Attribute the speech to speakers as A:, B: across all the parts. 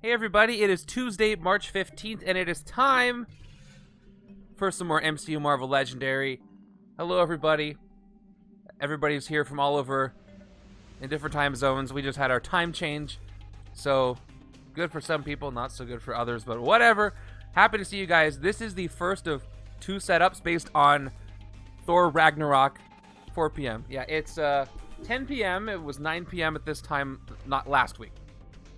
A: Hey everybody, it is Tuesday, March 15th, and it is time for some more MCU Marvel Legendary. Hello everybody. Everybody's here from all over in different time zones. We just had our time change, so good for some people, not so good for others, but whatever. Happy to see you guys. This is the first of two setups based on Thor Ragnarok, 4 p.m. Yeah, it's 10 p.m. It was 9 p.m. at this time, not last week.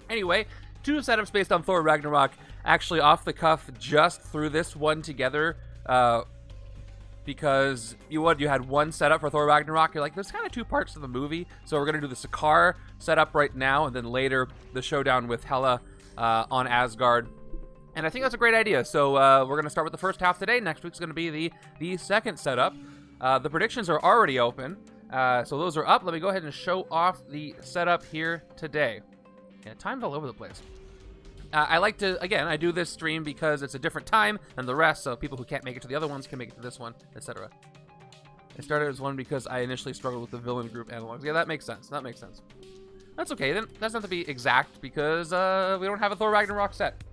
A: Anyway, two setups based on Thor Ragnarok. Actually, off the cuff, just threw this one together because you had one setup for Thor Ragnarok. You're like, there's kind of two parts to the movie, so we're going to do the Sakaar setup right now, and then later the showdown with Hela on Asgard. And I think that's a great idea. So we're going to start with the first half today. Next week's going to be the second setup. The predictions are already open, so those are up. Let me go ahead and show off the setup here today. Yeah, time's all over the place. I like to, again, I do this stream because it's a different time than the rest, so people who can't make it to the other ones can make it to this one, etc. I started as one because I initially struggled with the villain group analogs. Yeah, that makes sense. That makes sense. That's okay, then. That's not to be exact because we don't have a Thor Ragnarok set.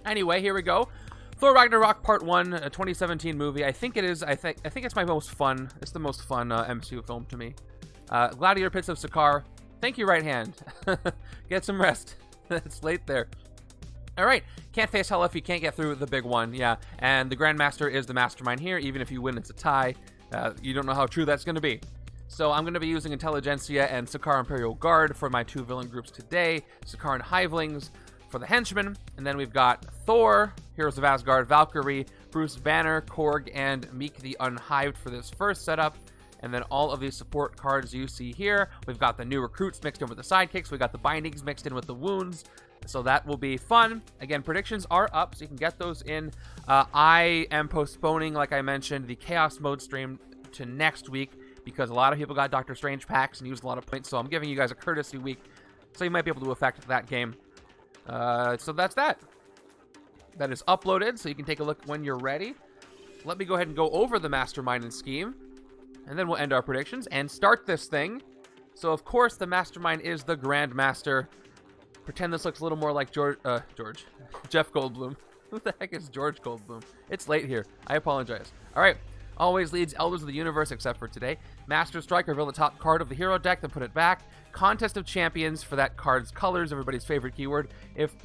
A: Anyway, here we go. Thor Ragnarok Part 1, a 2017 movie. I think it is. I think it's my most fun. It's the most fun MCU film to me. Gladiator Pits of Sakaar. Thank you, right hand. Get some rest. It's late there. All right. Can't face Hela if you can't get through the big one. Yeah. And the Grandmaster is the mastermind here. Even if you win, it's a tie. You don't know how true that's going to be. So I'm going to be using Intellegencia and Sakaar Imperial Guard for my two villain groups today. Sakaaran Hivelings for the Henchmen. And then we've got Thor, Heroes of Asgard, Valkyrie, Bruce Banner, Korg, and Miek the Unhived for this first setup. And then all of these support cards you see here. We've got the new recruits mixed in with the sidekicks. We've got the bindings mixed in with the wounds. So that will be fun. Again, predictions are up, so you can get those in. I am postponing, like I mentioned, the Chaos Mode stream to next week because a lot of people got Doctor Strange packs and used a lot of points. So I'm giving you guys a courtesy week, so you might be able to affect that game. So that's that. That is uploaded, so you can take a look when you're ready. Let me go ahead and go over the Mastermind and scheme. And then we'll end our predictions and start this thing. So, of course, the Mastermind is the Grandmaster. Pretend this looks a little more like Jeff Goldblum. Who the heck is George Goldblum? It's late here. I apologize. All right. Always leads Elders of the Universe, except for today. Master Strike, reveal the top card of the hero deck, then put it back. Contest of Champions for that card's colors, everybody's favorite keyword. If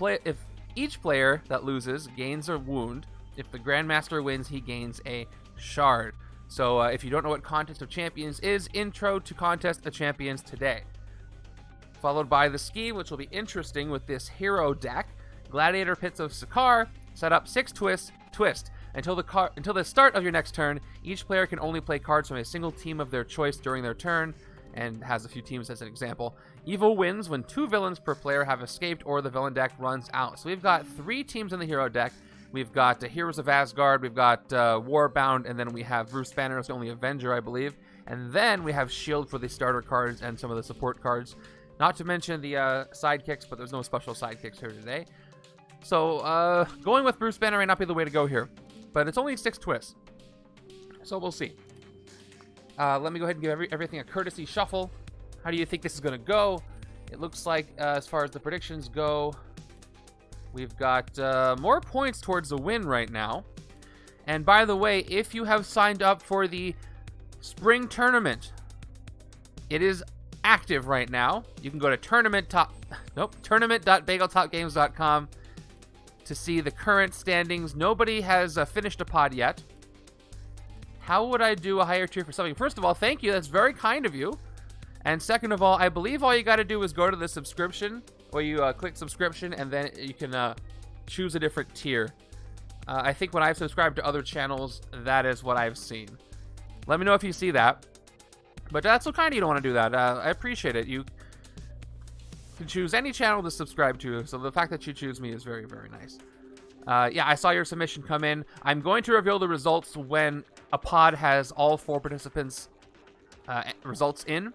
A: each player that loses gains a wound, if the Grandmaster wins, he gains a shard. So if you don't know what Contest of Champions is, intro to Contest of Champions today. Followed by the scheme, which will be interesting with this hero deck. Gladiator Pits of Sakaar, set up 6 twists, twist. Until the start of your next turn, each player can only play cards from a single team of their choice during their turn, and has a few teams as an example. Evil wins when 2 villains per player have escaped or the villain deck runs out. So we've got 3 teams in the hero deck. We've got Heroes of Asgard, we've got Warbound, and then we have Bruce Banner as the only Avenger, I believe. And then we have Shield for the starter cards and some of the support cards. Not to mention the sidekicks, but there's no special sidekicks here today. So going with Bruce Banner might not be the way to go here. But it's only 6 twists. So we'll see. Let me go ahead and give everything a courtesy shuffle. How do you think this is going to go? It looks like, as far as the predictions go, we've got more points towards the win right now. And by the way, if you have signed up for the spring tournament, it is active right now. You can go to tournament.bageltopgames.com to see the current standings. Nobody has finished a pod yet. How would I do a higher tier for something? First of all, thank you. That's very kind of you. And second of all, I believe all you got to do is go to the subscription, or you click subscription, and then you can choose a different tier. I think when I've subscribed to other channels, that is what I've seen. Let me know if you see that. But that's so kind of you don't want to do that. I appreciate it. You can choose any channel to subscribe to, so the fact that you choose me is very, very nice. Yeah, I saw your submission come in. I'm going to reveal the results when a pod has all 4 participants' results in.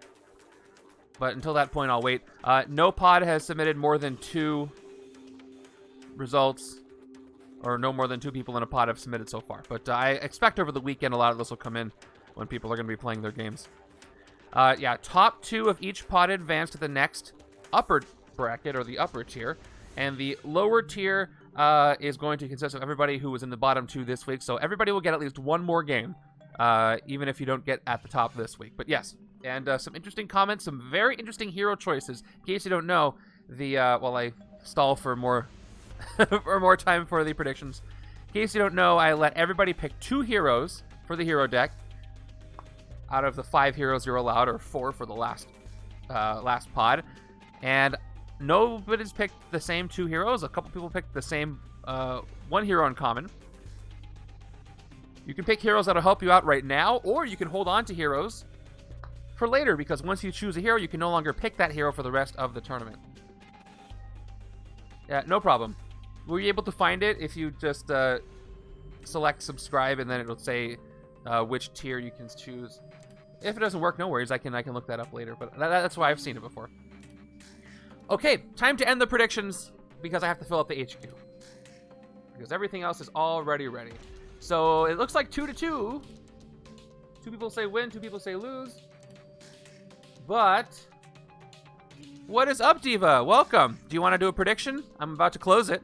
A: But until that point, I'll wait. No pod has submitted more than 2 results, or no more than 2 people in a pod have submitted so far. But I expect over the weekend a lot of this will come in when people are going to be playing their games. Yeah, top 2 of each pod advance to the next upper bracket, or the upper tier. And the lower tier is going to consist of everybody who was in the bottom 2 this week. So everybody will get at least one more game, even if you don't get at the top this week. But yes, and some interesting comments, some very interesting hero choices. In case you don't know, while I stall for more or more time for the predictions. In case you don't know, I let everybody pick 2 heroes for the hero deck out of the 5 heroes you're allowed, or 4 for the last pod. And nobody's picked the same 2 heroes. A couple people picked the same 1 hero in common. You can pick heroes that'll help you out right now, or you can hold on to heroes for later, because once you choose a hero, you can no longer pick that hero for the rest of the tournament. Yeah, no problem. Were you able to find it if you just select subscribe, and then it'll say which tier you can choose? If it doesn't work, no worries. I can look that up later, but that's why I've seen it before. Okay, time to end the predictions, because I have to fill up the HQ. Because everything else is already ready. So it looks like 2-2. 2 people say win, 2 people say lose. But what is up, Diva? Welcome. Do you want to do a prediction? I'm about to close it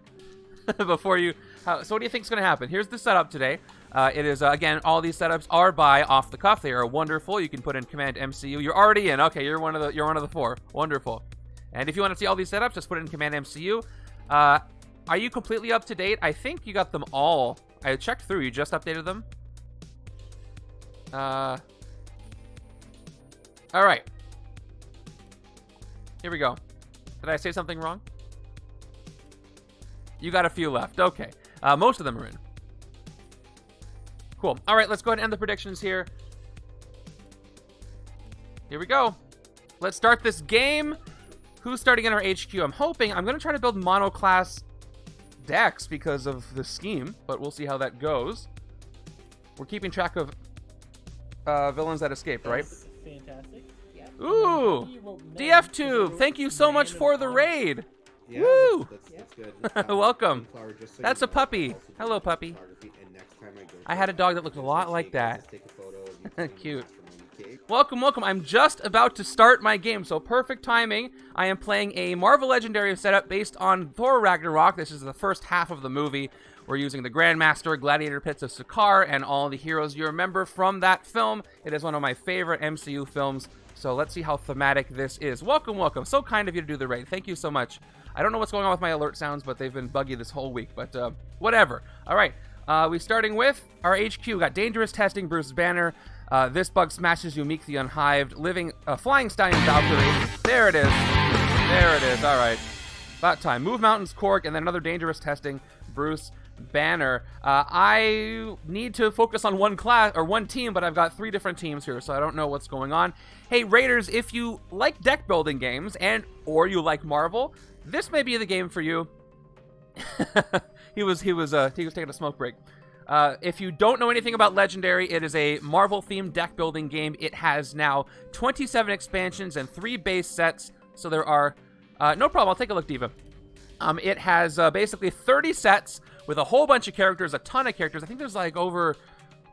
A: before you. So what do you think is going to happen? Here's the setup today. It is, again, all these setups are by off the cuff. They are wonderful. You can put in Command MCU. You're already in. Okay, you're one of the 4. Wonderful. And if you want to see all these setups, just put in Command MCU. Are you completely up to date? I think you got them all. I checked through. You just updated them. All right. Here we go. Did I say something wrong? You got a few left. Okay. Most of them are in. Cool. All right, let's go ahead and end the predictions here. Here we go. Let's start this game. Who's starting in our HQ? I'm going to try to build monoclass decks because of the scheme, but we'll see how that goes. We're keeping track of villains that escaped, right?
B: Fantastic. Yeah.
A: Ooh, DF2, thank you so much for the raid.
C: Yeah,
A: Woo!
C: that's good.
A: Welcome.
C: So
A: That's a puppy. Hello, puppy. I had a dog that looked a lot like that. Cute. Welcome, welcome. I'm just about to start my game, so perfect timing. I am playing a Marvel Legendary setup based on Thor Ragnarok. This is the first half of the movie. We're using the Grandmaster, Gladiator pits of Sakaar, and all the heroes you remember from that film. It is one of my favorite MCU films, so let's see how thematic this is. Welcome, welcome. So kind of you to do the raid. Thank you so much. I don't know what's going on with my alert sounds, but they've been buggy this whole week, but whatever. All right, we starting with our HQ. We got Dangerous Testing, Bruce Banner. This bug smashes you, Miek the Unhived. Living, Flying Stallion, Valkyrie. There it is. There it is. All right. About time. Move Mountains, Korg, and then another Dangerous Testing, Bruce Banner. I need to focus on one class or one team, but I've got 3 different teams here, so I don't know what's going on. Hey, Raiders, if you like deck building games or you like Marvel, this may be the game for you. he was taking a smoke break. If you don't know anything about Legendary, it is a Marvel-themed deck-building game. It has now 27 expansions and 3 base sets, so there are... no problem, I'll take a look, Diva. It has basically 30 sets with a whole bunch of characters, a ton of characters. I think there's like over...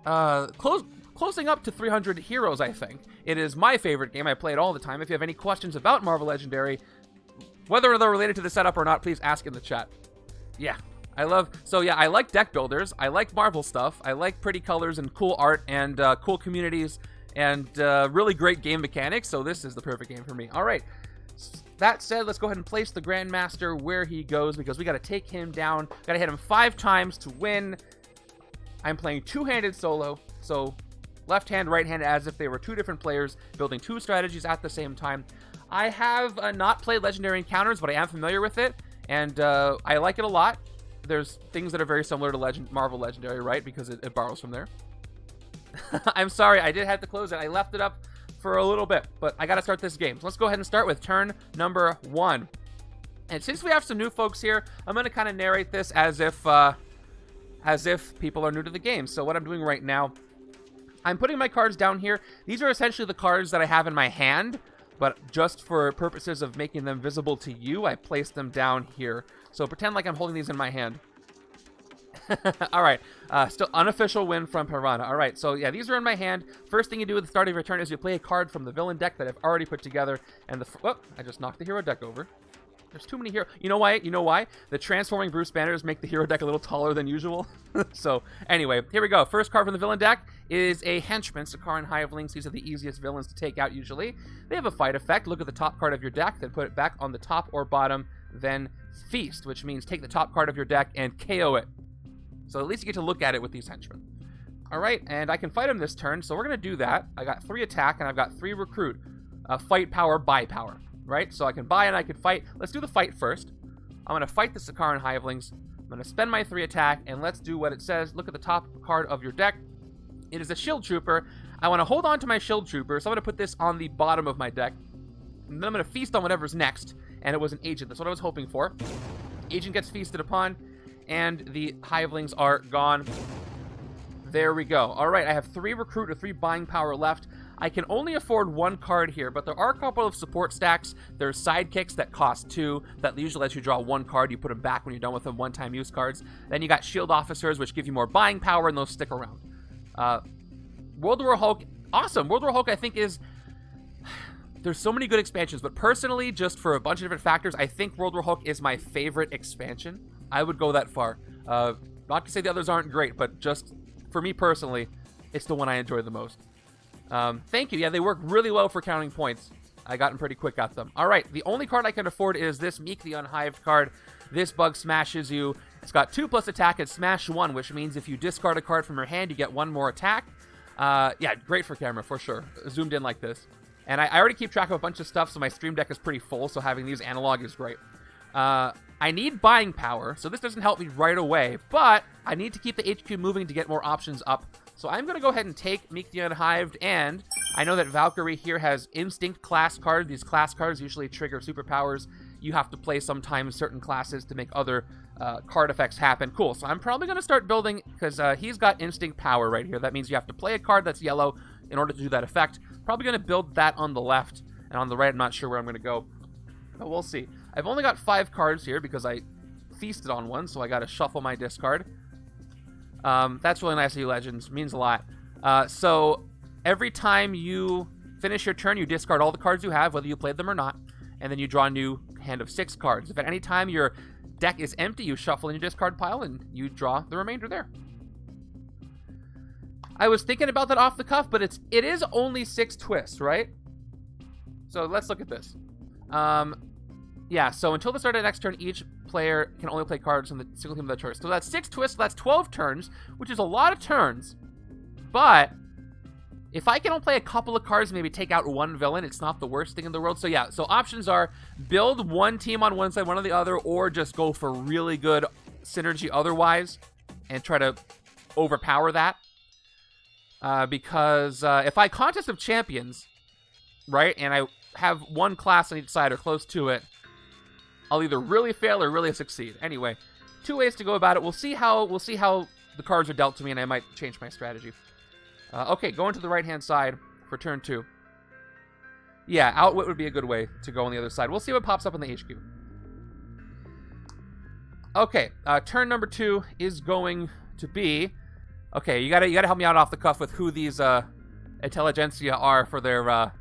A: closing up to 300 heroes, I think. It is my favorite game. I play it all the time. If you have any questions about Marvel Legendary, whether they're related to the setup or not, please ask in the chat. Yeah. I like deck builders. I like Marvel stuff. I like pretty colors and cool art and cool communities and really great game mechanics. So this is the perfect game for me. All right. That said, let's go ahead and place the Grandmaster where he goes because we got to take him down. Got to hit him 5 times to win. I'm playing two-handed solo. So left hand, right hand, as if they were 2 different players building 2 strategies at the same time. I have not played Legendary Encounters, but I am familiar with it. And I like it a lot. There's things that are very similar to Marvel Legendary, right? Because it borrows from there. I'm sorry, I did have to close it. I left it up for a little bit, but I got to start this game. So let's go ahead and start with turn number 1. And since we have some new folks here, I'm going to kind of narrate this as if people are new to the game. So what I'm doing right now, I'm putting my cards down here. These are essentially the cards that I have in my hand, but just for purposes of making them visible to you, I place them down here. So pretend like I'm holding these in my hand. All right, still unofficial win from Piranha. All right, so yeah, these are in my hand. First thing you do at the start of your turn is you play a card from the villain deck that I've already put together. And whoop, I just knocked the hero deck over. There's too many heroes. You know why? You know why? The transforming Bruce Banners make the hero deck a little taller than usual. So, anyway, here we go. First card from the villain deck is a Henchman, Sakaar Hivelings. These are the easiest villains to take out usually. They have a fight effect. Look at the top card of your deck, then put it back on the top or bottom, then feast, which means take the top card of your deck and KO it. So at least you get to look at it with these Henchmen. Alright, and I can fight him this turn, so we're going to do that. I got 3 attack, and I've got 3 recruit. Fight power, buy power. Right? So I can buy and I can fight. Let's do the fight first. I'm going to fight the Sakaaran Hivelings. I'm going to spend my 3 attack, and let's do what it says. Look at the top card of your deck. It is a Shield Trooper. I want to hold on to my Shield Trooper, so I'm going to put this on the bottom of my deck. And then I'm going to feast on whatever's next. And it was an Agent. That's what I was hoping for. Agent gets feasted upon, and the Hivelings are gone. There we go. All right, I have 3 recruit or 3 buying power left. I can only afford 1 card here, but there are a couple of support stacks. There's sidekicks that cost 2, that usually lets you draw 1 card. You put them back when you're done with them, one-time use cards. Then you got shield officers, which give you more buying power, and those stick around. World War Hulk, awesome. World War Hulk, I think, is... There's so many good expansions, but personally, just for a bunch of different factors, I think World War Hulk is my favorite expansion. I would go that far. Not to say the others aren't great, but just for me personally, it's the one I enjoy the most. Thank you. Yeah, they work really well for counting points. I got them pretty quick at them. All right, the only card I can afford is this Miek the Unhived card. This bug smashes you. It's got 2+ attack and smash 1, which means if you discard a card from your hand, you get 1 more attack. Yeah, great for camera, for sure. Zoomed in like this. And I already keep track of a bunch of stuff, so my stream deck is pretty full, so having these analog is great. I need buying power, so this doesn't help me right away, but I need to keep the HQ moving to get more options up. So I'm going to go ahead and take Miek the Unhived, and I know that Valkyrie here has Instinct class cards. These class cards usually trigger superpowers. You have to play sometimes certain classes to make other card effects happen. Cool, so I'm probably going to start building, because he's got Instinct power right here. That means you have to play a card that's yellow in order to do that effect. Probably going to build that on the left, and on the right I'm not sure where I'm going to go. But we'll see. I've only got 5 cards here because I feasted on one, so I got to shuffle my discard. That's really nice of you, Legends. Means a lot. So every time you finish your turn, you discard all the cards you have, whether you played them or not, and then you draw a new hand of 6 cards. If at any time your deck is empty, you shuffle in your discard pile, and you draw the remainder there. I was thinking about that off the cuff, but it is only 6 twists, right? So let's look at this. Yeah, so until the start of the next turn, each player can only play cards from the single team of their choice. So that's 6 twists, that's 12 turns, which is a lot of turns. But if I can only play a couple of cards, maybe take out 1 villain, it's not the worst thing in the world. So yeah, so options are build 1 team on one side, 1 on the other, or just go for really good synergy otherwise and try to overpower that. Because if I contest of champions, right, and I have 1 class on each side or close to it, I'll either really fail or really succeed. Anyway, 2 ways to go about it. We'll see how the cards are dealt to me, and I might change my strategy. Okay, going to the right-hand side for turn 2. Yeah, Outwit would be a good way to go on the other side. We'll see what pops up in the HQ. Okay, turn number 2 is going to be... Okay, you gotta help me out off the cuff with who these Intellegencia are for their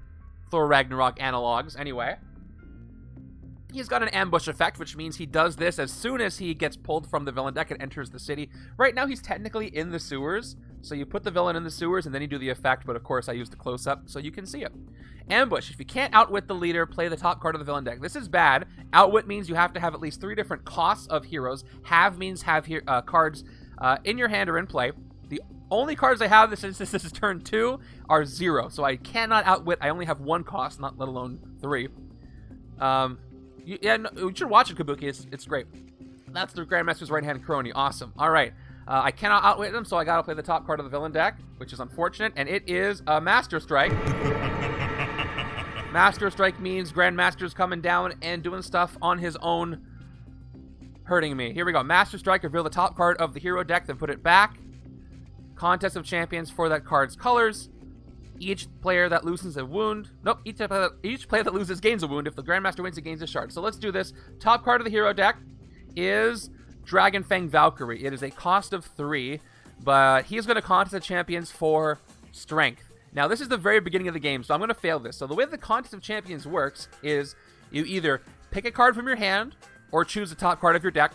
A: Thor Ragnarok analogs. Anyway, he's got an ambush effect, which means he does this as soon as he gets pulled from the villain deck and enters the city. Right now, he's technically in the sewers, so you put the villain in the sewers and then you do the effect, but of course I use the close-up so you can see it. Ambush. If you can't outwit the leader, play the top card of the villain deck. This is bad. Outwit means you have to have at least 3 different costs of heroes. Have means have cards in your hand or in play. The only cards I have, since this is turn 2, are 0, so I cannot outwit. I only have 1 cost, not let alone 3. You should watch it, Kabuki. It's great. That's the Grandmaster's right-hand crony. Awesome. All right. I cannot outwit them, so I gotta play the top card of the villain deck, which is unfortunate, and it is a Master Strike. Master Strike means Grandmaster's coming down and doing stuff on his own, hurting me. Here we go. Master Strike. Reveal the top card of the hero deck, then put it back. Contest of Champions for that card's colors. Each player that loses a wound... Nope, each player that loses gains a wound. If the Grandmaster wins, it gains a shard. So let's do this. Top card of the hero deck is Dragonfang Valkyrie. It is a cost of 3, but he's going to contest the champions for strength. Now, this is the very beginning of the game, so I'm going to fail this. So the way the Contest of Champions works is you either pick a card from your hand or choose the top card of your deck.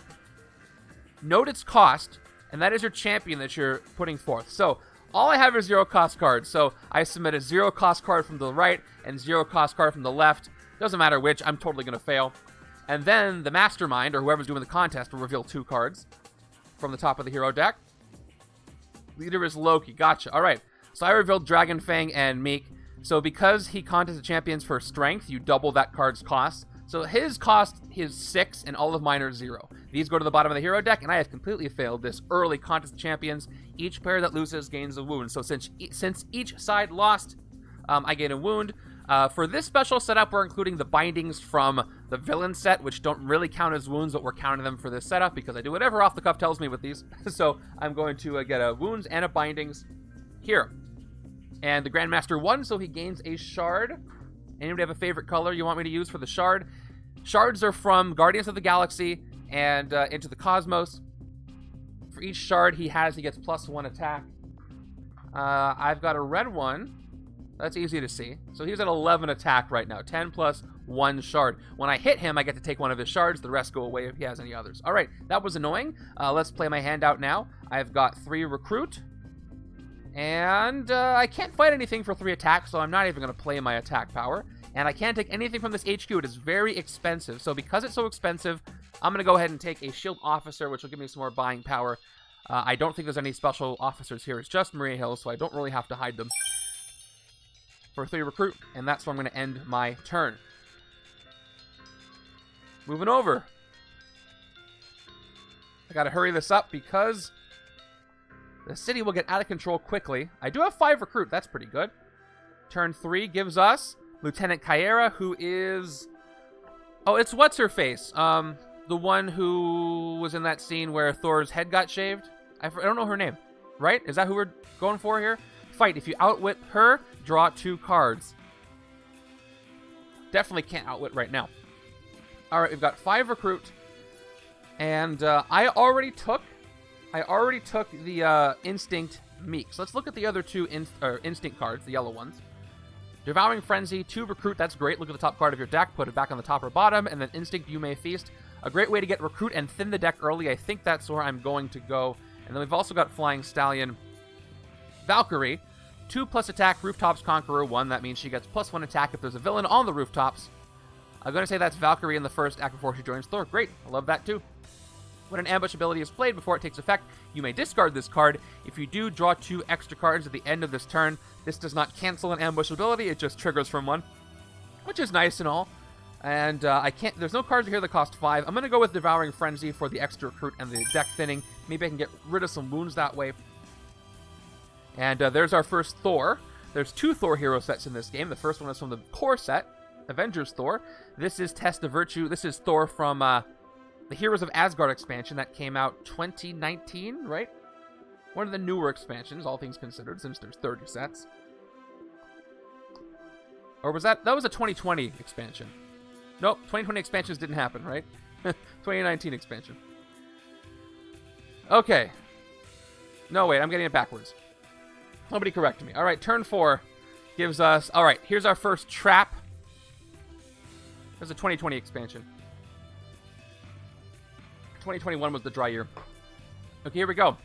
A: Note its cost, and that is your champion that you're putting forth. So all I have are 0 cost cards. So I submit a 0 cost card from the right and 0 cost card from the left. Doesn't matter which, I'm totally going to fail. And then the Mastermind, or whoever's doing the contest, will reveal 2 cards from the top of the hero deck. Leader is Loki. Gotcha. All right. So I revealed Dragon Fang and Miek. So because he contested champions for strength, you double that card's cost. So his cost is 6, and all of mine are 0. These go to the bottom of the hero deck, and I have completely failed this early contest of champions. Each player that loses gains a wound. So since each side lost, I gain a wound. For this special setup, we're including the bindings from the villain set, which don't really count as wounds, but we're counting them for this setup because I do whatever off the cuff tells me with these. So I'm going to get a wounds and a bindings here. And the Grandmaster won, so he gains a shard. Anybody have a favorite color you want me to use for the shard? Shards are from Guardians of the Galaxy and Into the Cosmos. For each shard he gets +1 attack. I've got a red one. That's easy to see. So he's at 11 attack right now. 10 plus 1 shard. When I hit him, I get to take one of his shards. The rest go away if he has any others. All right, that was annoying. Let's play my hand out now. I've got 3 recruit. And I can't fight anything for 3 attacks, so I'm not even going to play my attack power. And I can't take anything from this HQ. It is very expensive. So because it's so expensive, I'm going to go ahead and take a shield officer, which will give me some more buying power. I don't think there's any special officers here. It's just Maria Hill, so I don't really have to hide them. For 3 recruit, and that's where I'm going to end my turn. Moving over. I got to hurry this up because the city will get out of control quickly. I do have 5 recruit. That's pretty good. Turn 3 gives us Lieutenant Kyera, who is... Oh, it's What's-Her-Face. The one who was in that scene where Thor's head got shaved. I don't know her name. Right? Is that who we're going for here? Fight. If you outwit her, draw 2 cards. Definitely can't outwit right now. All right, we've got 5 recruit. And I already took the Instinct Miek. So let's look at the other 2 Instinct cards, the yellow ones. Devouring Frenzy, 2 recruit, that's great. Look at the top card of your deck, put it back on the top or bottom, and then Instinct, You May Feast. A great way to get recruit and thin the deck early. I think that's where I'm going to go. And then we've also got Flying Stallion Valkyrie, 2+ attack, Rooftops Conqueror 1. That means she gets +1 attack if there's a villain on the rooftops. I'm going to say that's Valkyrie in the first act before she joins Thor. Great, I love that too. When an ambush ability is played before it takes effect, you may discard this card. If you do, draw 2 extra cards at the end of this turn. This does not cancel an ambush ability, it just triggers from 1, which is nice and all. And there's no cards here that cost 5. I'm going to go with Devouring Frenzy for the extra recruit and the deck thinning. Maybe I can get rid of some wounds that way. And there's our first Thor. There's 2 Thor hero sets in this game. The first one is from the core set, Avengers Thor. This is Test of Virtue. This is Thor from the Heroes of Asgard expansion that came out 2019, right? One of the newer expansions, all things considered, since there's 30 sets. Or was that was a 2020 expansion? Nope, 2020 expansions didn't happen, right? 2019 expansion. Okay. No, wait, I'm getting it backwards. Nobody correct me. All right, turn 4 gives us... All right, here's our first trap. There's a 2020 expansion. 2021 was the dry year. Okay, here we go.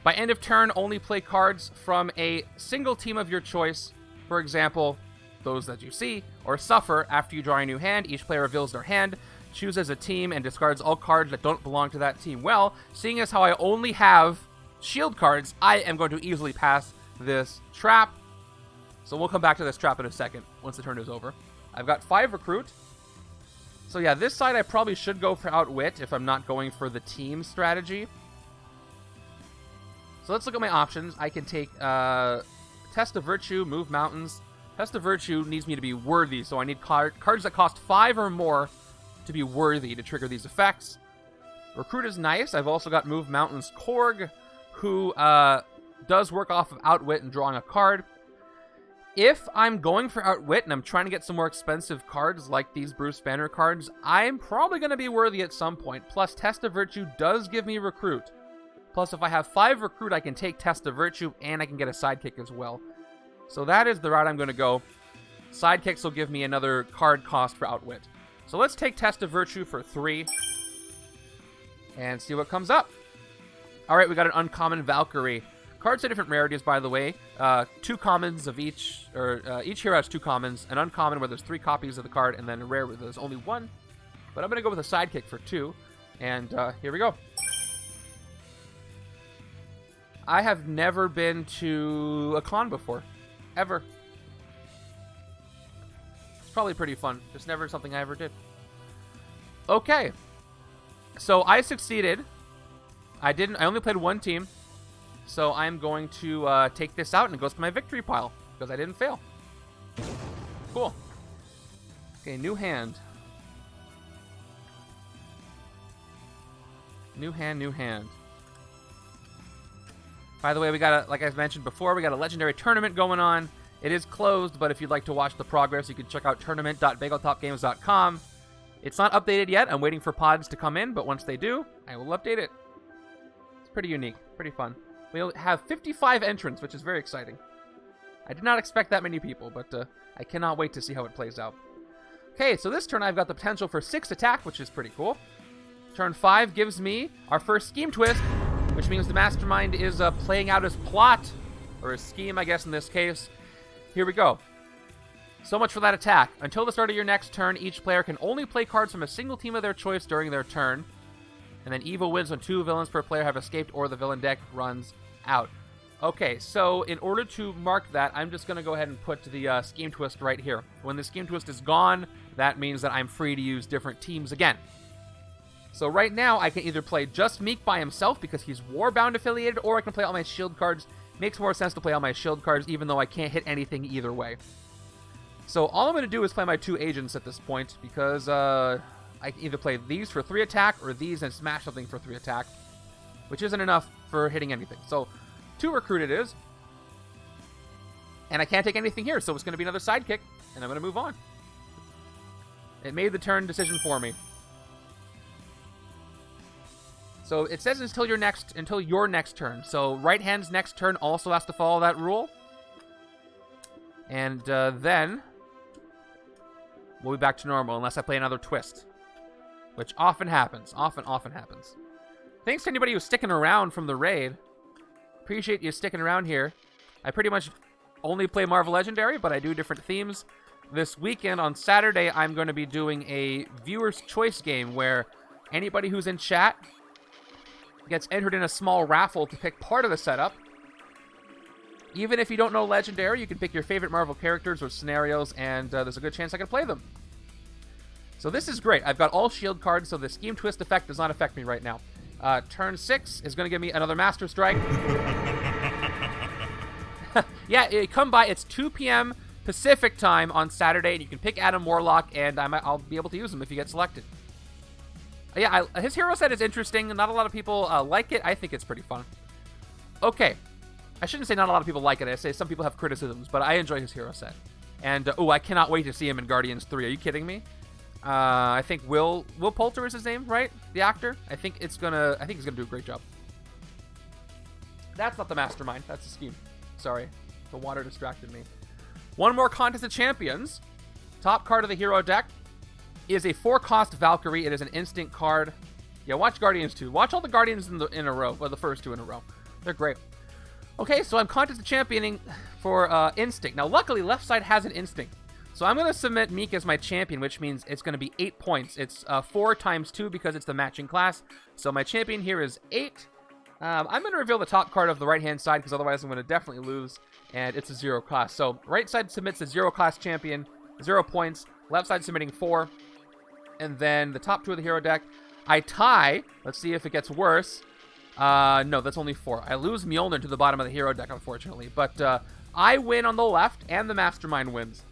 A: By end of turn, only play cards from a single team of your choice. For example, those that you see, or suffer after you draw a new hand. Each player reveals their hand, chooses a team, and discards all cards that don't belong to that team. Well, seeing as how I only have shield cards, I am going to easily pass this trap. So we'll come back to this trap in a second, once the turn is over. I've got 5 recruit. So yeah, this side I probably should go for Outwit if I'm not going for the team strategy. So let's look at my options. I can take Test of Virtue, Move Mountains. Test of Virtue needs me to be worthy, so I need cards that cost 5 or more to be worthy to trigger these effects. Recruit is nice. I've also got Move Mountains Korg, who does work off of Outwit and drawing a card. If I'm going for Outwit and I'm trying to get some more expensive cards like these Bruce Banner cards, I'm probably going to be worthy at some point. Plus, Test of Virtue does give me Recruit. Plus, if I have 5 Recruit, I can take Test of Virtue and I can get a Sidekick as well. So that is the route I'm going to go. Sidekicks will give me another card cost for Outwit. So let's take Test of Virtue for 3 and see what comes up. All right, we got an uncommon Valkyrie. Cards are different rarities, by the way. 2 commons of each, or each hero has 2 commons. An uncommon where there's 3 copies of the card, and then a rare where there's only 1. But I'm going to go with a sidekick for 2, and here we go. I have never been to a con before, ever. It's probably pretty fun. Just never something I ever did. Okay, so I succeeded. I only played 1 team. So I'm going to take this out and it goes to my victory pile because I didn't fail. Cool. Okay, new hand. New hand, new hand. By the way, we got like I mentioned before, we got a legendary tournament going on. It is closed, but if you'd like to watch the progress, you can check out tournament.bageltopgames.com. It's not updated yet. I'm waiting for pods to come in, but once they do, I will update it. It's pretty unique, pretty fun. We'll have 55 entrants, which is very exciting. I did not expect that many people, but I cannot wait to see how it plays out. Okay, so this turn I've got the potential for 6 attack, which is pretty cool. Turn 5 gives me our first scheme twist, which means the Mastermind is playing out his plot, or his scheme, I guess, in this case. Here we go. So much for that attack. Until the start of your next turn, each player can only play cards from a single team of their choice during their turn. And then evil wins when 2 villains per player have escaped or the villain deck runs out. Okay, so in order to mark that, I'm just going to go ahead and put the scheme twist right here. When the scheme twist is gone, that means that I'm free to use different teams again. So right now, I can either play just Miek by himself because he's Warbound affiliated, or I can play all my shield cards. Makes more sense to play all my shield cards, even though I can't hit anything either way. So all I'm going to do is play my 2 agents at this point, because I can either play these for 3 attack, or these and smash something for 3 attack, which isn't enough for hitting anything. So 2 recruit it is. And I can't take anything here, so it's going to be another sidekick, and I'm going to move on. It made the turn decision for me. So it says until your next turn. So right hand's next turn also has to follow that rule. And then we'll be back to normal unless I play another twist, which often happens. Often happens. Thanks to anybody who's sticking around from the raid. Appreciate you sticking around here. I pretty much only play Marvel Legendary, but I do different themes. This weekend on Saturday, I'm going to be doing a viewer's choice game where anybody who's in chat gets entered in a small raffle to pick part of the setup. Even if you don't know Legendary, you can pick your favorite Marvel characters or scenarios, and there's a good chance I can play them. So this is great. I've got all shield cards, so the Scheme Twist effect does not affect me right now. Turn 6 is going to give me another Master Strike. Yeah, come by. It's 2 p.m. Pacific time on Saturday, and you can pick Adam Warlock, and I'll be able to use him if you get selected. Yeah, his hero set is interesting. Not a lot of people like it. I think it's pretty fun. Okay. I shouldn't say not a lot of people like it. I say some people have criticisms, but I enjoy his hero set. And, I cannot wait to see him in Guardians 3. Are you kidding me? I think Will Poulter is his name, right? The actor? I think he's gonna do a great job. That's not the Mastermind. That's the scheme. Sorry. The water distracted me. One more Contest of Champions. Top card of the hero deck is a 4-cost Valkyrie. It is an instant card. Yeah, watch Guardians 2. Watch all the Guardians in a row, or the first 2 in a row. They're great. Okay, so I'm Contest of Championing for Instinct. Now, luckily, left side has an Instinct. So I'm going to submit Miek as my champion, which means it's going to be 8 points. It's 4 times 2 because it's the matching class. So my champion here is 8. I'm going to reveal the top card of the right-hand side because otherwise I'm going to definitely lose, and it's a 0 cost. So right side submits a 0 cost champion, 0 points. Left side submitting 4. And then the top 2 of the hero deck, I tie. Let's see if it gets worse. No, that's only 4. I lose Mjolnir to the bottom of the hero deck, unfortunately. But I win on the left, and the Mastermind wins.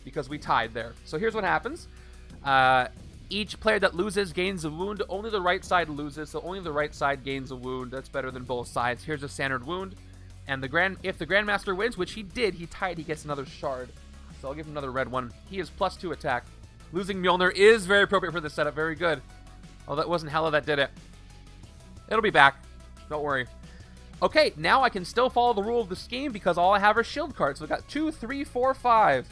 A: Because we tied there. So here's what happens. Each player that loses gains a wound. Only the right side loses, so only the right side gains a wound. That's better than both sides. Here's a standard wound. And if the Grandmaster wins, which he did, he tied, he gets another shard. So I'll give him another red one. He is +2 attack. Losing Mjolnir is very appropriate for this setup. Very good. Oh, that wasn't Hela that did it. It'll be back. Don't worry. Okay, now I can still follow the rule of the scheme because all I have are shield cards. So I've got 2, 3, 4, 5.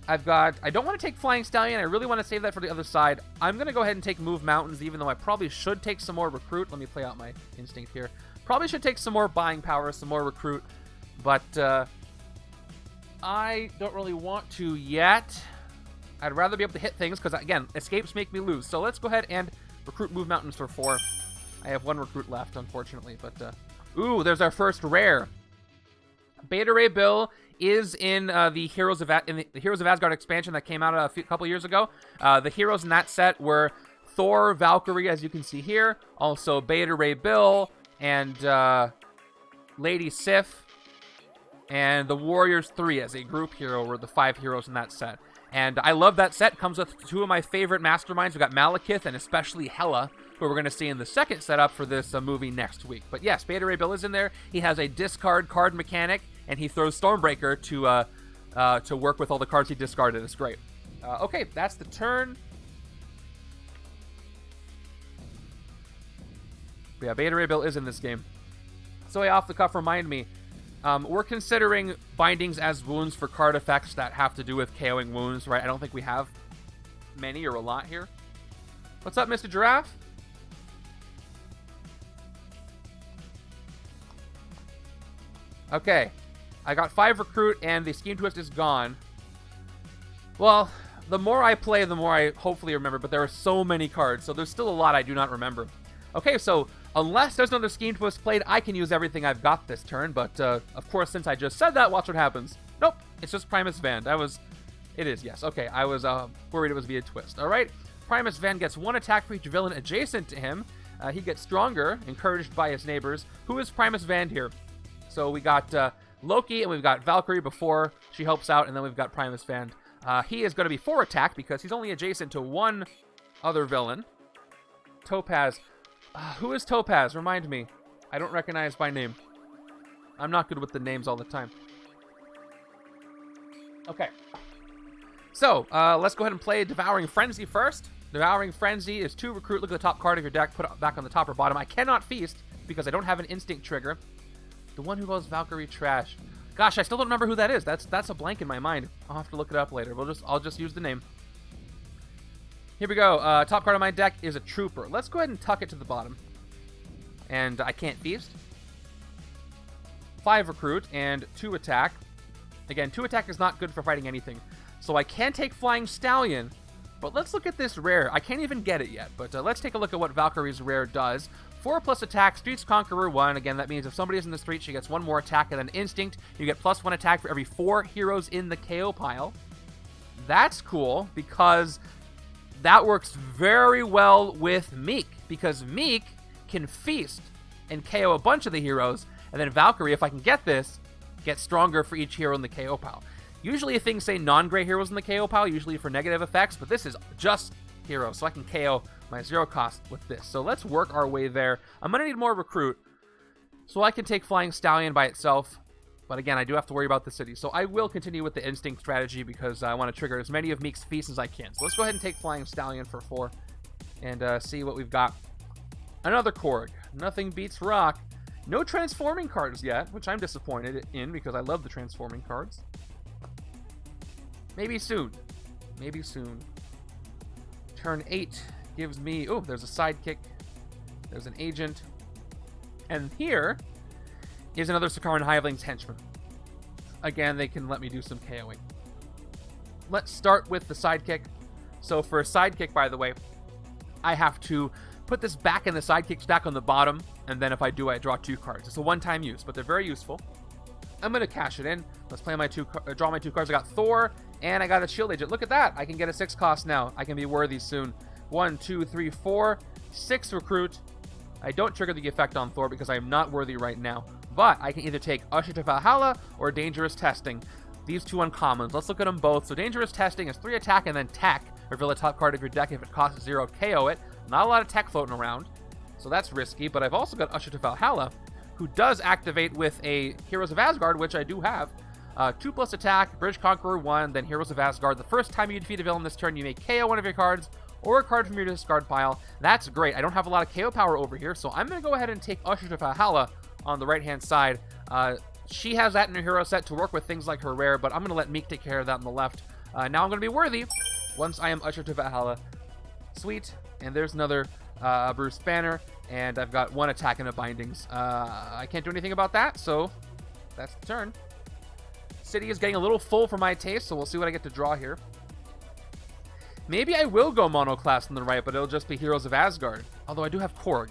A: I don't want to take Flying Stallion. I really want to save that for the other side. I'm going to go ahead and take Move Mountains, even though I probably should take some more Recruit. Let me play out my instinct here. Probably should take some more Buying Power, some more Recruit. But I don't really want to yet. I'd rather be able to hit things because, again, escapes make me lose. So let's go ahead and Recruit Move Mountains for 4. I have 1 Recruit left, unfortunately. But, ooh, there's our first rare. Beta Ray Bill is in the Heroes of Asgard expansion that came out a couple years ago. The heroes in that set were Thor, Valkyrie, as you can see here. Also Beta Ray Bill and Lady Sif. And the Warriors 3 as a group hero were the 5 heroes in that set. And I love that set. Comes with 2 of my favorite masterminds. We've got Malicious and especially Hela, who we're going to see in the second setup for this movie next week. But yes, Beta Ray Bill is in there. He has a discard card mechanic, and he throws Stormbreaker to work with all the cards he discarded. It's great. Okay, that's the turn. But yeah, Beta Ray Bill is in this game. So off the cuff, remind me. We're considering bindings as wounds for card effects that have to do with KOing wounds, right? I don't think we have many or a lot here. What's up, Mr. Giraffe? Okay. I got 5 Recruit, and the Scheme Twist is gone. Well, the more I play, the more I hopefully remember, but there are so many cards, so there's still a lot I do not remember. Okay, so unless there's another Scheme Twist played, I can use everything I've got this turn, but of course, since I just said that, watch what happens. Nope, it's just Primus Van. It is, yes. Okay, I was worried it was via twist. All right, Primus Van gets 1 attack for each villain adjacent to him. He gets stronger, encouraged by his neighbors. Who is Primus Van here? So we got Loki, and we've got Valkyrie before she helps out, and then we've got Primus Van. He is going to be 4 attack because he's only adjacent to 1 other villain. Topaz. Who is Topaz? Remind me. I don't recognize by name. I'm not good with the names all the time. Okay. So, let's go ahead and play Devouring Frenzy first. Devouring Frenzy is 2 Recruit. Look at the top card of your deck. Put it back on the top or bottom. I cannot Feast because I don't have an Instinct trigger. The one who goes Valkyrie trash. Gosh, I still don't remember who that is. That's a blank in my mind. I'll have to look it up later. I'll just use the name. Here we go. Top card of my deck is a Trooper. Let's go ahead and tuck it to the bottom. And I can't Feast. 5 Recruit and 2 attack. Again, 2 attack is not good for fighting anything. So I can take Flying Stallion. But let's look at this rare. I can't even get it yet. But let's take a look at what Valkyrie's rare does. 4+ attack, Streets Conqueror 1. Again, that means if somebody is in the street, she gets 1 more attack. And then Instinct, you get +1 attack for every 4 heroes in the KO pile. That's cool because that works very well with Miek. Because Miek can Feast and KO a bunch of the heroes. And then Valkyrie, if I can get this, gets stronger for each hero in the KO pile. Usually things say non-gray heroes in the KO pile, usually for negative effects. But this is just heroes, so I can KO my 0 cost with this. So let's work our way there. I'm going to need more Recruit, so I can take Flying Stallion by itself. But again, I do have to worry about the city. So I will continue with the Instinct strategy because I want to trigger as many of Miek's feasts as I can. So let's go ahead and take Flying Stallion for 4 and see what we've got. Another Korg. Nothing beats rock. No transforming cards yet, which I'm disappointed in because I love the transforming cards. Maybe soon. Maybe soon. Turn 8 gives me... Oh, there's a sidekick. There's an agent. And here is another Sakaaran Hivelings Henchman. Again, they can let me do some KOing. Let's start with the sidekick. So for a sidekick, by the way, I have to put this back in the sidekick stack on the bottom, and then if I do, I draw 2 cards. It's a one-time use, but they're very useful. I'm going to cash it in. Let's play my draw my 2 cards. I got Thor, and I got a Shield Agent. Look at that. I can get a 6 cost now. I can be worthy soon. 1, 2, 3, 4. 6 Recruit. I don't trigger the effect on Thor because I am not worthy right now. But I can either take Usher to Valhalla or Dangerous Testing. These 2 uncommons. Let's look at them both. So Dangerous Testing is 3 attack and then tech. Reveal the top card of your deck if it costs 0, KO it. Not a lot of tech floating around, so that's risky. But I've also got Usher to Valhalla, who does activate with a Heroes of Asgard, which I do have. 2+ attack, Bridge Conqueror 1, then Heroes of Asgard. The first time you defeat a villain this turn, you may KO one of your cards or a card from your discard pile. That's great. I don't have a lot of KO power over here, so I'm going to go ahead and take Usher to Valhalla on the right-hand side. She has that in her hero set to work with things like her rare, but I'm going to let Miek take care of that on the left. Now I'm going to be worthy once I am ushered to Valhalla. Sweet. And there's another Bruce Banner. And I've got 1 attack in a bindings. I can't do anything about that, so that's the turn. City is getting a little full for my taste, so we'll see what I get to draw here. Maybe I will go monoclass on the right, but it'll just be Heroes of Asgard. Although I do have Korg.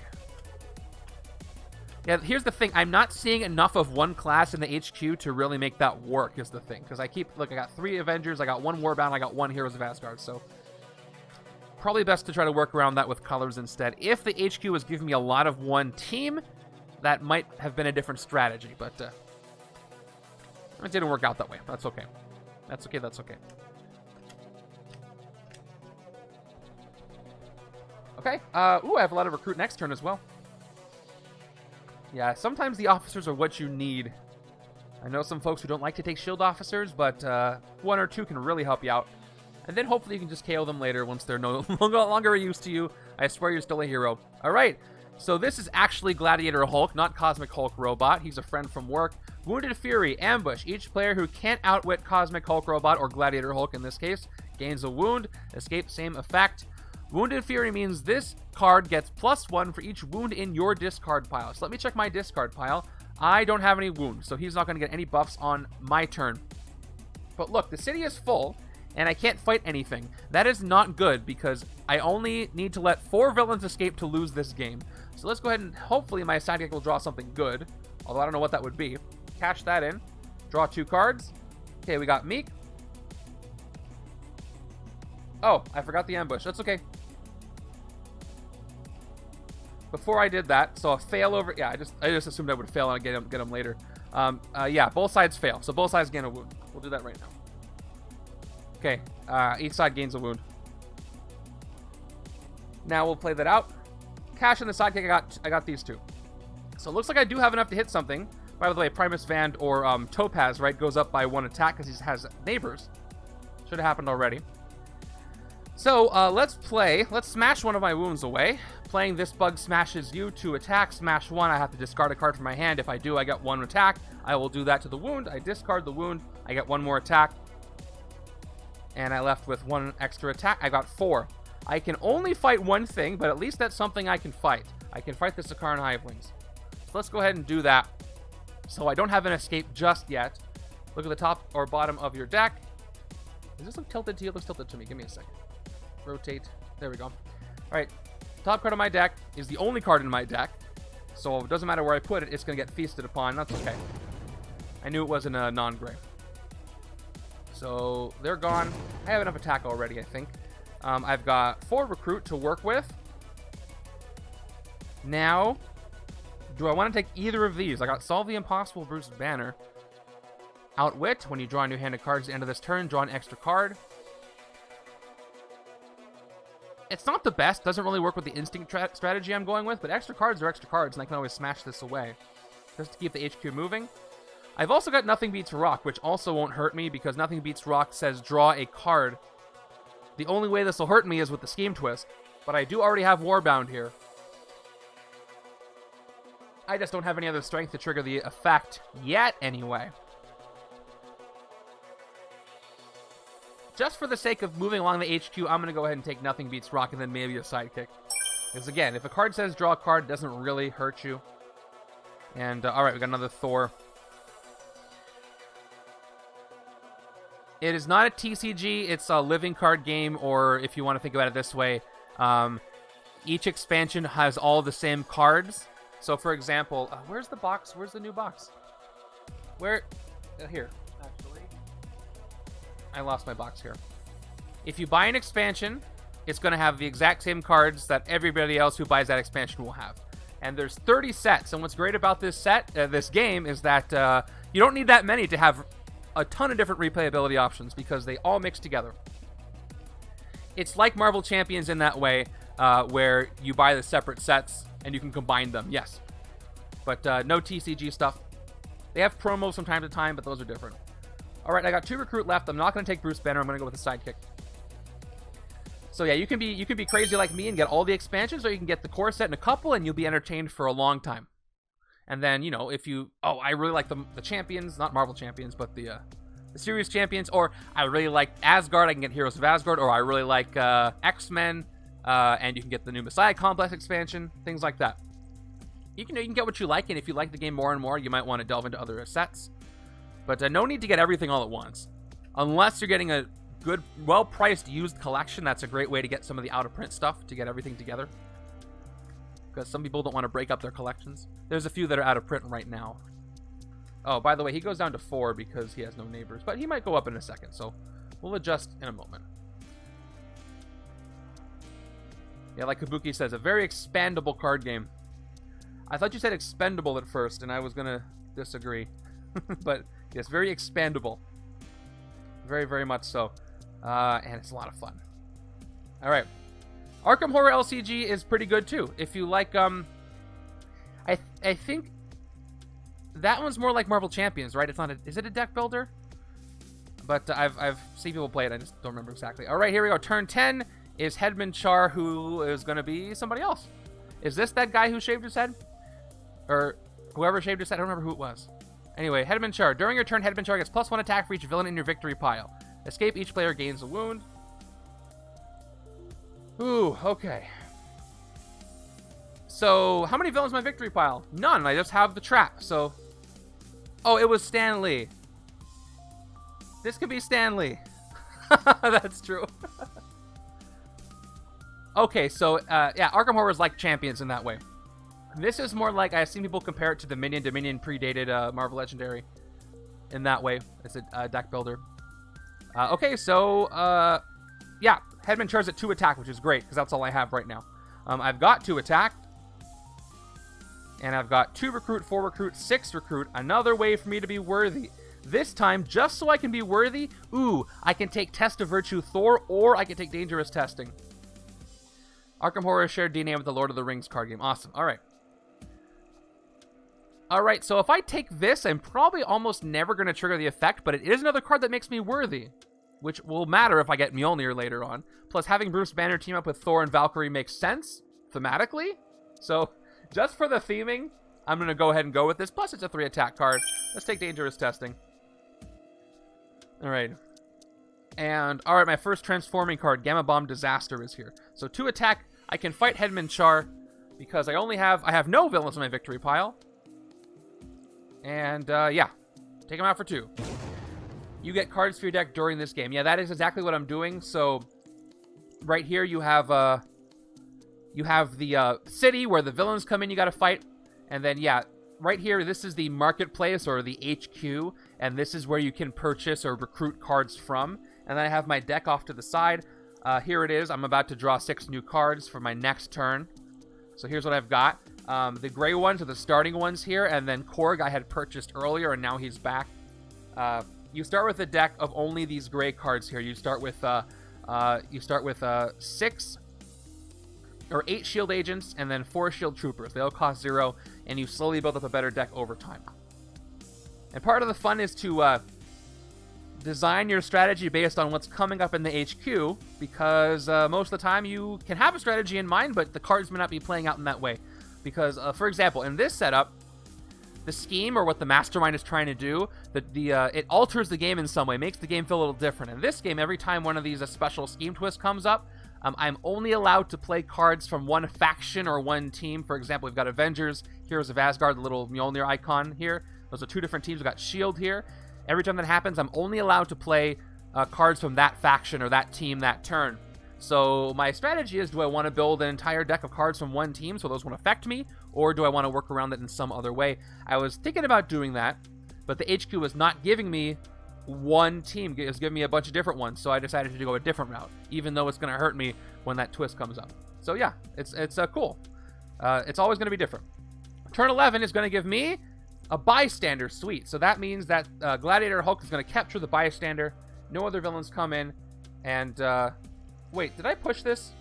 A: Yeah, here's the thing. I'm not seeing enough of one class in the HQ to really make that work, is the thing. Because I got 3 Avengers, I got 1 Warbound, I got 1 Heroes of Asgard, so probably best to try to work around that with colors instead. If the HQ was giving me a lot of one team, that might have been a different strategy, but it didn't work out that way. That's okay. That's okay, that's okay. Okay, ooh, I have a lot of recruit next turn as well. Yeah, sometimes the officers are what you need. I know some folks who don't like to take shield officers, but 1 or 2 can really help you out. And then hopefully you can just KO them later once they're no longer used to you. I swear you're still a hero. All right, so this is actually Gladiator Hulk, not Cosmic Hulk Robot. He's a friend from work. Wounded Fury, Ambush. Each player who can't outwit Cosmic Hulk Robot, or Gladiator Hulk in this case, gains a wound. Escape, same effect. Wounded Fury means this card gets +1 for each wound in your discard pile. So let me check my discard pile. I don't have any wounds, so he's not going to get any buffs on my turn. But look, the city is full, and I can't fight anything. That is not good, because I only need to let 4 villains escape to lose this game. So let's go ahead and hopefully my sidekick will draw something good, although I don't know what that would be. Cash that in. Draw 2 cards. Okay, we got Miek. Oh, I forgot the ambush. That's okay. Before I did that, so a fail over... Yeah, I just assumed I would fail and get him later. Yeah, both sides fail. So both sides gain a wound. We'll do that right now. Okay, each side gains a wound. Now we'll play that out. Cash in the sidekick, I got these 2. So it looks like I do have enough to hit something. By the way, Primus Vand or Topaz, right, goes up by 1 attack because he has neighbors. Should have happened already. So let's smash one of my wounds away. Playing this bug smashes you to attack. Smash 1, I have to discard a card from my hand. If I do, I get 1 attack. I will do that to the wound. I discard the wound. I get 1 more attack. And I left with 1 extra attack. I got 4. I can only fight 1 thing, but at least that's something I can fight. I can fight the Sakaaran Hivelings. So let's go ahead and do that. So I don't have an escape just yet. Look at the top or bottom of your deck. Does this look tilted to you? It looks tilted to me. Give me a second. Rotate. There we go. All right. Top card of my deck is the only card in my deck. So it doesn't matter where I put it. It's going to get feasted upon. That's okay. I knew it wasn't a non-gray. So they're gone. I have enough attack already, I think. I've got 4 recruit to work with. Now, do I want to take either of these? I got Solve the Impossible, Bruce Banner. Outwit. When you draw a new hand of cards at the end of this turn, draw an extra card. It's not the best. Doesn't really work with the instinct strategy I'm going with, but extra cards are extra cards, and I can always smash this away. Just to keep the HQ moving. I've also got Nothing Beats Rock, which also won't hurt me, because Nothing Beats Rock says draw a card. The only way this will hurt me is with the Scheme Twist, but I do already have Warbound here. I just don't have any other strength to trigger the effect yet, anyway. Just for the sake of moving along the HQ, I'm going to go ahead and take Nothing Beats Rock and then maybe a sidekick. Because again, if a card says draw a card, it doesn't really hurt you. And, alright, we got another Thor. It is not a TCG, it's a living card game, or if you want to think about it this way, each expansion has all the same cards. So, for example, where's the box? Where's the new box? Where? Here. Actually, I lost my box here. If you buy an expansion, it's going to have the exact same cards that everybody else who buys that expansion will have. And there's 30 sets, and what's great about this this game is that you don't need that many to have a ton of different replayability options, because they all mix together. It's like Marvel Champions in that way, where you buy the separate sets and you can combine them, yes. But no TCG stuff. They have promos from time to time, but those are different. All right, I got 2 recruit left. I'm not going to take Bruce Banner. I'm going to go with a sidekick. So yeah, you can be crazy like me and get all the expansions, or you can get the core set in a couple and you'll be entertained for a long time. And then, you know, if you... Oh, I really like the champions. Not Marvel Champions, but the series champions, or I really like Asgard, I can get Heroes of Asgard, or I really like X-Men, and you can get the new Messiah Complex expansion, things like that. You can get what you like, and if you like the game more and more, you might want to delve into other sets. But no need to get everything all at once. Unless you're getting a good, well-priced used collection, that's a great way to get some of the out-of-print stuff to get everything together. Because some people don't want to break up their collections. There's a few that are out of print right now. Oh, by the way, he goes down to 4 because he has no neighbors. But he might go up in a second, so we'll adjust in a moment. Yeah, like Kabuki says, a very expandable card game. I thought you said expendable at first, and I was going to disagree. But, yes, very expandable. Very, very much so. And it's a lot of fun. All right. Arkham Horror LCG is pretty good, too. If you like, I think that one's more like Marvel Champions, right? It's not is it a deck builder? But I've seen people play it. I just don't remember exactly. All right, here we go. Turn 10 is Headman Char, who is going to be somebody else. Is this that guy who shaved his head? Or whoever shaved his head? I don't remember who it was. Anyway, Headman Char. During your turn, Headman Char gets +1 attack for each villain in your victory pile. Escape, each player gains a wound. Ooh, okay. So, how many villains in my victory pile? None. I just have the trap, so... Oh, it was Stan Lee. This could be Stan Lee. That's true. Okay, so, yeah, Arkham Horror is like Champions in that way. This is more like, I've seen people compare it to the Dominion predated Marvel Legendary in that way. It's a deck builder. Okay, so, yeah, Headman Char's at 2 attack, which is great, because that's all I have right now. I've got 2 attack, and I've got 2 recruit, 4 recruit, 6 recruit, another way for me to be worthy. This time, just so I can be worthy, ooh, I can take Test of Virtue Thor, or I can take Dangerous Testing. Arkham Horror shared DNA with the Lord of the Rings card game. Awesome. All right. All right, so if I take this, I'm probably almost never going to trigger the effect, but it is another card that makes me worthy, which will matter if I get Mjolnir later on. Plus, having Bruce Banner team up with Thor and Valkyrie makes sense, thematically. So, just for the theming, I'm going to go ahead and go with this. Plus, it's a 3 attack card. Let's take Dangerous Testing. All right. And, all right, my first transforming card, Gamma Bomb Disaster, is here. So, 2 attack, I can fight Headman Char, because I have no villains in my victory pile. And, yeah, take them out for 2. You get cards for your deck during this game. Yeah, that is exactly what I'm doing. So, right here you have the city where the villains come in, you gotta fight. And then, yeah, right here, this is the marketplace or the HQ. And this is where you can purchase or recruit cards from. And then I have my deck off to the side. Here it is. I'm about to draw 6 new cards for my next turn. So here's what I've got. The gray ones are the starting ones here, and then Korg I had purchased earlier, and now he's back. You start with a deck of only these gray cards here. You start with 6 or 8 shield agents, and then 4 shield troopers. They all cost 0, and you slowly build up a better deck over time. And part of the fun is to design your strategy based on what's coming up in the HQ, because most of the time you can have a strategy in mind, but the cards may not be playing out in that way. Because, for example, in this setup, the scheme, or what the Mastermind is trying to do, it alters the game in some way, makes the game feel a little different. In this game, every time one of these special scheme twists comes up, I'm only allowed to play cards from one faction or one team. For example, we've got Avengers, Heroes of Asgard, the little Mjolnir icon here. Those are 2 different teams. We've got S.H.I.E.L.D. here. Every time that happens, I'm only allowed to play cards from that faction or that team that turn. So my strategy is, do I want to build an entire deck of cards from one team so those won't affect me, or do I want to work around it in some other way? I was thinking about doing that, but the HQ was not giving me one team. It was giving me a bunch of different ones, so I decided to go a different route, even though it's going to hurt me when that twist comes up. So yeah, it's cool. It's always going to be different. Turn 11 is going to give me a bystander suite, so that means that Gladiator Hulk is going to capture the bystander, no other villains come in, and... Wait, did I push this?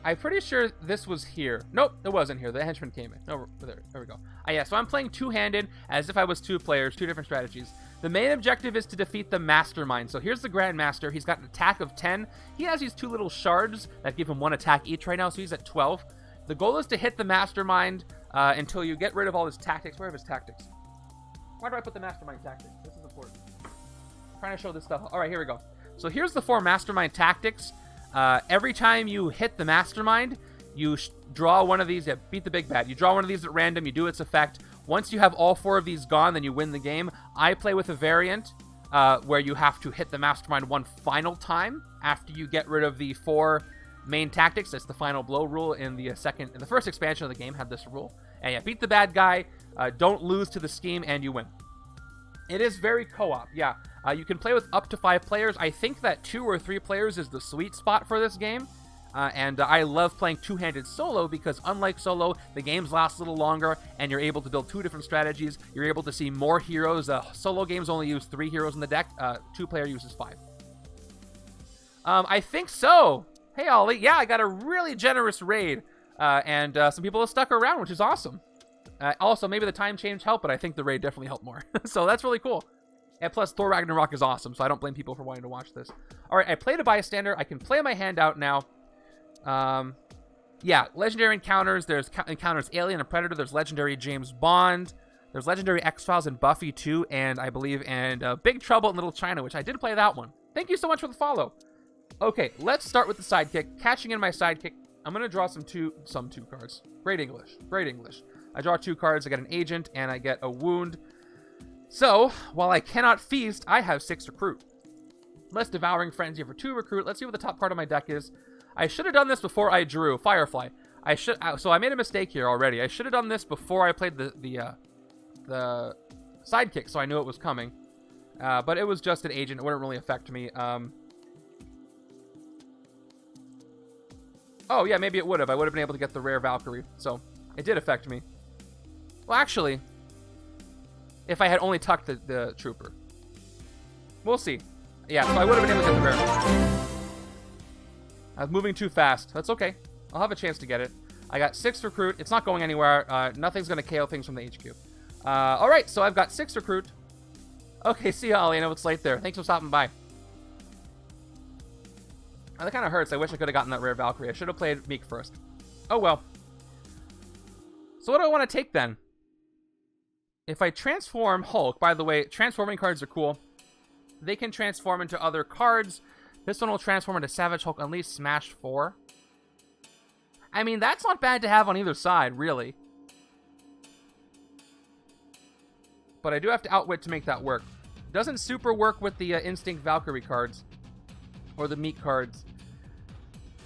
A: I'm pretty sure this was here. Nope, it wasn't here. The henchman came in. No, there we go. Yeah, so I'm playing two-handed as if I was 2 players, 2 different strategies. The main objective is to defeat the Mastermind. So here's the Grandmaster. He's got an attack of 10. He has these 2 little shards that give him 1 attack each right now, so he's at 12. The goal is to hit the Mastermind until you get rid of all his tactics. Where are his tactics? Why do I put the Mastermind tactics? This is important. I'm trying to show this stuff. All right, here we go. So here's the 4 Mastermind tactics. Every time you hit the Mastermind, you draw one of these. Yeah, beat the big bad. You draw one of these at random. You do its effect. Once you have all 4 of these gone, then you win the game. I play with a variant where you have to hit the Mastermind one final time after you get rid of the 4 main tactics. That's the final blow rule in the first expansion of the game had this rule. And yeah, beat the bad guy, don't lose to the scheme, and you win. It is very co-op, yeah. You can play with up to 5 players. I think that 2 or 3 players is the sweet spot for this game. And I love playing two-handed solo because unlike solo, the games last a little longer and you're able to build 2 different strategies. You're able to see more heroes. Solo games only use 3 heroes in the deck. 2-player uses 5. I think so. Hey, Ollie. Yeah, I got a really generous raid. And some people have stuck around, which is awesome. Also, maybe the time change helped, but I think the raid definitely helped more. So that's really cool. And plus, Thor Ragnarok is awesome, so I don't blame people for wanting to watch this. All right, I played a bystander. I can play my hand out now. Yeah, legendary encounters. There's encounters Alien and Predator. There's legendary James Bond. There's legendary X-Files and Buffy too, and I believe and Big Trouble in Little China, which I did play that one. Thank you so much for the follow. Okay, let's start with the sidekick. Catching in my sidekick, I'm gonna draw some two cards. Great English, great English. I draw 2 cards. I get an agent and I get a wound. So while I cannot feast, I have 6 recruit. Less devouring frenzy for 2 recruit. Let's see what the top card of my deck is. I should have done this before I drew Firefly. So I made a mistake here already. I should have done this before I played the sidekick, so I knew it was coming. But it was just an agent. It wouldn't really affect me. Oh yeah, maybe it would have. I would have been able to get the rare Valkyrie. So it did affect me. Well, actually, if I had only tucked the trooper, we'll see. Yeah, so I would have been able to get the rare. I was moving too fast. That's okay. I'll have a chance to get it. I got 6 recruit. It's not going anywhere. Nothing's going to KO things from the HQ. All right, so I've got 6 recruit. Okay, see ya, Ollie. I know it's late there. Thanks for stopping by. Oh, that kind of hurts. I wish I could have gotten that rare Valkyrie. I should have played Miek first. Oh, well. So what do I want to take then? If I transform Hulk, by the way, transforming cards are cool. They can transform into other cards. This one will transform into Savage Hulk, Unleash, Smash 4. I mean, that's not bad to have on either side, really. But I do have to outwit to make that work. Doesn't super work with the Instinct Valkyrie cards. Or the Miek cards.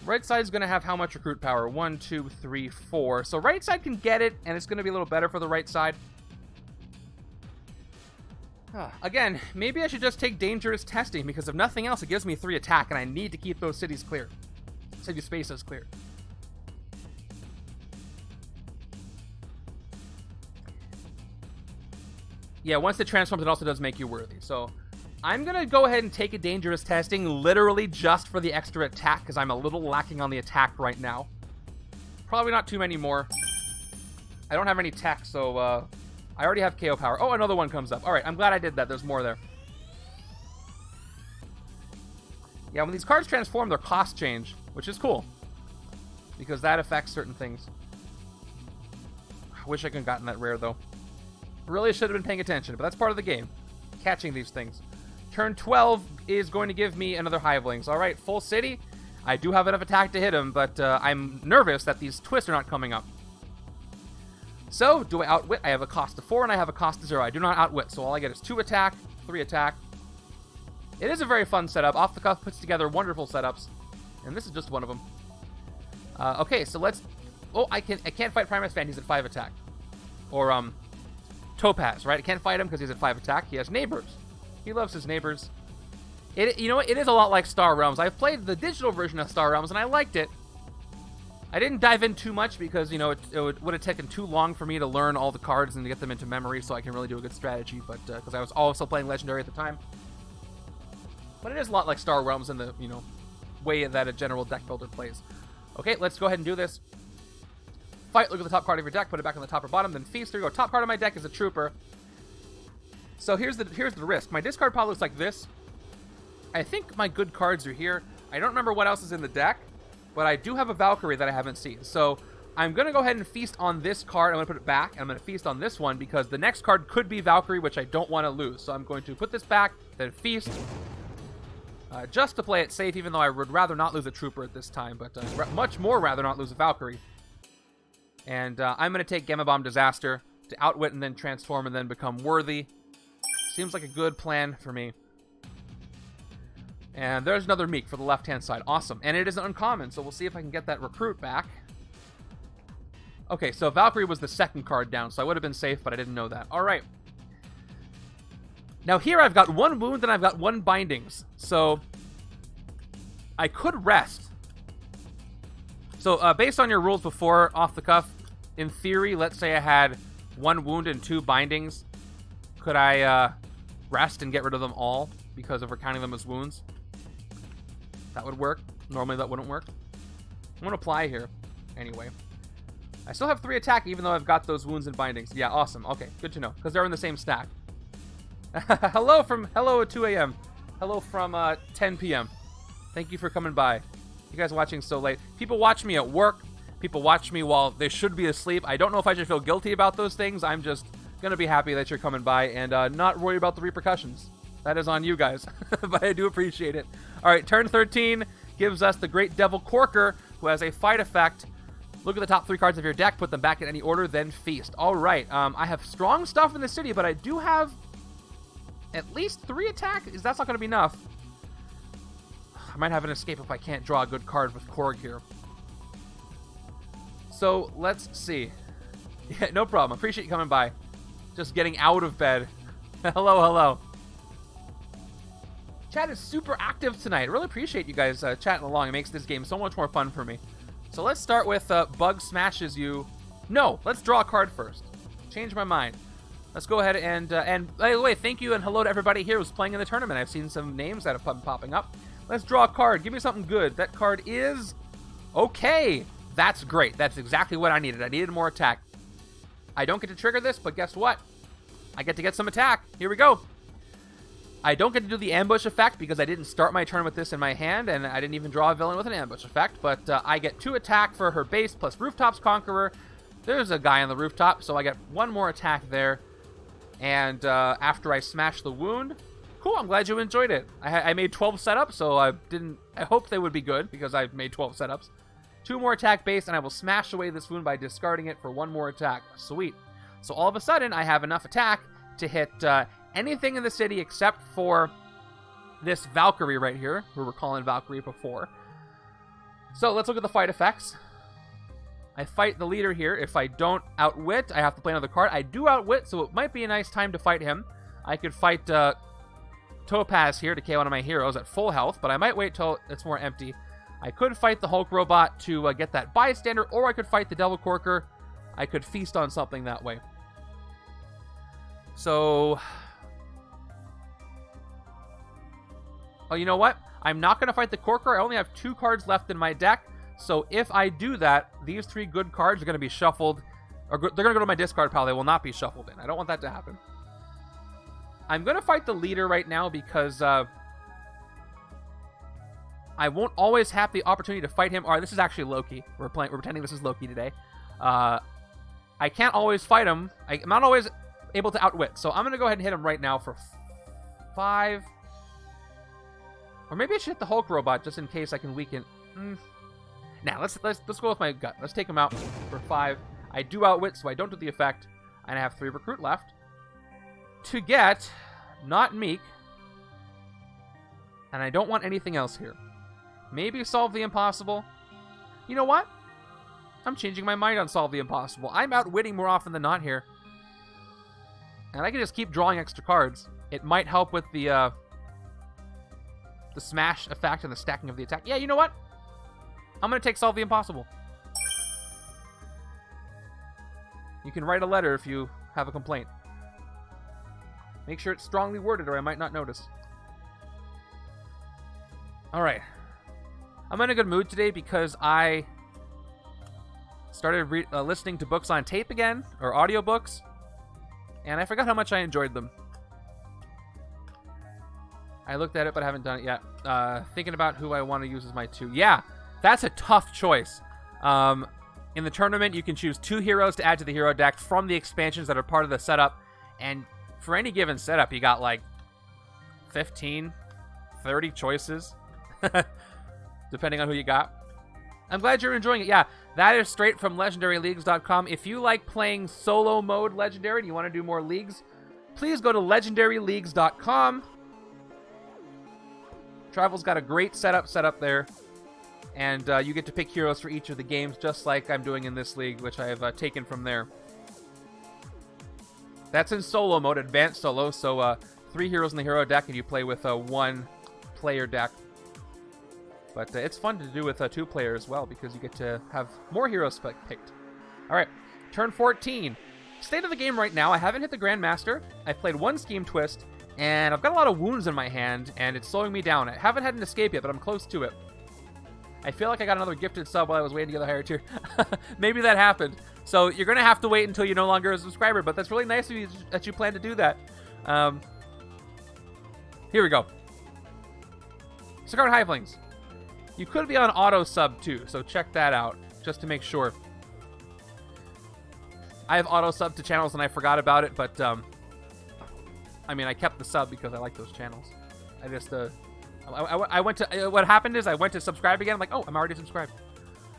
A: Right side is going to have how much recruit power? 1, 2, 3, 4. So right side can get it, and it's going to be a little better for the right side. Again, maybe I should just take Dangerous Testing, because if nothing else, it gives me 3 attack, and I need to keep those cities clear. City spaces clear. Yeah, once it transforms, it also does make you worthy. So I'm going to go ahead and take a Dangerous Testing, literally just for the extra attack, because I'm a little lacking on the attack right now. Probably not too many more. I don't have any tech, so I already have KO power. Oh, another one comes up. All right, I'm glad I did that. There's more there. Yeah, when these cards transform, their cost change, which is cool, because that affects certain things. I wish I could have gotten that rare, though. Really should have been paying attention, but that's part of the game. Catching these things. Turn 12 is going to give me another Hivelings. All right, full city. I do have enough attack to hit him, but I'm nervous that these twists are not coming up. So, do I outwit? I have a cost of 4 and I have a cost of 0. I do not outwit, so all I get is 2 attack, 3 attack. It is a very fun setup. Off the Cuff puts together wonderful setups, and this is just one of them. Okay, so let's... Oh, I can't fight Primus Fan. He's at 5 attack. Or, Topaz, right? I can't fight him because he's at 5 attack. He has neighbors. He loves his neighbors. You know what? It is a lot like Star Realms. I've played the digital version of Star Realms, and I liked it. I didn't dive in too much because, you know, it would have taken too long for me to learn all the cards and to get them into memory so I can really do a good strategy, but because I was also playing Legendary at the time. But it is a lot like Star Realms in the, you know, way that a general deck builder plays. Okay, let's go ahead and do this. Fight, look at the top card of your deck, put it back on the top or bottom, then feast. There you go. Top card of my deck is a trooper. So here's the risk. My discard pile looks like this. I think my good cards are here. I don't remember what else is in the deck, but I do have a Valkyrie that I haven't seen. So I'm going to go ahead and feast on this card. I'm going to put it back, and I'm going to feast on this one because the next card could be Valkyrie, which I don't want to lose. So I'm going to put this back, then feast, just to play it safe, even though I would rather not lose a Trooper at this time, but much more rather not lose a Valkyrie. And I'm going to take Gamma Bomb Disaster to outwit and then transform and then become worthy. Seems like a good plan for me. And there's another Miek for the left-hand side. Awesome. And it is uncommon, so we'll see if I can get that recruit back. Okay, so Valkyrie was the second card down, so I would have been safe, but I didn't know that. All right. Now here I've got 1 wound and I've got 1 bindings. So I could rest. So based on your rules before, off the cuff, in theory, let's say I had 1 wound and 2 bindings. Could I rest and get rid of them all because of we're counting them as wounds? That would work. Normally that wouldn't work. I'm going to apply here anyway. I still have 3 attack even though I've got those wounds and bindings. Yeah, awesome. Okay, good to know because they're in the same stack. Hello at 2 a.m. Hello from 10 p.m. Thank you for coming by. You guys watching so late. People watch me at work. People watch me while they should be asleep. I don't know if I should feel guilty about those things. I'm just going to be happy that you're coming by and not worry about the repercussions. That is on you guys, but I do appreciate it. All right, turn 13 gives us the Great Devil Corker, who has a fight effect. Look at the top 3 cards of your deck, put them back in any order, then feast. All right, I have strong stuff in the city, but I do have at least 3 attack. That's not going to be enough. I might have an escape if I can't draw a good card with Korg here. So, let's see. Yeah, no problem. Appreciate you coming by. Just getting out of bed. Hello. Chat is super active tonight. I really appreciate you guys chatting along. It makes this game so much more fun for me. So let's start with Bug Smashes You. No, let's draw a card first. Change my mind. Let's go ahead and by the way, thank you and hello to everybody here who's playing in the tournament. I've seen some names that have been popping up. Let's draw a card. Give me something good. That card is... Okay. That's great. That's exactly what I needed. I needed more attack. I don't get to trigger this, but guess what? I get to get some attack. Here we go. I don't get to do the ambush effect because I didn't start my turn with this in my hand, and I didn't even draw a villain with an ambush effect, but I get 2 attack for her base plus Rooftops Conqueror. There's a guy on the rooftop, so I get 1 more attack there. And after I smash the wound, cool, I'm glad you enjoyed it. I made 12 setups, so I hoped they would be good because I've made 12 setups. 2 more attack base, and I will smash away this wound by discarding it for 1 more attack. Sweet. So all of a sudden, I have enough attack to hit anything in the city except for this Valkyrie right here, who we're calling Valkyrie before. So let's look at the fight effects. I fight the leader here. If I don't outwit, I have to play another card. I do outwit, so it might be a nice time to fight him. I could fight Topaz here to KO one of my heroes at full health, but I might wait till it's more empty. I could fight the Hulk Robot to get that bystander, or I could fight the Devil Corker. I could feast on something that way. So... Oh, you know what? I'm not going to fight the Corker. I only have 2 cards left in my deck. So if I do that, these 3 good cards are going to be shuffled. Or they're going to go to my discard pile. They will not be shuffled in. I don't want that to happen. I'm going to fight the leader right now because I won't always have the opportunity to fight him. All right, this is actually Loki. We're pretending this is Loki today. I can't always fight him. I'm not always able to outwit. So I'm going to go ahead and hit him right now for 5... Or maybe I should hit the Hulk Robot just in case I can weaken. Now, let's go with my gut. Let's take him out for 5. I do outwit, so I don't do the effect. And I have 3 recruit left. To get, not Miek. And I don't want anything else here. Maybe solve the impossible. You know what? I'm changing my mind on solve the impossible. I'm outwitting more often than not here. And I can just keep drawing extra cards. It might help with the smash effect and the stacking of the attack. Yeah, you know what? I'm going to take Solve the Impossible. You can write a letter if you have a complaint. Make sure it's strongly worded or I might not notice. Alright. I'm in a good mood today because I started listening to books on tape again, or audiobooks, and I forgot how much I enjoyed them. I looked at it, but I haven't done it yet. Thinking about who I want to use as my 2. Yeah, that's a tough choice. In the tournament, you can choose 2 heroes to add to the hero deck from the expansions that are part of the setup. And for any given setup, you got like 15, 30 choices, depending on who you got. I'm glad you're enjoying it. Yeah, that is straight from legendaryleagues.com. If you like playing solo mode Legendary and you want to do more leagues, please go to legendaryleagues.com. Travel's got a great setup set up there. And you get to pick heroes for each of the games, just like I'm doing in this league, which I have taken from there. That's in solo mode, advanced solo, so 3 heroes in the hero deck, and you play with a 1-player deck. But it's fun to do with 2 players as well, because you get to have more heroes picked. All right, turn 14. State of the game right now, I haven't hit the Grandmaster. I've played 1 Scheme Twist, and I've got a lot of wounds in my hand, and it's slowing me down. I haven't had an escape yet, but I'm close to it. I feel like I got another gifted sub while I was waiting to get a higher tier. Maybe that happened. So you're going to have to wait until you're no longer a subscriber, but that's really nice of you that you plan to do that. Here we go. Sakaar Hivelings. You could be on auto sub too, so check that out, just to make sure. I have auto sub to channels and I forgot about it, but I mean, I kept the sub because I like those channels. I just I went to what happened is I went to subscribe again. I'm like, oh, I'm already subscribed.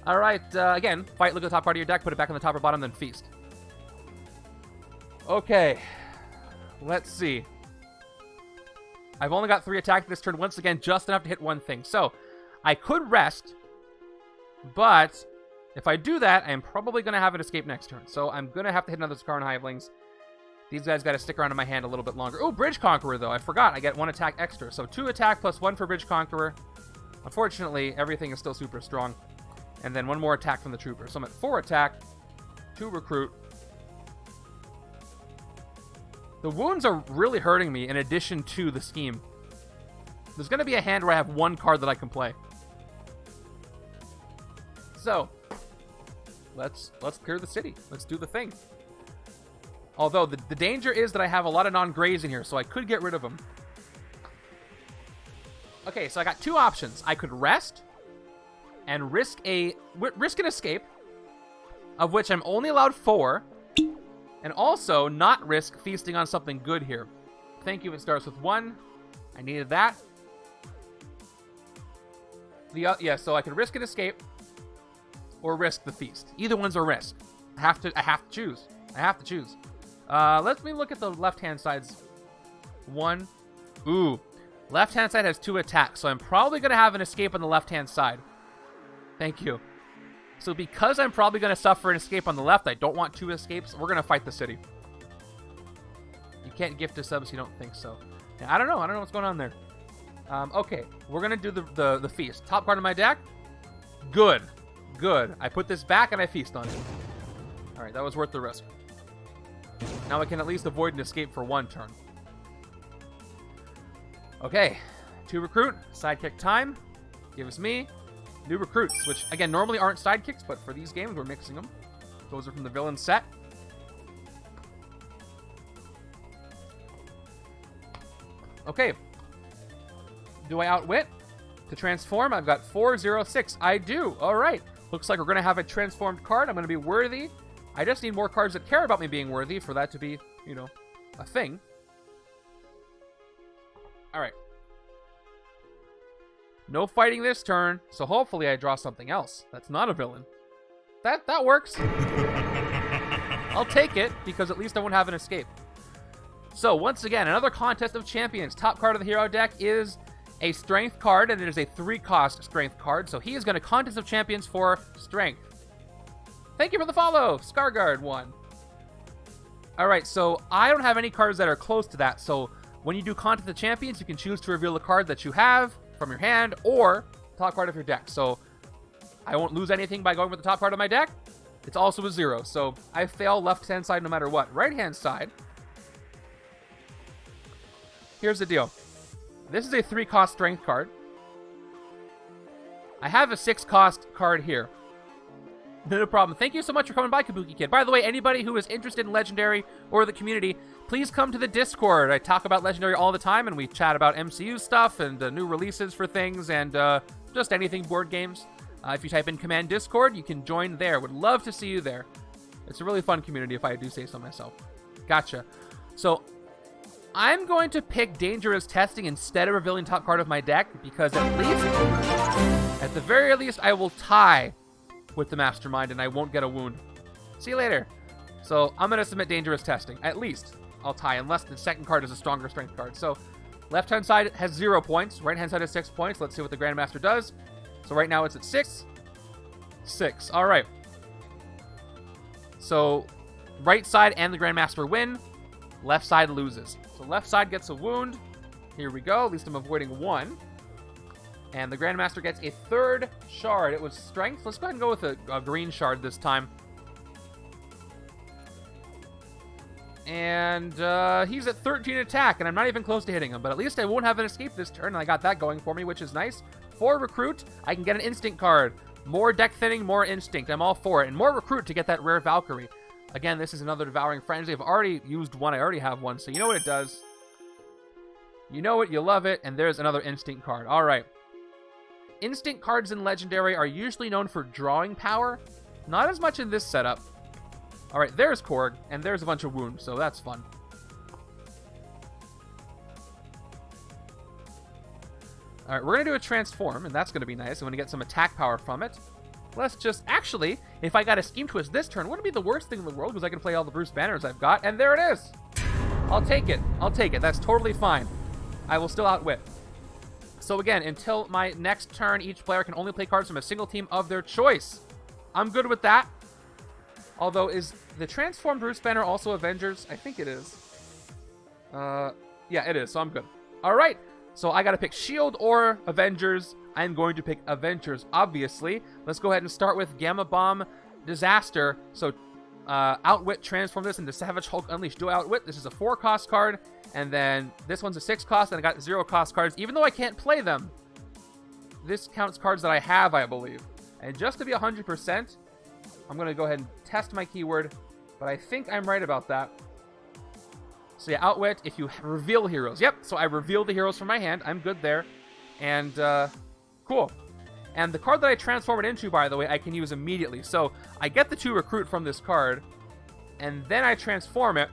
A: All right, again, fight. Look at the top part of your deck, put it back on the top or bottom, then feast. Okay, let's see. I've only got 3 attacks this turn. Once again, just enough to hit 1 thing. So I could rest, but if I do that, I'm probably going to have an escape next turn. So I'm going to have to hit another Sakaaran Hivelings. These guys got to stick around in my hand a little bit longer. Oh, Bridge Conqueror, though. I forgot. I get 1 attack extra. So 2 attack plus 1 for Bridge Conqueror. Unfortunately, everything is still super strong. And then 1 more attack from the Trooper. So I'm at 4 attack, 2 recruit. The wounds are really hurting me in addition to the scheme. There's going to be a hand where I have 1 card that I can play. So, let's clear the city. Let's do the thing. Although, the danger is that I have a lot of non-grays in here, so I could get rid of them. Okay, so I got 2 options. I could rest and risk an escape, of which I'm only allowed 4, and also not risk feasting on something good here. Thank you, it starts with 1. I needed that. Yeah, so I could risk an escape or risk the feast. Either one's a risk. I have to choose. Let me look at the left-hand side's 1. Ooh. Left-hand side has 2 attacks, so I'm probably going to have an escape on the left-hand side. Thank you. So because I'm probably going to suffer an escape on the left, I don't want 2 escapes. We're going to fight the city. You can't gift a sub, so you don't think so. I don't know what's going on there. Okay, we're going to do the feast. Top card of my deck. Good. I put this back and I feast on it. All right, that was worth the risk. Now I can at least avoid an escape for 1 turn. Okay, 2 recruit, sidekick time. Gives me new recruits, which again normally aren't sidekicks, but for these games we're mixing them. Those are from the villain set. Okay. Do I outwit to transform? I've got 406. I do. All right. Looks like we're going to have a transformed card. I'm going to be worthy. I just need more cards that care about me being worthy for that to be, you know, a thing. All right. No fighting this turn, so hopefully I draw something else. That's not a villain. That works. I'll take it, because at least I won't have an escape. So, once again, another Contest of Champions. Top card of the hero deck is a Strength card, and it is a 3-cost Strength card, so he is going to Contest of Champions for Strength. Thank you for the follow, Scarguard1. Alright, so I don't have any cards that are close to that, so when you do Contest of Champions, you can choose to reveal a card that you have from your hand, or top card of your deck. So, I won't lose anything by going with the top card of my deck. It's also a 0, so I fail left-hand side no matter what. Right-hand side, here's the deal. This is a 3-cost Strength card. I have a 6-cost card here. No problem. Thank you so much for coming by, Kabuki Kid. By the way, anybody who is interested in Legendary or the community, please come to the Discord. I talk about Legendary all the time, and we chat about MCU stuff and new releases for things and just anything board games. If you type in Command Discord, you can join there. Would love to see you there. It's a really fun community, if I do say so myself. Gotcha. So I'm going to pick Dangerous Testing instead of revealing top card of my deck, because at the very least, I will tie with the Mastermind and I won't get a wound. See you later. So I'm going to submit Dangerous Testing. At least I'll tie, unless the second card is a stronger strength card. So left-hand side has 0 points. Right-hand side has 6 points. Let's see what the Grandmaster does. So right now it's at 6. 6. All right. So right side and the Grandmaster win. Left side loses. So left side gets a wound. Here we go. At least I'm avoiding 1. And the Grandmaster gets a 3rd shard. It was strength. Let's go ahead and go with a green shard this time. And he's at 13 attack, and I'm not even close to hitting him. But at least I won't have an escape this turn, and I got that going for me, which is nice. 4 recruit, I can get an instinct card. More deck thinning, more instinct. I'm all for it. And more recruit to get that rare Valkyrie. Again, this is another Devouring Frenzy. I've already used one. I already have one, so you know what it does. You know it, you love it, and there's another instinct card. All right. Instinct cards in Legendary are usually known for drawing power. Not as much in this setup. All right, there's Korg, and there's a bunch of wounds, so that's fun. All right, we're going to do a transform, and that's going to be nice. I'm going to get some attack power from it. Let's just... Actually, if I got a Scheme Twist this turn, wouldn't be the worst thing in the world, because I can play all the Bruce Banners I've got, and there it is. I'll take it. I'll take it. That's totally fine. I will still outwit. So again, until my next turn, each player can only play cards from a single team of their choice. I'm good with that. Although, is the transformed Bruce Banner also Avengers? I think it is. Yeah, it is, so I'm good. All right, so I got to pick Shield or Avengers. I'm going to pick Avengers, obviously. Let's go ahead and start with Gamma Bomb Disaster. So, Outwit, transform this into Savage Hulk Unleashed. Do Outwit. This is a 4-cost card. And then this one's a 6-cost, and I got 0-cost cards. Even though I can't play them, this counts cards that I have, I believe. And just to be 100%, I'm going to go ahead and test my keyword, but I think I'm right about that. So yeah, Outwit, if you reveal heroes. Yep, so I revealed the heroes from my hand. I'm good there. And, cool. And the card that I transform it into, by the way, I can use immediately. So I get the 2 recruit from this card, and then I transform it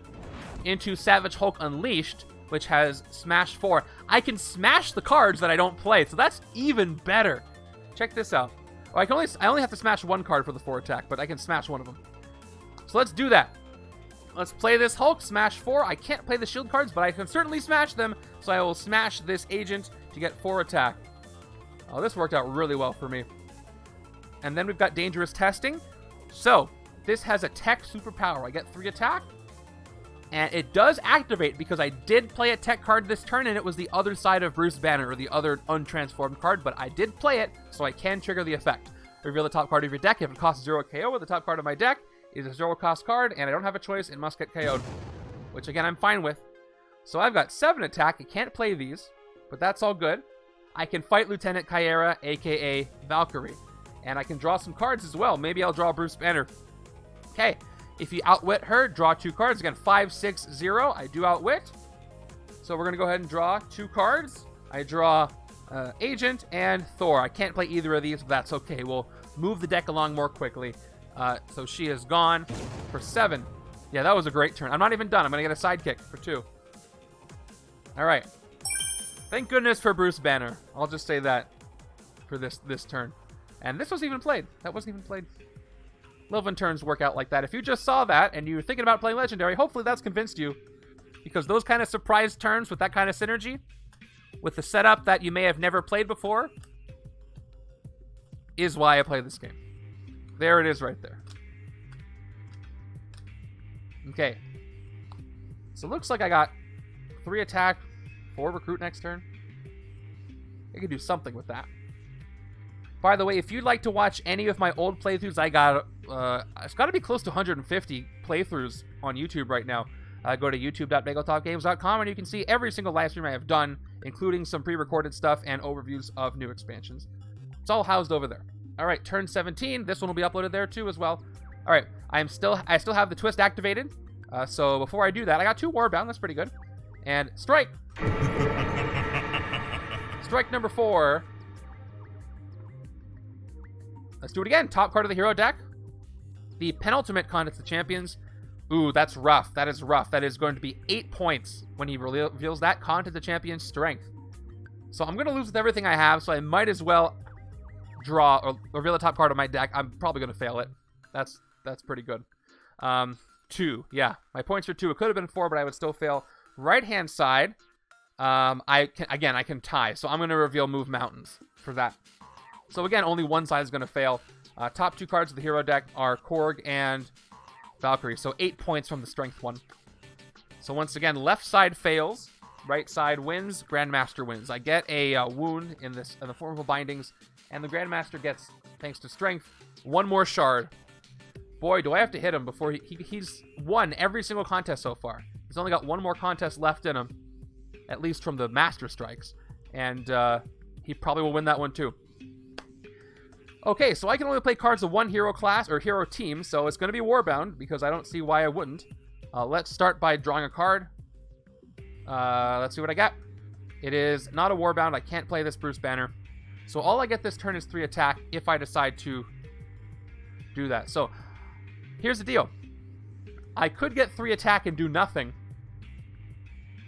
A: into Savage Hulk Unleashed, which has Smash 4. I can smash the cards that I don't play, so that's even better. Check this out. Oh, I only have to smash 1 card for the 4 attack, but I can smash one of them. So let's do that. Let's play this Hulk, smash 4. I can't play the shield cards, but I can certainly smash them, so I will smash this agent to get 4 attack. Oh, this worked out really well for me. And then we've got Dangerous Testing. So, this has a tech superpower. I get 3 attack. And it does activate because I did play a tech card this turn, and it was the other side of Bruce Banner, or the other untransformed card, but I did play it, so I can trigger the effect. Reveal the top card of your deck. If it costs 0 KO, the top card of my deck is a 0-cost card, and I don't have a choice, it must get KO'd. Which, again, I'm fine with. So I've got 7 attack. I can't play these, but that's all good. I can fight Lieutenant Kyera, a.k.a. Valkyrie. And I can draw some cards as well. Maybe I'll draw Bruce Banner. Okay. If you outwit her, draw 2 cards. Again, 5, 6, 0. I do outwit. So we're going to go ahead and draw 2 cards. I draw Agent and Thor. I can't play either of these, but that's okay. We'll move the deck along more quickly. So she is gone for 7. Yeah, that was a great turn. I'm not even done. I'm going to get a sidekick for 2. All right. Thank goodness for Bruce Banner. I'll just say that for this turn. And this was even played. That wasn't even played. Love when turns work out like that. If you just saw that and you were thinking about playing Legendary, hopefully that's convinced you. Because those kind of surprise turns with that kind of synergy, with the setup that you may have never played before, is why I play this game. There it is right there. Okay. So it looks like I got 3 attack, 4 recruit next turn. I could do something with that. By the way, if you'd like to watch any of my old playthroughs, I got it's got to be close to 150 playthroughs on YouTube right now. Go to youtube.bageltopgames.com and you can see every single live stream I have done, including some pre-recorded stuff and overviews of new expansions. It's all housed over there. All right, turn 17. This one will be uploaded there too as well. All right, I still have the twist activated. So before I do that, I got 2 Warbound. That's pretty good. And strike. Strike number 4. let's do it again. Top card of the hero deck. The penultimate Contest of Champions. Ooh, that's rough. That is rough. That is going to be 8 points when he reveals that Contest of Champions strength. So I'm going to lose with everything I have, so I might as well draw or reveal the top card of my deck. I'm probably going to fail it. That's pretty good. 2. Yeah, my points are 2. It could have been 4, but I would still fail. Right-hand side, I can tie. So I'm going to reveal Move Mountains for that. So again, only one side is going to fail. Top 2 cards of the hero deck are Korg and Valkyrie. So 8 points from the strength one. So once again, left side fails, right side wins, Grandmaster wins. I get a wound in the form of bindings, and the Grandmaster gets, thanks to strength, 1 more shard. Boy, do I have to hit him before he's won every single contest so far. He's only got 1 more contest left in him, at least from the Master Strikes. And he probably will win that one too. Okay, so I can only play cards of 1 hero class or hero team, so it's going to be Warbound because I don't see why I wouldn't. Let's start by drawing a card. Let's see what I got. It is not a Warbound. I can't play this Bruce Banner. So all I get this turn is 3 attack if I decide to do that. So here's the deal. I could get 3 attack and do nothing.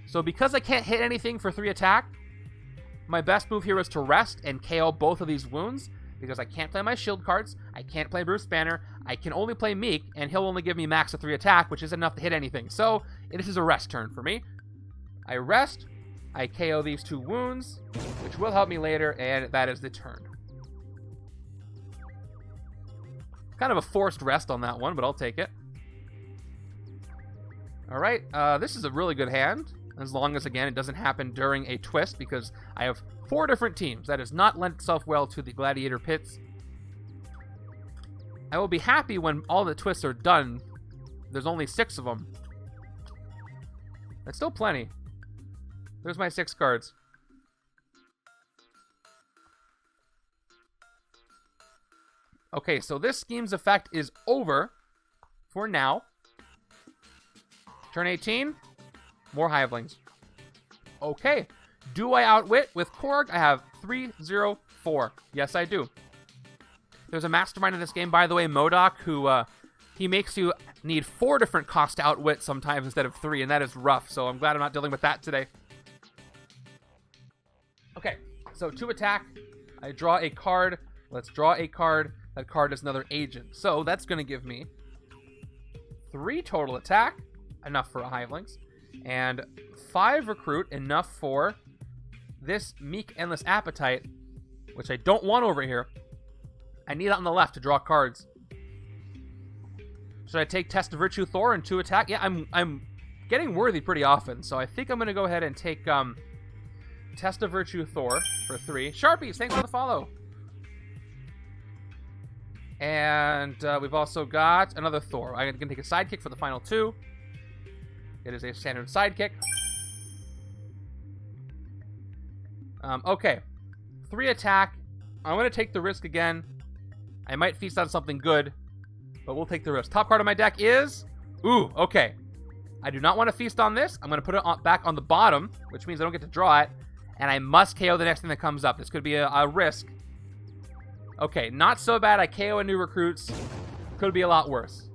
A: So because I can't hit anything for 3 attack, my best move here is to rest and KO both of these wounds. Because I can't play my shield cards, I can't play Bruce Banner, I can only play Miek, and he'll only give me max of 3 attack, which is enough to hit anything. So, this is a rest turn for me. I rest, I KO these 2 wounds, which will help me later, and that is the turn. Kind of a forced rest on that one, but I'll take it. Alright, this is a really good hand, as long as, again, it doesn't happen during a twist, because I have 4 different teams. That does not lend itself well to the Gladiator pits. I will be happy when all the twists are done. There's only 6 of them. That's still plenty. There's my 6 cards. Okay, so this scheme's effect is over for now. Turn 18. More Hivelings. Okay. Do I outwit with Korg? I have 304. Yes, I do. There's a mastermind in this game, by the way, MODOK, who he makes you need 4 different costs to outwit sometimes instead of 3, and that is rough, so I'm glad I'm not dealing with that today. Okay, so to attack, I draw a card. Let's draw a card. That card is another agent. So that's going to give me 3 total attack, enough for a Hivelings, and 5 recruit, enough for this Miek Endless Appetite, which I don't want over here. I need that on the left to draw cards. Should I take Test of Virtue Thor and 2 attack? Yeah, I'm getting worthy pretty often, so I think I'm going to go ahead and take Test of Virtue Thor for 3. Sharpies, thanks for the follow. And we've also got another Thor. I'm going to take a sidekick for the final 2. It is a standard sidekick. Okay. 3 attack. I'm going to take the risk again. I might feast on something good, but we'll take the risk. Top card of my deck is... Ooh, okay. I do not want to feast on this. I'm going to put it back on the bottom, which means I don't get to draw it, and I must KO the next thing that comes up. This could be a risk. Okay, not so bad. I KO a new recruits. Could be a lot worse.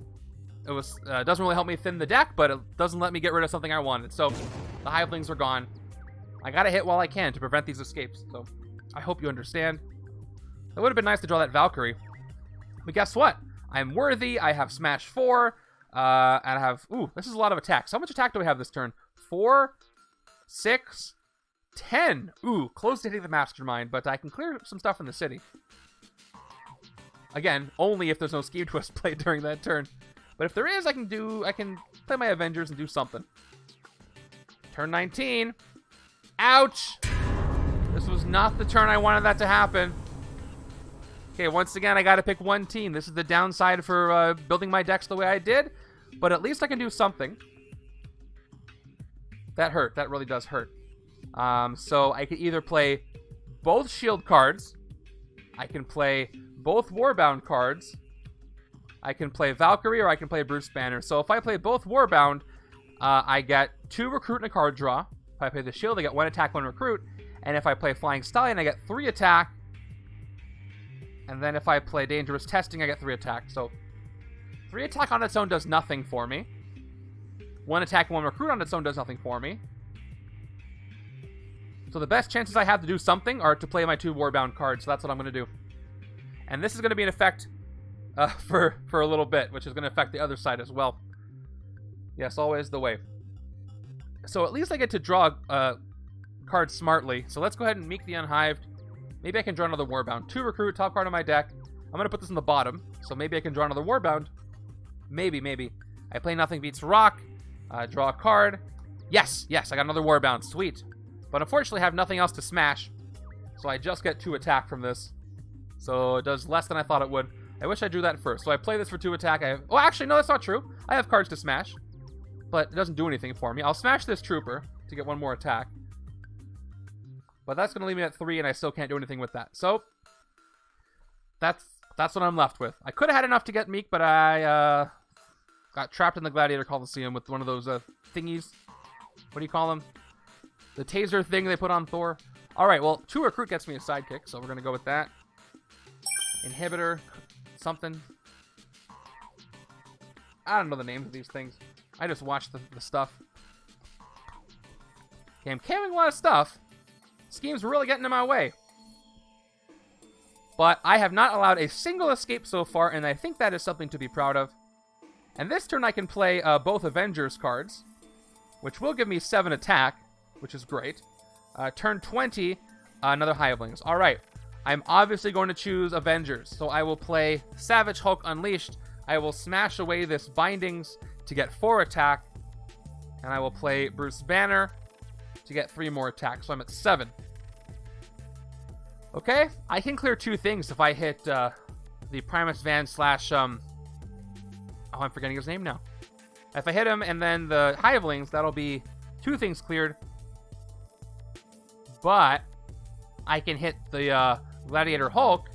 A: It was doesn't really help me thin the deck, but it doesn't let me get rid of something I wanted. So the Hivelings are gone. I gotta hit while I can to prevent these escapes. So I hope you understand. It would have been nice to draw that Valkyrie. But guess what? I'm worthy. I have Smash 4. And I have... Ooh, this is a lot of attacks. How much attack do I have this turn? 4, 6, 10. Ooh, close to hitting the Mastermind, but I can clear some stuff in the city. Again, only if there's no scheme twist played during that turn. But if there is, I can play my Avengers and do something. Turn 19. Ouch! This was not the turn I wanted that to happen. Okay, once again, I gotta pick one team. This is the downside for building my decks the way I did. But at least I can do something. That hurt. That really does hurt. So I could either play both shield cards. I can play both Warbound cards. I can play Valkyrie or I can play Bruce Banner. So if I play both Warbound, I get 2 recruit and a card draw. If I play the shield, I get 1 attack, 1 recruit. And if I play Flying Stallion, I get 3 attack And then if I play Dangerous Testing, I get 3 attack. So 3 attack on its own does nothing for me. 1 attack, 1 recruit on its own does nothing for me. So the best chances I have to do something are to play my 2 Warbound cards. So that's what I'm going to do. And this is going to be in effect for a little bit, which is going to affect the other side as well. Yes, always the way. So at least I get to draw cards smartly. So let's go ahead and Miek the Unhived. Maybe I can draw another Warbound. 2 recruit, top card on my deck. I'm going to put this in the bottom. So maybe I can draw another Warbound. Maybe. I play Nothing Beats Rock. Draw a card. Yes, I got another Warbound. Sweet. But unfortunately I have nothing else to smash. So I just get 2 attack from this. So it does less than I thought it would. I wish I drew that first. So I play this for 2 attack. Oh, actually, no, that's not true. I have cards to smash. But it doesn't do anything for me. I'll smash this Trooper to get 1 more attack. But that's going to leave me at 3, and I still can't do anything with that. So that's what I'm left with. I could have had enough to get Miek, but I got trapped in the Gladiator Coliseum with one of those thingies. What do you call them? The taser thing they put on Thor. All right, well, 2 recruit gets me a sidekick, so we're going to go with that. Inhibitor, something. I don't know the names of these things. I just watch the stuff. Okay, I'm carrying a lot of stuff. Scheme's really getting in my way. But I have not allowed a single escape so far, and I think that is something to be proud of. And this turn I can play both Avengers cards, which will give me 7 attack, which is great. Turn 20, another Hivelings. All right, I'm obviously going to choose Avengers, so I will play Savage Hulk Unleashed. I will smash away this Bindings to get 4 attack, and I will play Bruce Banner to get 3 more attack, so I'm at 7. Okay, I can clear 2 things if I hit the Primus Van slash, oh, I'm forgetting his name now. If I hit him and then the Hivelings, that'll be 2 things cleared. But I can hit the Gladiator Hulk,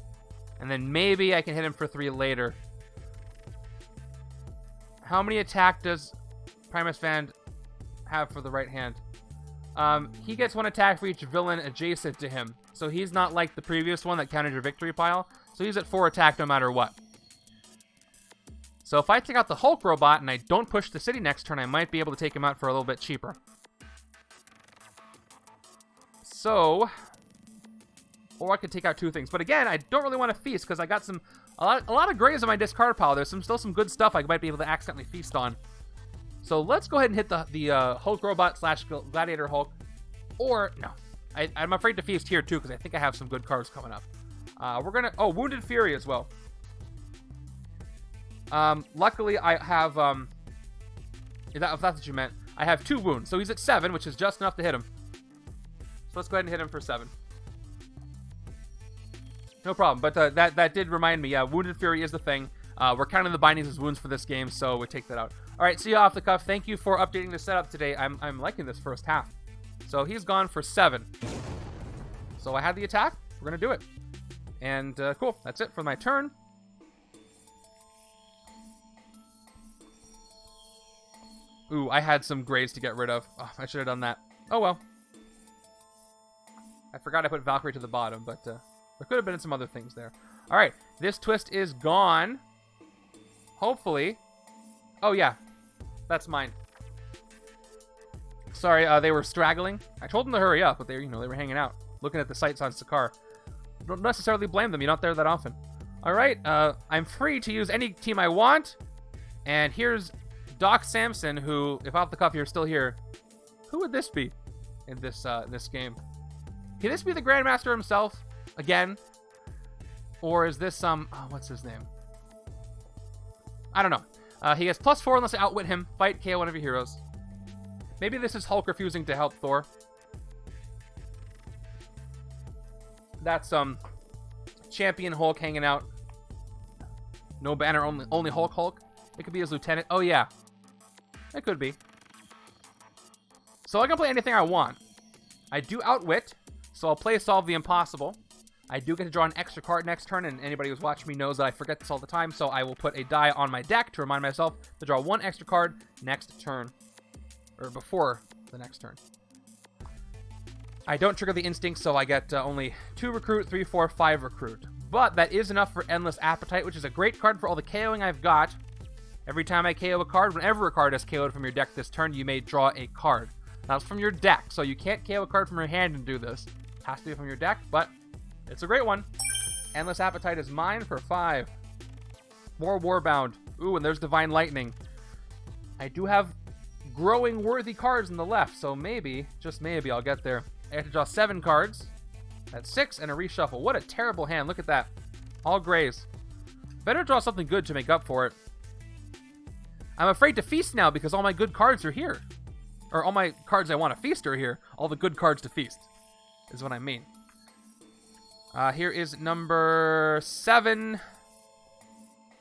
A: and then maybe I can hit him for 3 later. How many attack does Primus Van have for the right hand? He gets 1 attack for each villain adjacent to him. So he's not like the previous one that counted your victory pile. So he's at 4 attack no matter what. So if I take out the Hulk robot and I don't push the city next turn, I might be able to take him out for a little bit cheaper. So, or I could take out 2 things. But again, I don't really want to feast because I got a lot of grays on my discard pile. There's still some good stuff I might be able to accidentally feast on. So let's go ahead and hit the Hulk robot slash Gladiator Hulk. Or, no. I'm afraid to feast here too because I think I have some good cards coming up. We're going to... Oh, Wounded Fury as well. Luckily, I have... if that's what you meant. I have 2 wounds. So he's at 7, which is just enough to hit him. So let's go ahead and hit him for 7. No problem. But that did remind me. Yeah, Wounded Fury is the thing. We're counting the bindings as wounds for this game, so we take that out. All right, see you off the cuff. Thank you for updating the setup today. I'm liking this first half. So he's gone for 7. So I had the attack. We're going to do it. And cool. That's it for my turn. Ooh, I had some grays to get rid of. Oh, I should have done that. Oh, well. I forgot I put Valkyrie to the bottom, but there could have been some other things there. All right, this twist is gone. Hopefully. Oh, yeah. That's mine. Sorry, they were straggling. I told them to hurry up, but they were hanging out, looking at the sights on Sakaar. Don't necessarily blame them. You're not there that often. All right, I'm free to use any team I want. And here's Doc Samson, who, if off the cuff you're still here, who would this be in this game? Can this be the Grandmaster himself again? Or is this some... Oh, what's his name? I don't know. He has +4 unless I outwit him. Fight, KO one of your heroes. Maybe this is Hulk refusing to help Thor. That's Champion Hulk hanging out. No banner, only Hulk. It could be his lieutenant. Oh, yeah. It could be. So I can play anything I want. I do outwit, so I'll play Solve the Impossible. I do get to draw an extra card next turn, and anybody who's watching me knows that I forget this all the time, so I will put a die on my deck to remind myself to draw 1 extra card next turn. Or before the next turn. I don't trigger the instinct, so I get only 2 recruit, 3, 4, 5 recruit. But that is enough for Endless Appetite, which is a great card for all the KOing I've got. Every time I KO a card, whenever a card is KO'd from your deck this turn, you may draw a card. That's from your deck, so you can't KO a card from your hand and do this. It has to be from your deck, but it's a great one. Endless Appetite is mine for 5. More Warbound. Ooh, and there's Divine Lightning. I do have growing worthy cards on the left, so maybe, just maybe, I'll get there. I have to draw 7 cards. That's 6 and a reshuffle. What a terrible hand. Look at that. All grays. Better draw something good to make up for it. I'm afraid to feast now because all my good cards are here. Or all my cards I want to feast are here. All the good cards to feast is what I mean. Here is number 7.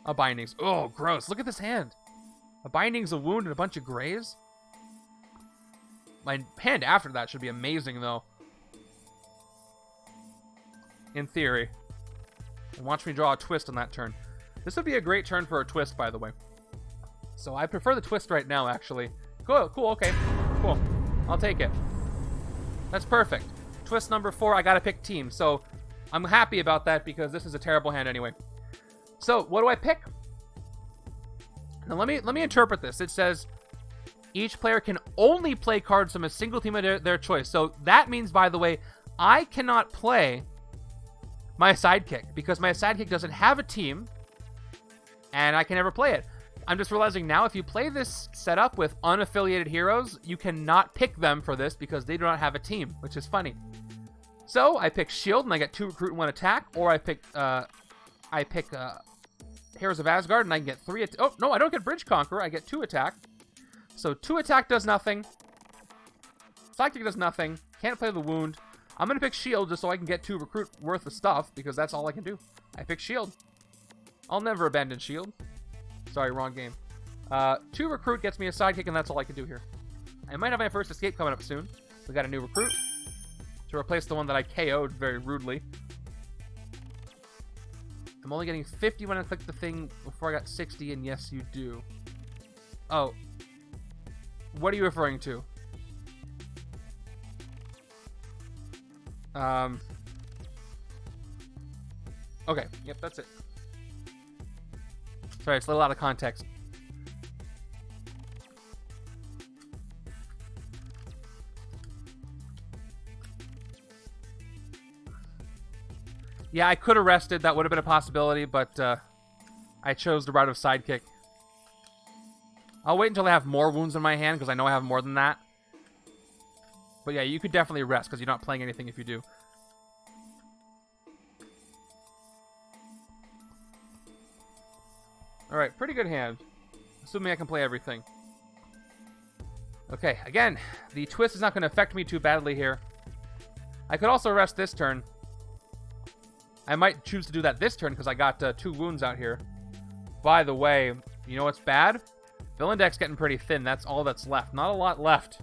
A: A Bindings. Oh, gross. Look at this hand. A Bindings, a Wound, and a bunch of grays. My hand after that should be amazing, though. In theory. And watch me draw a twist on that turn. This would be a great turn for a twist, by the way. So I prefer the twist right now, actually. Cool, okay. Cool. I'll take it. That's perfect. Twist number 4, I gotta pick team. So I'm happy about that because this is a terrible hand anyway. So what do I pick? Now let me interpret this. It says each player can only play cards from a single team of their choice. So that means, by the way, I cannot play my sidekick because my sidekick doesn't have a team and I can never play it. I'm just realizing now if you play this setup with unaffiliated heroes, you cannot pick them for this because they do not have a team, which is funny. So I pick Shield and I get 2 recruit and 1 attack, or I pick Heroes of Asgard and I can get 3 oh, no, I don't get Bridge Conqueror, I get 2 attack. So 2 attack does nothing. Sidekick does nothing. Can't play the Wound. I'm going to pick Shield just so I can get 2 recruit worth of stuff because that's all I can do. I pick Shield. I'll never abandon Shield. Sorry, wrong game. 2 recruit gets me a sidekick, and that's all I can do here. I might have my first escape coming up soon. We got a new recruit to replace the one that I KO'd very rudely. I'm only getting 50 when I click the thing before I got 60, and yes, you do. Oh. What are you referring to? Okay, yep, that's it. Sorry, it's a little out of context. Yeah, I could have rested. That would have been a possibility, but I chose the route of sidekick. I'll wait until I have more wounds in my hand, because I know I have more than that. But yeah, you could definitely rest, because you're not playing anything if you do. Alright, pretty good hand. Assuming I can play everything. Okay, again, the twist is not going to affect me too badly here. I could also rest this turn. I might choose to do that this turn because I got 2 wounds out here. By the way, you know what's bad? Villain deck's getting pretty thin. That's all that's left. Not a lot left.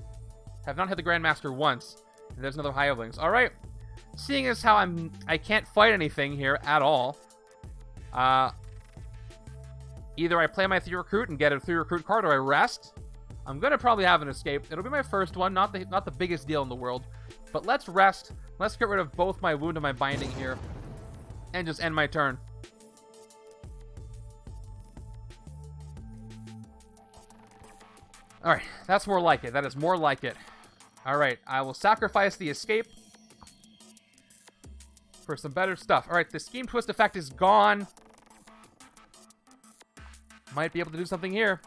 A: Have not hit the Grandmaster once. And there's another Hivelings. Alright. Seeing as how I can't fight anything here at all. Either I play my 3 recruit and get a 3 recruit card, or I rest. I'm gonna probably have an escape. It'll be my first one, not the biggest deal in the world. But let's rest. Let's get rid of both my wound and my binding here, and just end my turn. All right, that's more like it. That is more like it. All right, I will sacrifice the escape for some better stuff. All right, the Scheme Twist effect is gone. Might be able to do something here.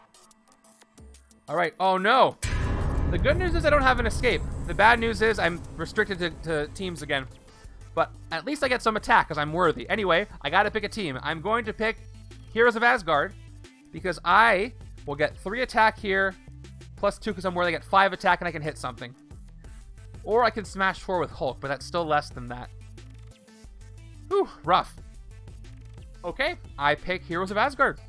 A: All right. Oh, no. The good news is I don't have an escape. The bad news is I'm restricted to teams again. But at least I get some attack because I'm worthy. Anyway, I got to pick a team. I'm going to pick Heroes of Asgard because I will get 3 attack here, plus 2 because I'm worthy. I get 5 attack and I can hit something. Or I can smash 4 with Hulk, but that's still less than that. Whew, rough. Okay, I pick Heroes of Asgard.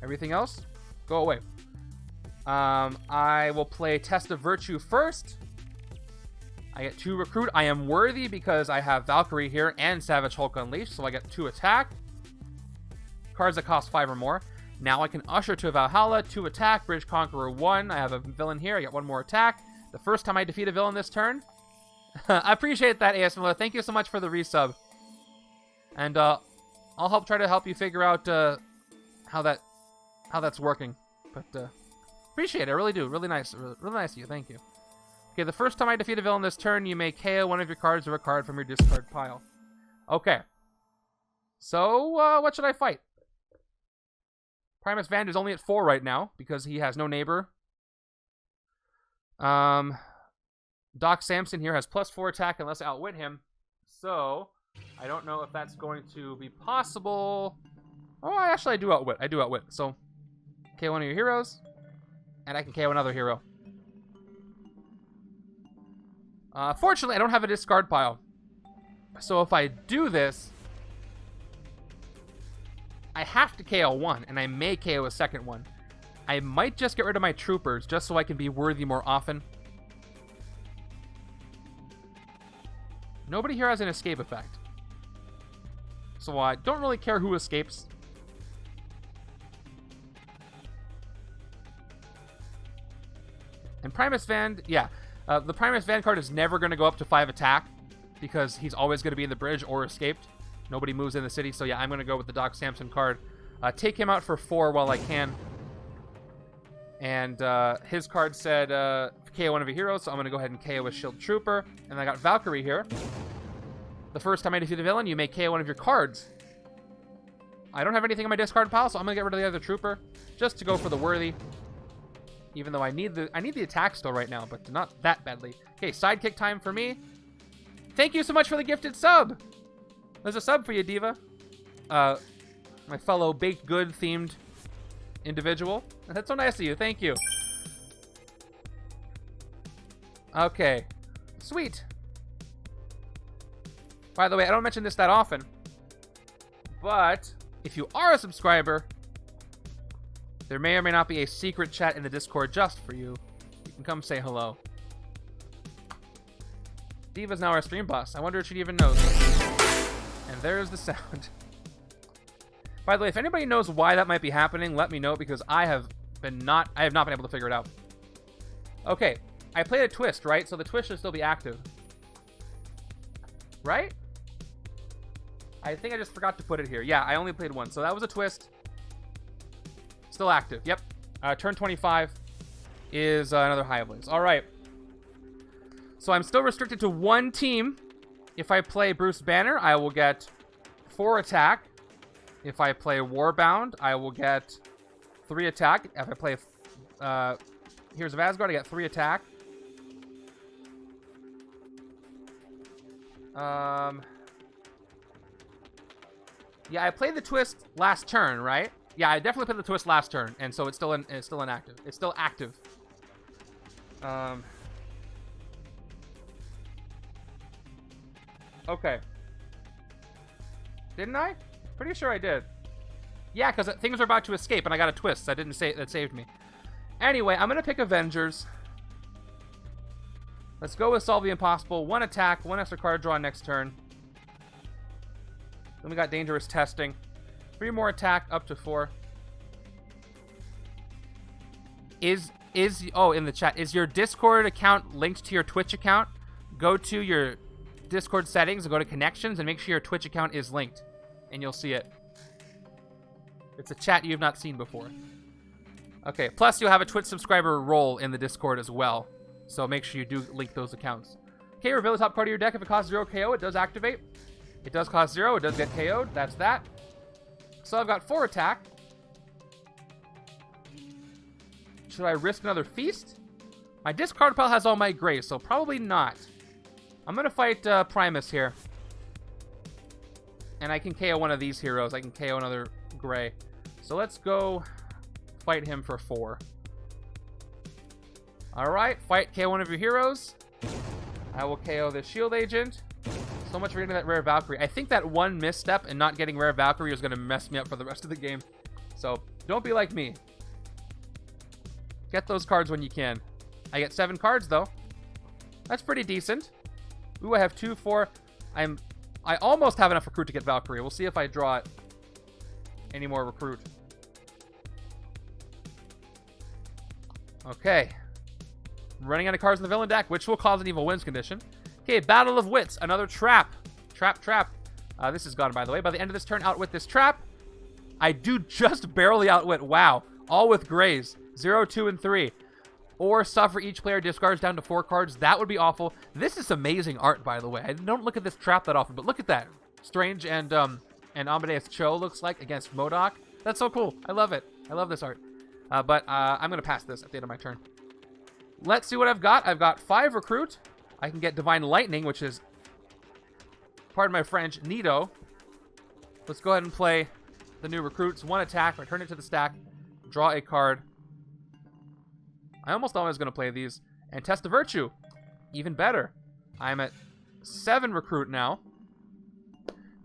A: Everything else, go away. I will play Test of Virtue first. I get 2 recruit. I am worthy because I have Valkyrie here and Savage Hulk Unleashed, so I get 2 attack. Cards that cost 5 or more. Now I can Usher to Valhalla, 2 attack, Bridge Conqueror 1. I have a villain here. I get 1 more attack. The first time I defeat a villain this turn, I appreciate that, ASMR. Thank you so much for the resub. And I'll try to help you figure out how that's working. But appreciate it, I really do. Really nice of you. Thank you. Okay, the first time I defeat a villain this turn, you may KO one of your cards or a card from your discard pile. Okay. So what should I fight? Primus Vand is only at 4 right now because he has no neighbor. Doc Samson here has +4 attack unless I outwit him. So I don't know if that's going to be possible. Oh, actually I do outwit. So KO one of your heroes, and I can KO another hero. Fortunately, I don't have a discard pile. So if I do this, I have to KO one, and I may KO a second one. I might just get rid of my troopers, just so I can be worthy more often. Nobody here has an escape effect. So I don't really care who escapes. And Primus Vand, yeah. The Primus Vand card is never going to go up to 5 attack because he's always going to be in the bridge or escaped. Nobody moves in the city, so yeah, I'm going to go with the Doc Samson card. Take him out for 4 while I can. And his card said KO one of your heroes, so I'm going to go ahead and KO a shield trooper. And I got Valkyrie here. The first time I defeat a villain, you may KO one of your cards. I don't have anything in my discard pile, so I'm going to get rid of the other trooper just to go for the worthy. Even though I need the attack still right now, but not that badly. Okay, sidekick time for me. Thank you so much for the gifted sub. There's a sub for you, Diva. My fellow baked good themed individual. That's so nice of you. Thank you. Okay. Sweet. By the way, I don't mention this that often, but if you are a subscriber, there may or may not be a secret chat in the Discord just for you. You can come say hello. Diva's now our stream boss. I wonder if she even knows. And there's the sound. By the way, if anybody knows why that might be happening, let me know because I have not been able to figure it out. Okay, I played a twist, right? So the twist should still be active. Right? I think I just forgot to put it here. Yeah, I only played one. So that was a twist. Still active. Yep. Turn 25 is another Hivelings. All right. So I'm still restricted to one team. If I play Bruce Banner, I will get 4 attack. If I play Warbound, I will get 3 attack. If I play Heroes of Asgard, I get 3 attack. Yeah, I played the twist last turn, right? Yeah, I definitely played the twist last turn, and so it's still inactive. It's still active. Okay. Didn't I? Pretty sure I did. Yeah, because things are about to escape, and I got a twist. That saved me. Anyway, I'm gonna pick Avengers. Let's go with Solve the Impossible. 1 attack, 1 extra card draw next turn. Then we got Dangerous Testing. 3 more attack, up to 4. Oh, in the chat, is your Discord account linked to your Twitch account? Go to your Discord settings and go to connections and make sure your Twitch account is linked, and you'll see it. It's a chat you have not seen before. Okay, plus you'll have a Twitch subscriber role in the Discord as well, so make sure you do link those accounts. Okay, reveal the top card of your deck. If it costs 0 KO, it does activate. It does cost 0, it does get KO'd. That's that. So I've got 4 attack. Should I risk another feast? My discard pile has all my grays, so probably not. I'm going to fight Primus here. And I can KO one of these heroes. I can KO another gray. So let's go fight him for 4. Alright, fight KO one of your heroes. I will KO the shield agent. So much for getting that rare Valkyrie. I think that one misstep and not getting rare Valkyrie is going to mess me up for the rest of the game. So don't be like me. Get those cards when you can. I get 7 cards though. That's pretty decent. Ooh, I have 2, 4. I almost have enough recruit to get Valkyrie. We'll see if I draw it. Any more recruit. Okay. I'm running out of cards in the villain deck, which will cause an evil wins condition. Okay, Battle of Wits. Another trap. Trap. This is gone, by the way. By the end of this turn, outwit this trap. I do just barely outwit. Wow. All with grays. 0, 2, and 3. Or suffer each player discards down to 4 cards. That would be awful. This is amazing art, by the way. I don't look at this trap that often, but look at that. Strange and Amadeus Cho looks like against MODOK. That's so cool. I love it. I love this art. But I'm going to pass this at the end of my turn. Let's see what I've got. I've got 5 recruit. I can get Divine Lightning, which is, pardon my French, neato. Let's go ahead and play the new recruits. 1 attack, return it to the stack, draw a card. I almost thought I was going to play these. And Test of Virtue. Even better. I'm at 7 recruit now.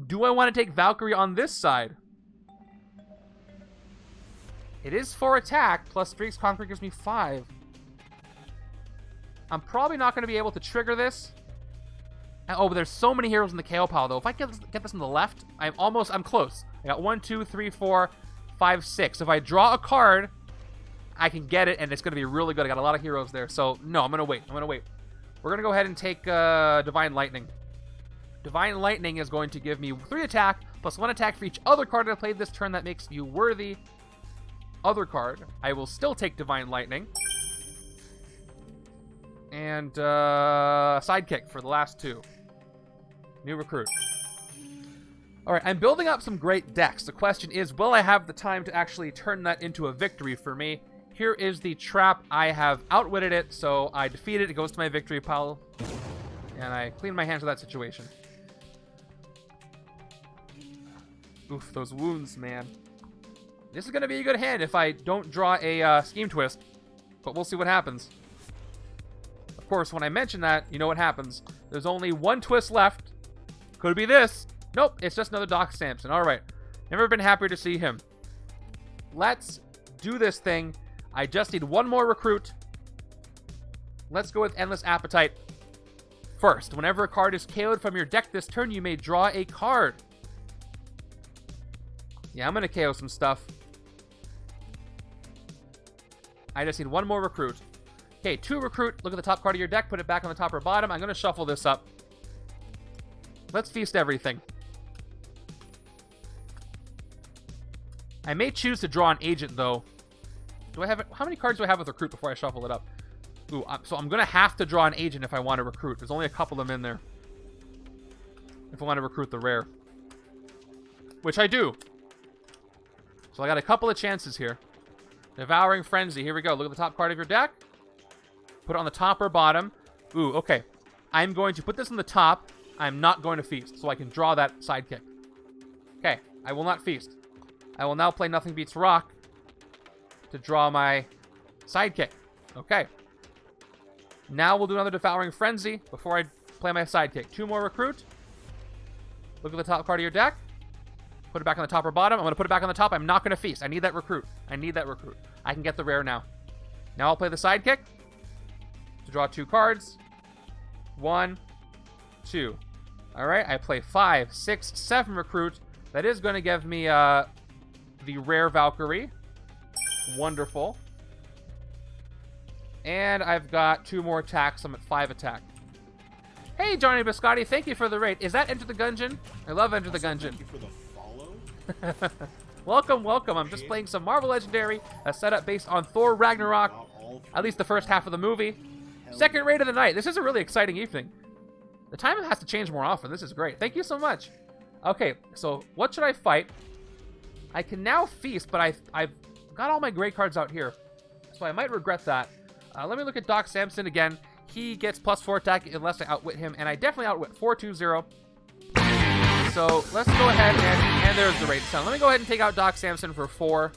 A: Do I want to take Valkyrie on this side? It is 4 attack, plus Streaks Conquer gives me 5. I'm probably not going to be able to trigger this. Oh, but there's so many heroes in the KO pile, though. If I get this on the left, I'm close. I got 1, 2, 3, 4, 5, 6. If I draw a card, I can get it, and it's going to be really good. I got a lot of heroes there. So, no, I'm going to wait. We're going to go ahead and take Divine Lightning. Divine Lightning is going to give me 3 attack, plus 1 attack for each other card I played this turn that makes you worthy. Other card. I will still take Divine Lightning. And Sidekick for the last 2. New recruit. All right, I'm building up some great decks. The question is, will I have the time to actually turn that into a victory for me? Here is the trap. I have outwitted it, so I defeat it. It goes to my victory pile. And I clean my hands of that situation. Oof, those wounds, man. This is going to be a good hand if I don't draw a Scheme Twist. But we'll see what happens. Of course, when I mention that, you know what happens. There's only 1 twist left. Could be this. Nope, it's just another Doc Samson. All right. Never been happier to see him. Let's do this thing. I just need 1 more recruit. Let's go with Endless Appetite. First, whenever a card is KO'd from your deck this turn, you may draw a card. Yeah, I'm going to KO some stuff. I just need 1 more recruit. Okay, 2 recruit. Look at the top card of your deck. Put it back on the top or bottom. I'm going to shuffle this up. Let's feast everything. I may choose to draw an agent, though. Do I have it? How many cards do I have with recruit before I shuffle it up? Ooh, so I'm going to have to draw an agent if I want to recruit. There's only a couple of them in there. If I want to recruit the rare. Which I do. So I got a couple of chances here. Devouring Frenzy. Here we go. Look at the top card of your deck. Put it on the top or bottom. Ooh, okay. I'm going to put this on the top. I'm not going to feast, so I can draw that Sidekick. Okay, I will not feast. I will now play Nothing Beats Rock to draw my Sidekick. Okay. Now we'll do another Devouring Frenzy before I play my Sidekick. 2 more recruit. Look at the top card of your deck. Put it back on the top or bottom. I'm going to put it back on the top. I'm not going to feast. I need that recruit. I can get the rare now. Now I'll play the Sidekick to draw 2 cards. 1, 2. All right, I play 5, 6, 7 recruit. That is going to give me the rare Valkyrie. Wonderful. And I've got 2 more attacks. I'm at 5 attack. Hey, Johnny Biscotti, thank you for the raid. Is that Enter the Gungeon? I love Enter the Gungeon.
B: Thank you for the follow.
A: Welcome. I'm just playing some Marvel Legendary, a setup based on Thor Ragnarok, at least the first half of the movie. Second raid of the night. This is a really exciting evening. The time has to change more often. This is great. Thank you so much. Okay, so what should I fight? I can now feast, but I've got all my gray cards out here, so I might regret that. Let me look at Doc Samson again. He gets +4 attack unless I outwit him, and I definitely outwit 4-2-0. So let's go ahead and there's the raid sound. Let me go ahead and take out Doc Samson for 4.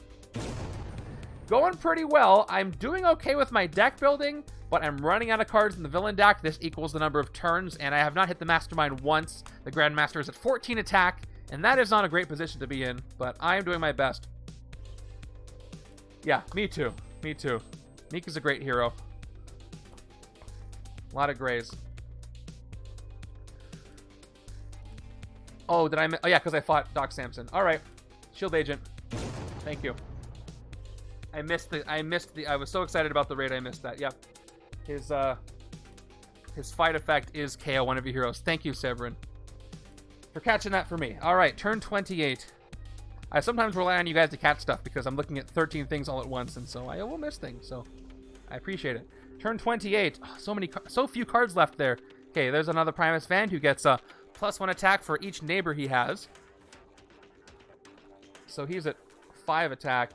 A: Going pretty well. I'm doing okay with my deck building, but I'm running out of cards in the villain deck. This equals the number of turns, and I have not hit the Mastermind once. The Grandmaster is at 14 attack, and that is not a great position to be in, but I am doing my best. Yeah, me too. Miek is a great hero. A lot of grays. Oh, did I miss? Oh, yeah, because I fought Doc Samson. All right. Shield Agent. Thank you. I was so excited about the raid, I missed that. Yep. His fight effect is KO one of your heroes. Thank you, Severin, for catching that for me. All right, turn 28. I sometimes rely on you guys to catch stuff because I'm looking at 13 things all at once, and so I will miss things. So I appreciate it. Turn 28. Oh, so few cards left there. Okay, there's another Primus Van who gets a +1 attack for each neighbor he has. So he's at 5 attack.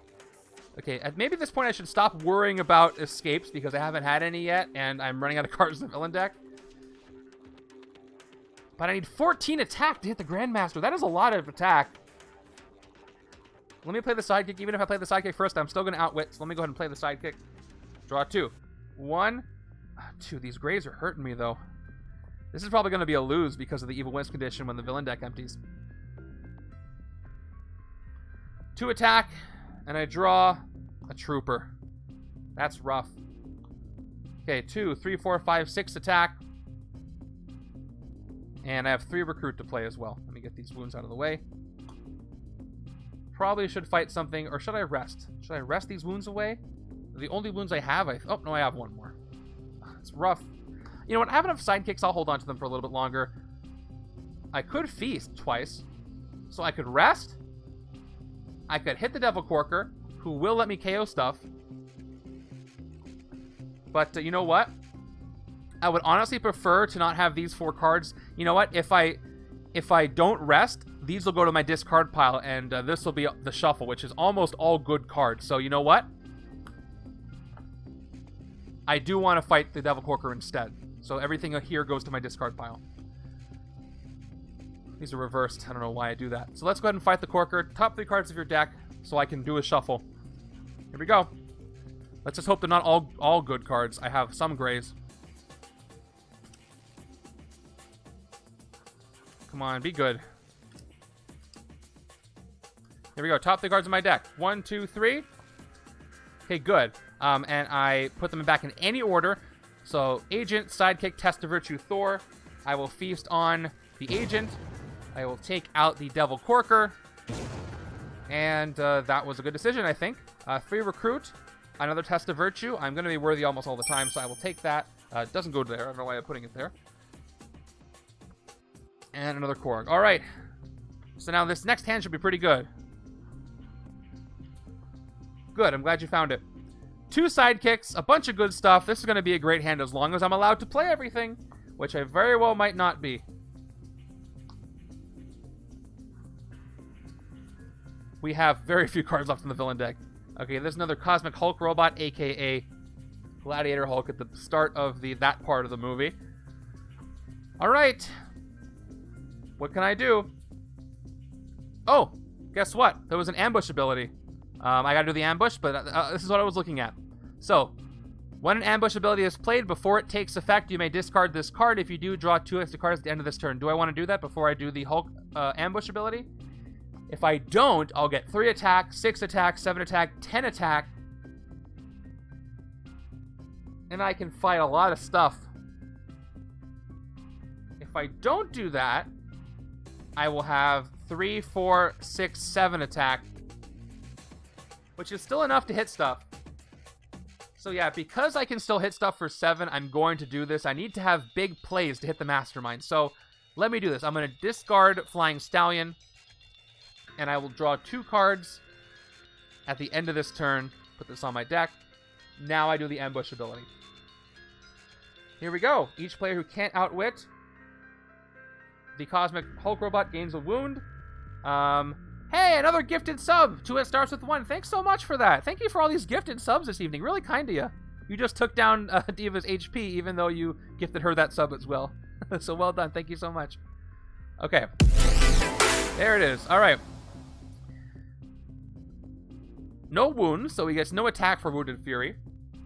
A: Okay, maybe at this point I should stop worrying about escapes because I haven't had any yet, and I'm running out of cards in the villain deck. But I need 14 attack to hit the Grandmaster. That is a lot of attack. Let me play the sidekick. Even if I play the sidekick first, I'm still going to outwit. So let me go ahead and play the sidekick. Draw 2. 1. 2. These grays are hurting me, though. This is probably going to be a lose because of the evil wins condition when the villain deck empties. 2 attack, and I draw a trooper. That's rough. Okay, 2, 3, 4, 5, 6 attack. And I have 3 recruit to play as well. Let me get these wounds out of the way. Probably should fight something, or should I rest? Should I rest these wounds away? The only wounds I have, oh, no, I have 1 more. It's rough. You know what? I have enough sidekicks. I'll hold on to them for a little bit longer. I could feast twice. So I could rest. I could hit the Devil Corker, who will let me KO stuff. But you know what? I would honestly prefer to not have these 4 cards. You know what? If I don't rest, these will go to my discard pile, and this will be the shuffle, which is almost all good cards. So you know what? I do want to fight the Devil Corker instead. So everything here goes to my discard pile. These are reversed. I don't know why I do that. So let's go ahead and fight the Corker. Top 3 cards of your deck so I can do a shuffle. Here we go. Let's just hope they're not all good cards. I have some grays. Come on, be good. Here we go. Top 3 cards of my deck. 1, 2, 3. Okay, good. And I put them back in any order. So, Agent, Sidekick, Test of Virtue, Thor. I will feast on the Agent. I will take out the Devil Corker. And that was a good decision, I think. 3 Recruit. Another Test of Virtue. I'm going to be worthy almost all the time, so I will take that. It doesn't go there. I don't know why I'm putting it there. And another Korg. All right. So now this next hand should be pretty good. Good. I'm glad you found it. 2 sidekicks, a bunch of good stuff. This is going to be a great hand as long as I'm allowed to play everything, which I very well might not be. We have very few cards left in the villain deck. Okay, there's another Cosmic Hulk robot, a.k.a. Gladiator Hulk at the start of that part of the movie. All right. What can I do? Oh, guess what? There was an ambush ability. I gotta do the ambush, but this is what I was looking at. So, when an ambush ability is played, before it takes effect, you may discard this card. If you do, draw 2 extra cards at the end of this turn. Do I want to do that before I do the Hulk ambush ability? If I don't, I'll get 3 attack, 6 attack, 7 attack, 10 attack. And I can fight a lot of stuff. If I don't do that, I will have 3, 4, 6, 7 attack, which is still enough to hit stuff. So yeah, because I can still hit stuff for 7, I'm going to do this. I need to have big plays to hit the Mastermind. So let me do this. I'm going to discard Flying Stallion, and I will draw 2 cards at the end of this turn. Put this on my deck. Now I do the ambush ability. Here we go. Each player who can't outwit the Cosmic Hulk robot gains a wound. Hey, another gifted sub. 2 starts with 1. Thanks so much for that. Thank you for all these gifted subs this evening. Really kind of you. You just took down Diva's HP, even though you gifted her that sub as well. So well done. Thank you so much. Okay. There it is. All right. No wounds, so he gets no attack for Wounded Fury.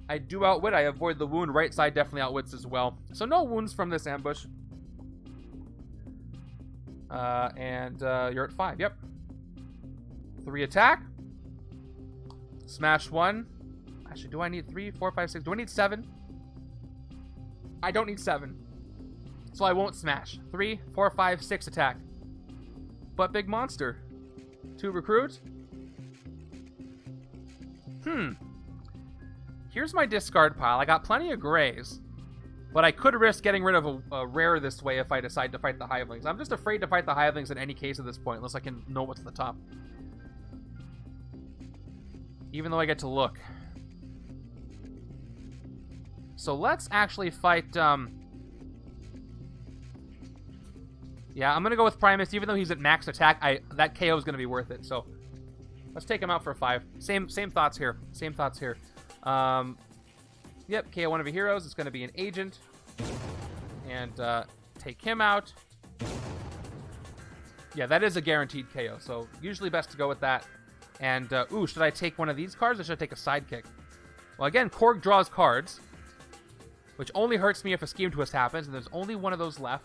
A: I do outwit. I avoid the wound. Right side definitely outwits as well. So no wounds from this ambush. And you're at 5. Yep. 3 attack. Smash 1. Actually, do I need 3, 4, 5, 6? Do I need 7? I don't need 7. So I won't smash. 3, 4, 5, 6 attack. But big monster. 2 recruit. Here's my discard pile. I got plenty of grays. But I could risk getting rid of a rare this way if I decide to fight the Hivelings. I'm just afraid to fight the Hivelings in any case at this point, unless I can know what's at the top. Even though I get to look. So let's actually fight, yeah, I'm going to go with Primus. Even though he's at max attack, that KO is going to be worth it. So let's take him out for 5. Same thoughts here. Same thoughts here. Yep, KO one of your heroes. It's going to be an agent. And take him out. Yeah, that is a guaranteed KO. So usually best to go with that. And, ooh, should I take one of these cards or should I take a sidekick? Well, again, Korg draws cards, which only hurts me if a Scheme Twist happens, and there's only one of those left.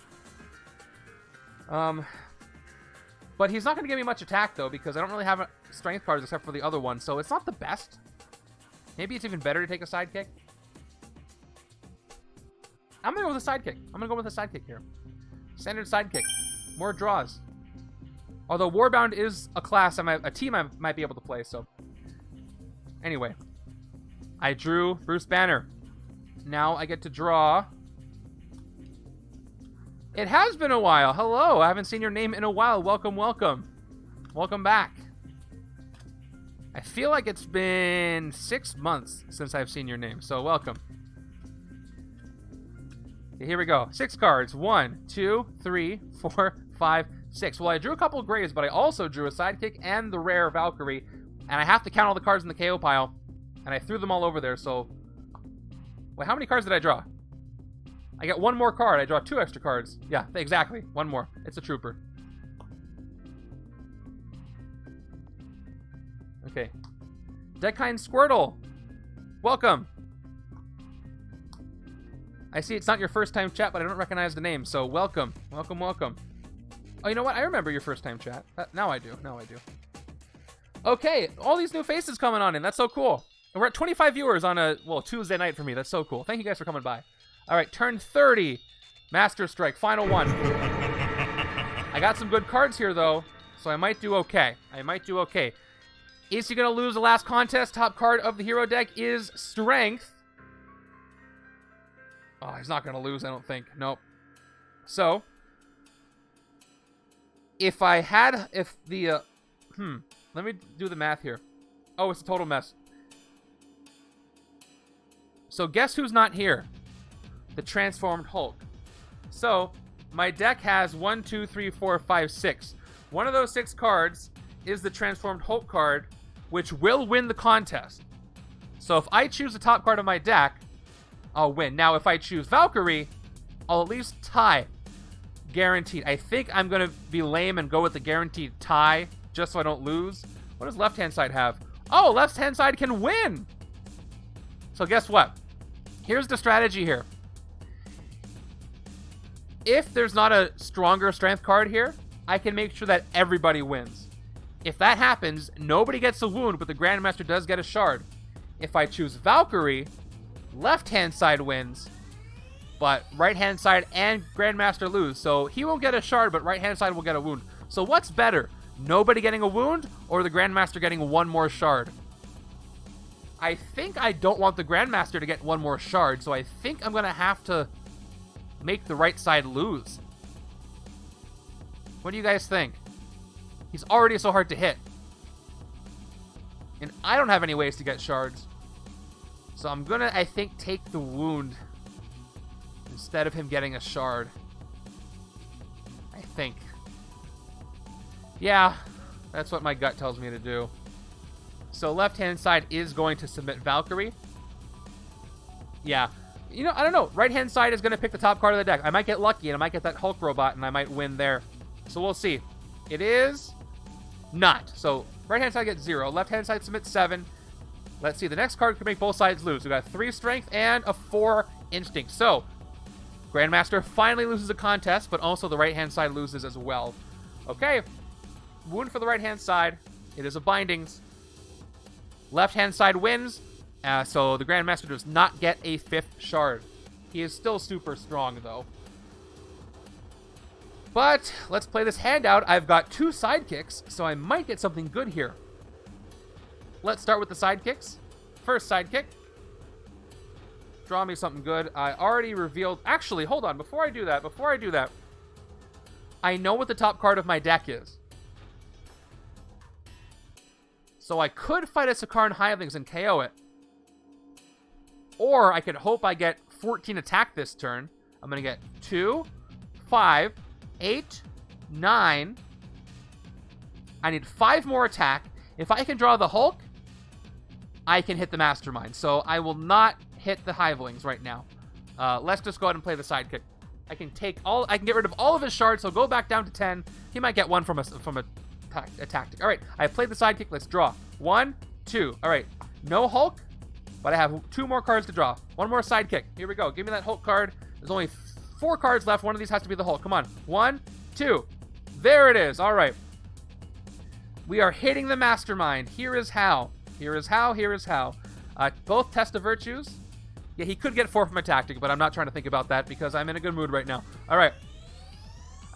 A: But he's not going to give me much attack, though, because I don't really have strength cards except for the other one, so it's not the best. Maybe it's even better to take a sidekick. I'm going to go with a sidekick. I'm going to go with a sidekick here. Standard sidekick. More draws. Although Warbound is a class, a team I might be able to play, so. Anyway. I drew Bruce Banner. Now I get to draw. It has been a while. Hello, I haven't seen your name in a while. Welcome, welcome. Welcome back. I feel like it's been 6 months since I've seen your name, so welcome. Okay, here we go. 6 cards. 1, 2, 3, 4, 5, 6. Well, I drew a couple of grays, but I also drew a sidekick and the rare Valkyrie, and I have to count all the cards in the KO pile, and I threw them all over there, so... Wait, how many cards did I draw? I get 1 more card. I draw 2 extra cards. Yeah, exactly. 1 more. It's a trooper. Okay. Deckkind Squirtle. Welcome. I see it's not your first time chat, but I don't recognize the name, so welcome. Welcome, welcome. Oh, you know what? I remember your first time chat. Now I do. Now I do. Okay, all these new faces coming on in. That's so cool. And we're at 25 viewers on a, well, Tuesday night for me. That's so cool. Thank you guys for coming by. All right, turn 30. Master Strike, final one. I got some good cards here, though, so I might do okay. I might do okay. Is he going to lose the last contest? Top card of the hero deck is Strength. Oh, he's not going to lose, I don't think. Nope. So, let me do the math here. Oh, it's a total mess. So guess who's not here? The Transformed Hulk. So, my deck has 1, 2, 3, 4, 5, 6. One of those 6 cards is the Transformed Hulk card, which will win the contest. So if I choose the top card of my deck, I'll win. Now, if I choose Valkyrie, I'll at least tie. Guaranteed. I think I'm going to be lame and go with the guaranteed tie, just so I don't lose. What does left-hand side have? Oh, left-hand side can win! So guess what? Here's the strategy here. If there's not a stronger strength card here, I can make sure that everybody wins. If that happens, nobody gets a wound, but the Grandmaster does get a shard. If I choose Valkyrie, left-hand side wins, but right-hand side and Grandmaster lose. So he won't get a shard, but right-hand side will get a wound. So what's better? Nobody getting a wound, or the Grandmaster getting 1 more shard? I think I don't want the Grandmaster to get 1 more shard, so I think I'm going to have to make the right side lose. What do you guys think? He's already so hard to hit. And I don't have any ways to get shards. So I'm going to, I think, take the wound instead of him getting a shard. I think. Yeah, that's what my gut tells me to do. So left-hand side is going to submit Valkyrie. Yeah. You know, I don't know. Right-hand side is going to pick the top card of the deck. I might get lucky, and I might get that Hulk robot, and I might win there. So we'll see. It is not. So right-hand side gets 0. Left-hand side submits 7. Let's see. The next card could make both sides lose. We got 3 strength and a 4 instinct. So Grandmaster finally loses a contest, but also the right-hand side loses as well. Okay. Wound for the right-hand side. It is a bindings. Left-hand side wins. So the Grandmaster does not get a 5th shard. He is still super strong, though. But let's play this handout. I've got 2 sidekicks, so I might get something good here. Let's start with the sidekicks. First sidekick. Draw me something good. I already revealed... Actually, hold on. Before I do that, I know what the top card of my deck is. So I could fight a Sakaaran Hivelings and KO it. Or I could hope I get 14 attack this turn. I'm going to get 2, 5, 8, 9. I need 5 more attack. If I can draw the Hulk, I can hit the Mastermind. So I will not hit the Hivelings right now. Let's just go ahead and play the sidekick. I can get rid of all of his shards, so go back down to 10. He might get one from a tactic. All right, I played the sidekick. Let's draw. 1, 2. All right, no Hulk, but I have 2 more cards to draw. 1 more sidekick. Here we go. Give me that Hulk card. There's only 4 cards left. One of these has to be the Hulk. Come on. 1, 2. There it is. All right. We are hitting the Mastermind. Here is how. Here is how. Here is how. Both test of virtues. Yeah, he could get 4 from a tactic, but I'm not trying to think about that because I'm in a good mood right now. All right.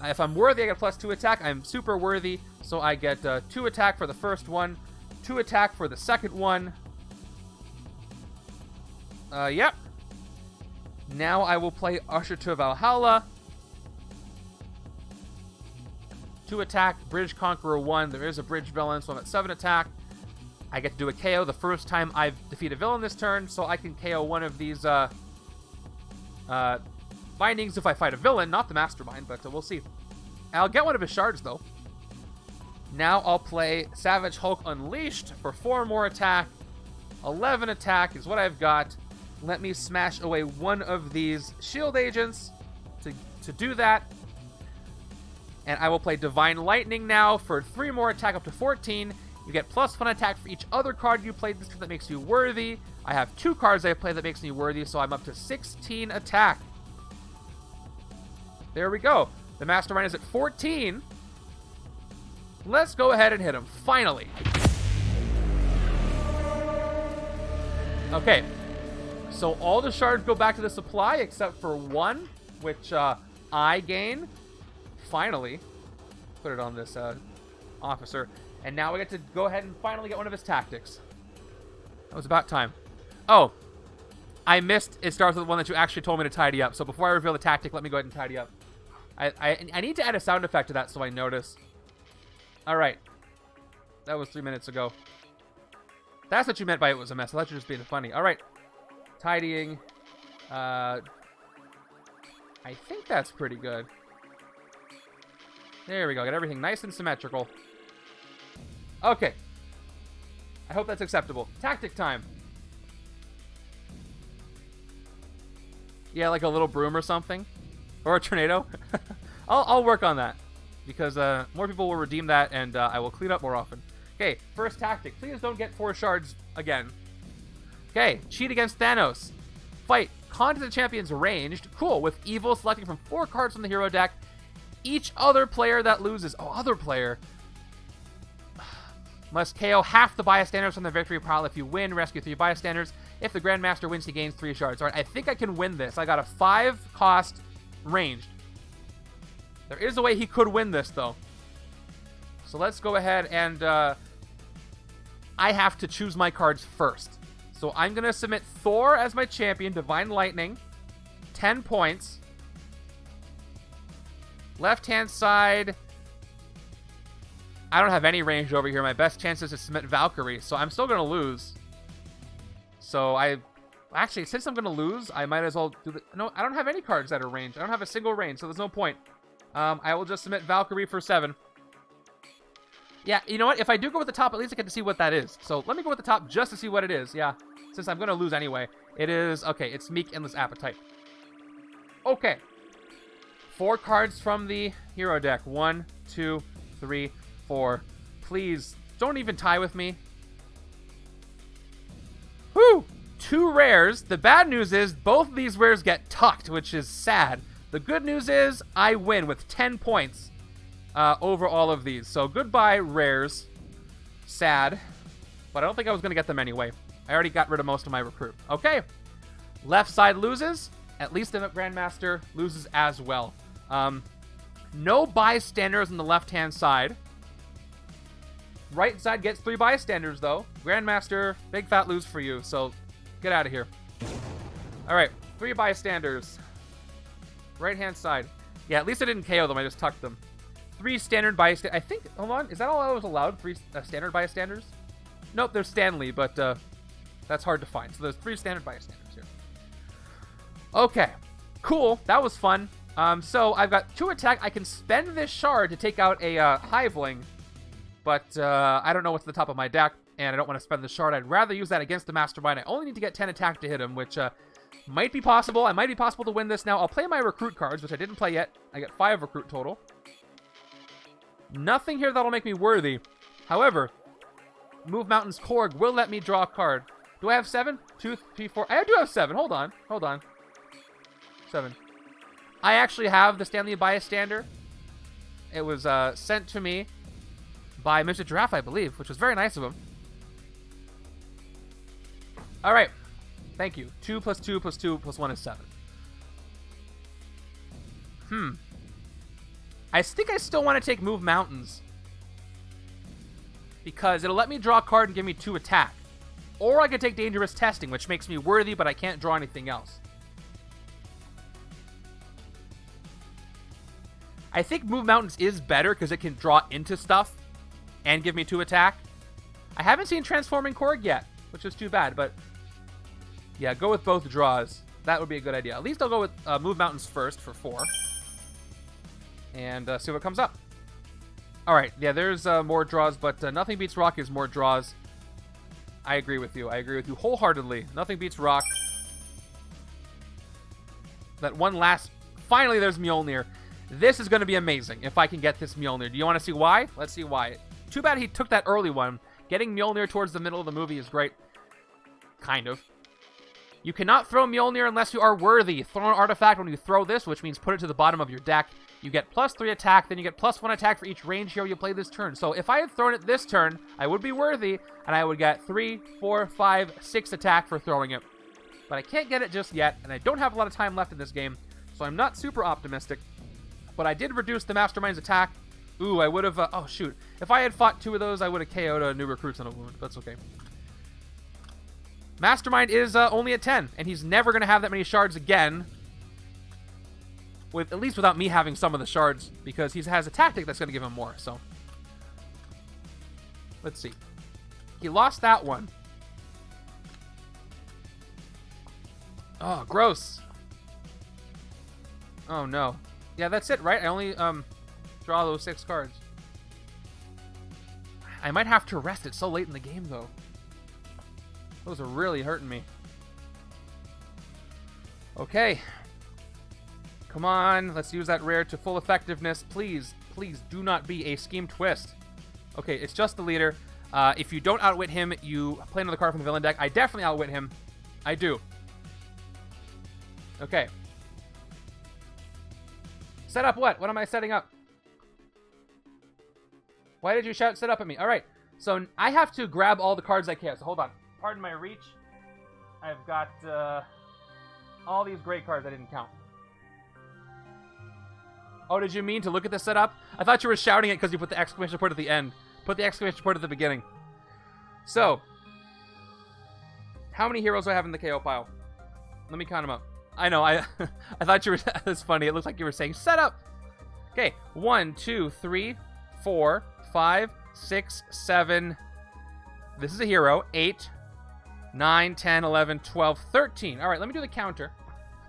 A: If I'm worthy, I get +2 attack. I'm super worthy, so I get 2 attack for the first one, 2 attack for the second one. Yep. Now I will play Usher to Valhalla. 2 attack, Bridge Conqueror 1. There is a Bridge villain, so I'm at 7 attack. I get to do a KO the first time I've defeated a villain this turn, so I can KO one of these bindings if I fight a villain, not the Mastermind, but we'll see. I'll get one of his shards, though. Now I'll play Savage Hulk Unleashed for 4 more attack. 11 attack is what I've got. Let me smash away one of these shield agents to do that. And I will play Divine Lightning now for 3 more attack up to 14. You get +1 attack for each other card you played this turn that makes you worthy. I have 2 cards I play that makes me worthy, so I'm up to 16 attack. There we go. The Mastermind is at 14. Let's go ahead and hit him, finally. Okay. So all the shards go back to the supply except for 1, which I gain. Finally. Put it on this officer. And now we get to go ahead and finally get one of his tactics. That was about time. Oh, I missed. It starts with the one that you actually told me to tidy up. So before I reveal the tactic, let me go ahead and tidy up. I need to add a sound effect to that so I notice. All right. That was 3 minutes ago. That's what you meant by it was a mess. I thought you were just being funny. All right. Tidying. I think that's pretty good. There we go. Get everything nice and symmetrical. Okay. I hope that's acceptable. Tactic time. Yeah, like a little broom or something. Or a tornado. I'll work on that. Because more people will redeem that, and I will clean up more often. Okay, first tactic. Please don't get 4 shards again. Okay, cheat against Thanos. Fight. Content champions ranged. Cool. With evil selecting from 4 cards from the hero deck. Each other player that loses... Oh, other player... must KO half the bystanders from the victory pile. If you win, rescue 3 bystanders. If the Grandmaster wins, he gains 3 shards. All right, I think I can win this. I got a 5 cost ranged. There is a way he could win this, though. So let's go ahead and... I have to choose my cards first. So I'm going to submit Thor as my champion. Divine Lightning. 10 points. Left-hand side... I don't have any range over here. My best chance is to submit Valkyrie, so I'm still going to lose. So actually, since I'm going to lose, I might as well do the... No, I don't have any cards that are ranged. I don't have a single range, so there's no point. I will just submit Valkyrie for 7. Yeah, you know what? If I do go with the top, at least I get to see what that is. So let me go with the top just to see what it is. Yeah, since I'm going to lose anyway. It is... Okay, it's Miek, Endless Appetite. Okay. 4 cards from the hero deck. 1, 2, 3, 4. Please, don't even tie with me. Whew! 2 rares. The bad news is both of these rares get tucked, which is sad. The good news is I win with 10 points over all of these. So goodbye, rares. Sad. But I don't think I was going to get them anyway. I already got rid of most of my recruit. Okay. Left side loses. At least the Grandmaster loses as well. No bystanders on the left-hand side. Right side gets 3 bystanders, though. Grandmaster, big fat lose for you, so get out of here. All right, 3 bystanders. Right-hand side. Yeah, at least I didn't KO them. I just tucked them. 3 standard bystanders. I think, hold on. Is that all I was allowed? 3 standard bystanders? Nope, there's Stanley, but that's hard to find. So there's 3 standard bystanders here. Okay, cool. That was fun. So I've got 2 attack. I can spend this shard to take out a Hiveling, but I don't know what's at the top of my deck, and I don't want to spend the shard. I'd rather use that against the Mastermind. I only need to get 10 attack to hit him, which might be possible. I might be possible to win this now. I'll play my recruit cards, which I didn't play yet. I get 5 recruit total. Nothing here that'll make me worthy. However, Move Mountain's Korg will let me draw a card. Do I have 7? 2, 3, 4. I do have 7. Hold on. 7. I actually have the Stanley Bystander. It was sent to me by Mr. Giraffe, I believe, which was very nice of him. All right. Thank you. 2 + 2 + 2 + 1 is 7. I think I still want to take Move Mountains, because it'll let me draw a card and give me 2 attack. Or I could take Dangerous Testing, which makes me worthy, but I can't draw anything else. I think Move Mountains is better because it can draw into stuff and give me 2 attack. I haven't seen Transforming Korg yet, which is too bad, but yeah, go with both draws. That would be a good idea. At least I'll go with Move Mountains first for 4. And see what comes up. All right, yeah, there's more draws, but Nothing Beats Rock is more draws. I agree with you. I agree with you wholeheartedly. Nothing beats Rock. That one last... Finally, there's Mjolnir. This is going to be amazing if I can get this Mjolnir. Do you want to see why? Let's see why. Too bad he took that early one. Getting Mjolnir towards the middle of the movie is great. Kind of. You cannot throw Mjolnir unless you are worthy. Throw an artifact when you throw this, which means put it to the bottom of your deck. You get +3 attack, then you get +1 attack for each range hero you play this turn. So if I had thrown it this turn, I would be worthy, and I would get 3, 4, 5, 6 attack for throwing it. But I can't get it just yet, and I don't have a lot of time left in this game, so I'm not super optimistic. But I did reduce the Mastermind's attack. Ooh, I would have... oh, shoot. If I had fought 2 of those, I would have KO'd new recruits on a wound. That's okay. Mastermind is only at 10, and he's never going to have that many shards again. At least without me having some of the shards, because he has a tactic that's going to give him more, so. Let's see. He lost that one. Oh, gross. Oh, no. Yeah, that's it, right? I only draw those 6 cards. I might have to rest it so late in the game, though. Those are really hurting me. Okay. Come on, let's use that rare to full effectiveness. Please, please do not be a scheme twist. Okay, it's just the leader. If you don't outwit him, you play another card from the villain deck. I definitely outwit him. I do. Okay. Set up what? What am I setting up? Why did you shout set up at me? All right, so I have to grab all the cards I can. So hold on. Pardon my reach. I've got all these great cards I didn't count. Oh, did you mean to look at the setup? I thought you were shouting it because you put the exclamation point at the end. Put the exclamation point at the beginning. So, how many heroes do I have in the KO pile? Let me count them up. I know, I thought you were... That's funny. It looks like you were saying, set up! Okay, 1, 2, 3, 4, 5, 6, 7... This is a hero. 8, 9, 10, 11, 12, 13. All right, let me do the counter.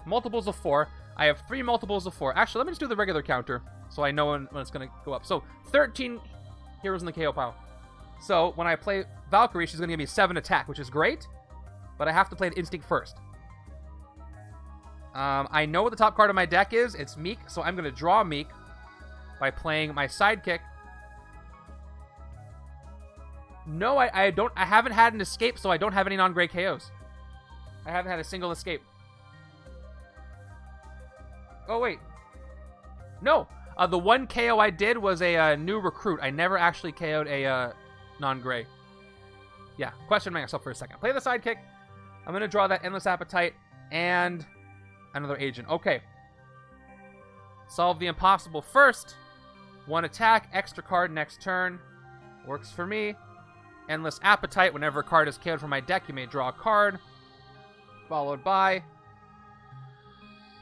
A: Multiples of 4. I have 3 multiples of 4. Actually, let me just do the regular counter so I know when it's going to go up. So, 13 heroes in the KO pile. So, when I play Valkyrie, she's going to give me 7 attack, which is great. But I have to play an Instinct first. I know what the top card of my deck is. It's Miek, so I'm going to draw Miek by playing my Sidekick. No, I haven't had an escape, so I don't have any non-gray KOs. I haven't had a single escape. Oh, wait. No. The one KO I did was a new recruit. I never actually KO'd a non-gray. Yeah, question myself for a second. Play the Sidekick. I'm going to draw that Endless Appetite and another agent. Okay. Solve the impossible first. 1 attack, extra card next turn. Works for me. Endless Appetite. Whenever a card is KO'd from my deck, you may draw a card. Followed by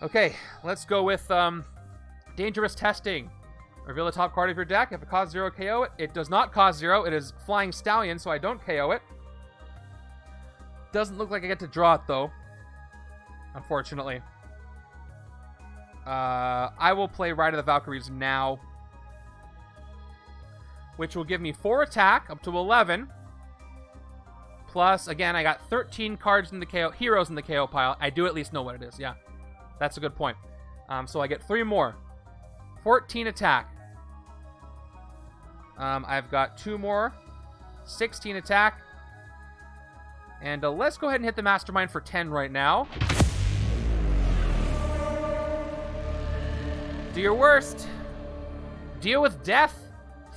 A: Okay, let's go with Dangerous Testing. Reveal the top card of your deck. If it costs 0, KO it. It does not cost 0. It is Flying Stallion, so I don't KO it. Doesn't look like I get to draw it, though. Unfortunately. I will play Ride of the Valkyries now, which will give me 4 attack, up to 11. Plus, again, I got 13 cards in the KO, heroes in the KO pile. I do at least know what it is, yeah. That's a good point. So I get 3 more. 14 attack. I've got 2 more. 16 attack. And let's go ahead and hit the Mastermind for 10 right now. Do your worst. Deal with death.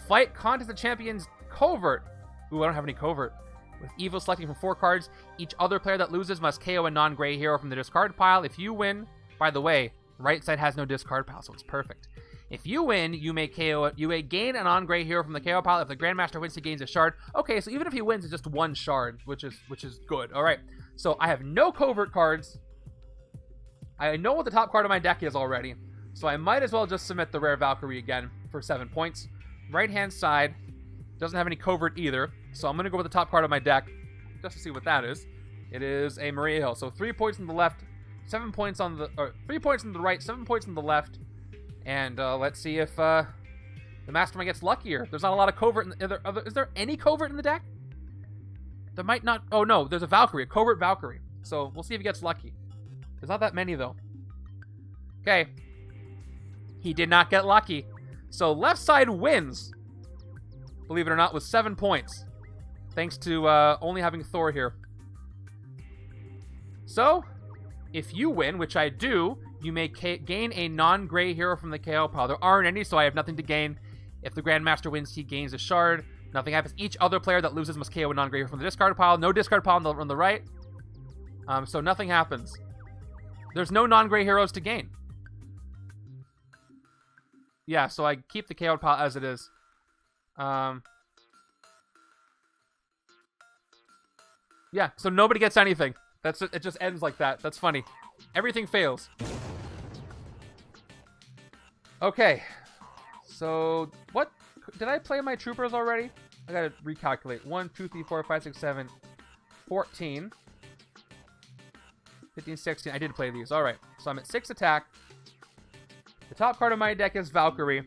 A: Fight Contest of Champions Covert. Ooh, I don't have any Covert. With evil selecting from 4 cards, each other player that loses must KO a non-gray hero from the discard pile. If you win, by the way, right side has no discard pile, so it's perfect. If you win, you may KO it. You may gain a non-gray hero from the KO pile. If the Grandmaster wins, he gains a shard. Okay, so even if he wins, it's just 1 shard, which is good. All right, so I have no Covert cards. I know what the top card of my deck is already, so I might as well just submit the rare Valkyrie again for 7 points. Right-hand side doesn't have any Covert either, so I'm going to go with the top card of my deck just to see what that is. It is a Maria Hill, so 3 points on the left, 7 points on the... Or 3 points on the right, 7 points on the left. And let's see if the Mastermind gets luckier. There's not a lot of Covert in the... Is there any Covert in the deck? There might not... Oh, no. There's a Valkyrie. A Covert Valkyrie. So we'll see if he gets lucky. There's not that many, though. Okay. He did not get lucky. So left side wins. Believe it or not, with 7 points. Thanks to only having Thor here. So, if you win, which I do... You may gain a non-gray hero from the KO pile. There aren't any, so I have nothing to gain. If the Grandmaster wins, he gains a shard. Nothing happens. Each other player that loses must KO a non-gray hero from the discard pile. No discard pile on the right. So nothing happens. There's no non-gray heroes to gain. Yeah, so I keep the KO pile as it is. Yeah, so nobody gets anything. It just ends like that. That's funny. Everything fails. Okay, so what did I play my troopers already? I gotta recalculate. 1, 2, 3, 4, 5, 6, 7, 14, 15, 16. I did play these. All right, so I'm at 6 attack. The top card of my deck is Valkyrie.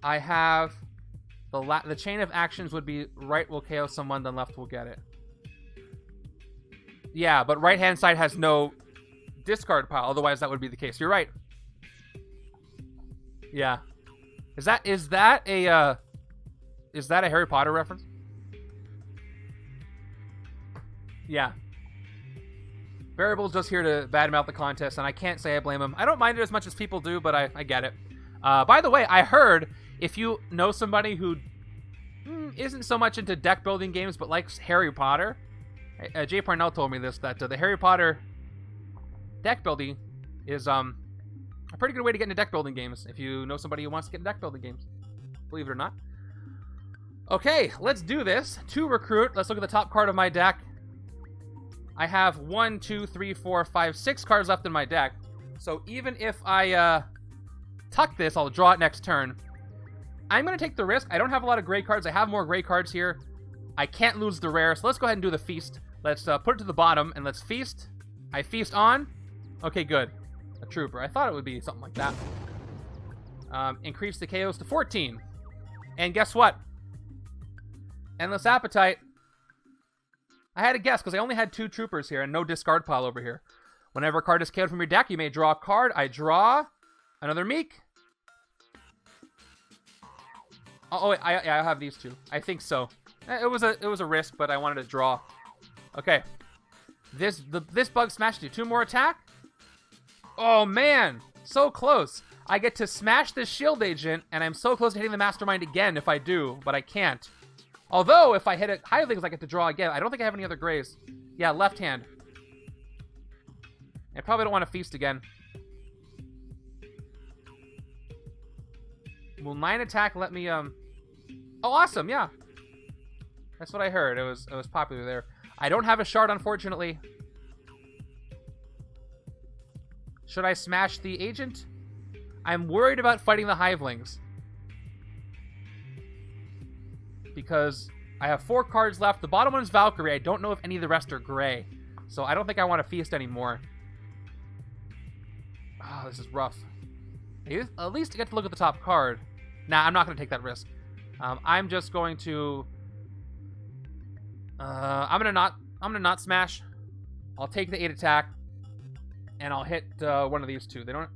A: I have the chain of actions would be right will KO someone, then left will get it. Yeah, but right hand side has no discard pile. Otherwise, that would be the case. You're right. Yeah. Is that a Harry Potter reference? Yeah. Variable's just here to badmouth the contest, and I can't say I blame him. I don't mind it as much as people do, but I get it. By the way, I heard if you know somebody who isn't so much into deck building games but likes Harry Potter, Jay Parnell told me this, that the Harry Potter deck building is a pretty good way to get into deck building games if you know somebody who wants to get into deck building games. Believe it or not. Okay, let's do this. To recruit, let's look at the top card of my deck. I have 1, 2, 3, 4, 5, 6 cards left in my deck. So even if I tuck this, I'll draw it next turn. I'm going to take the risk. I don't have a lot of gray cards. I have more gray cards here. I can't lose the rare, so let's go ahead and do the feast. Let's put it to the bottom, and let's feast. I feast on. Okay, good. A trooper. I thought it would be something like that. Increase the KOs to 14. And guess what? Endless Appetite. I had a guess, because I only had 2 troopers here, and no discard pile over here. Whenever a card is KO'd from your deck, you may draw a card. I draw another Miek. Oh, wait, I have these 2. I think so. It was a risk, but I wanted to draw. Okay. This bug smashed you. 2 more attack. Oh man, so close. I get to smash this shield agent, and I'm so close to hitting the Mastermind again if I do, but I can't. Although if I hit it Hivelings, I get to draw again. I don't think I have any other grays. Yeah, left hand. I probably don't want to feast again. Will 9 attack let me Oh, awesome, yeah. That's what I heard. It was popular there. I don't have a shard, unfortunately. Should I smash the agent? I'm worried about fighting the Hivelings. Because I have 4 cards left. The bottom one is Valkyrie. I don't know if any of the rest are gray. So I don't think I want to feast anymore. Oh, this is rough. At least I get to look at the top card. Nah, I'm not going to take that risk. I'm just going to... I'm gonna not smash. I'll take the 8 attack. And I'll hit one of these two. They don't...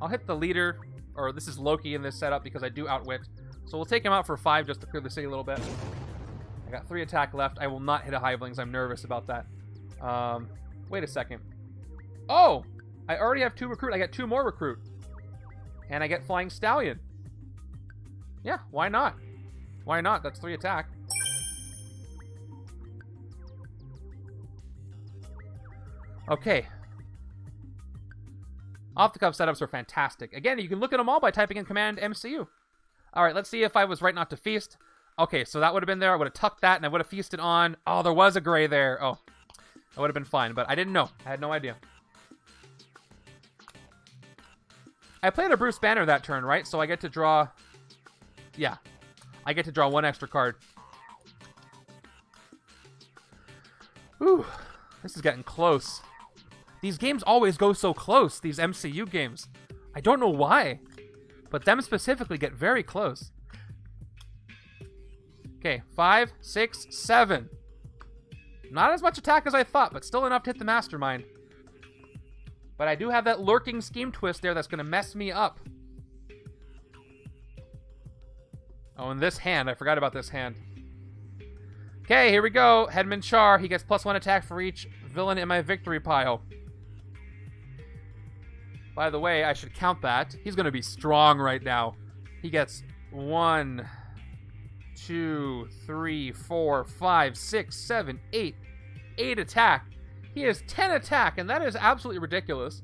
A: I'll hit the leader. Or this is Loki in this setup because I do outwit. So we'll take him out for 5 just to clear the city a little bit. I got 3 attack left. I will not hit a Hivelings. I'm nervous about that. Wait a second. Oh! I already have 2 recruit. I get 2 more recruit. And I get Flying Stallion. Yeah, why not? Why not? That's 3 attack. Okay. Off-the-cuff setups are fantastic. Again, you can look at them all by typing in Command MCU. Alright, let's see if I was right not to feast. Okay, so that would have been there. I would have tucked that, and I would have feasted on... Oh, there was a gray there. Oh, that would have been fine, but I didn't know. I had no idea. I played a Bruce Banner that turn, right? So I get to draw... Yeah. I get to draw 1 extra card. Whew. This is getting close. These games always go so close, these MCU games. I don't know why, but them specifically get very close. Okay, 5, 6, 7. Not as much attack as I thought, but still enough to hit the Mastermind. But I do have that lurking scheme twist there that's going to mess me up. Oh, and this hand. I forgot about this hand. Okay, here we go. Henchmen Char. He gets +1 attack for each villain in my victory pile. By the way, I should count that. He's going to be strong right now. He gets 1, 2, 3, 4, 5, 6, 7, 8. 8 attack. He has 10 attack, and that is absolutely ridiculous.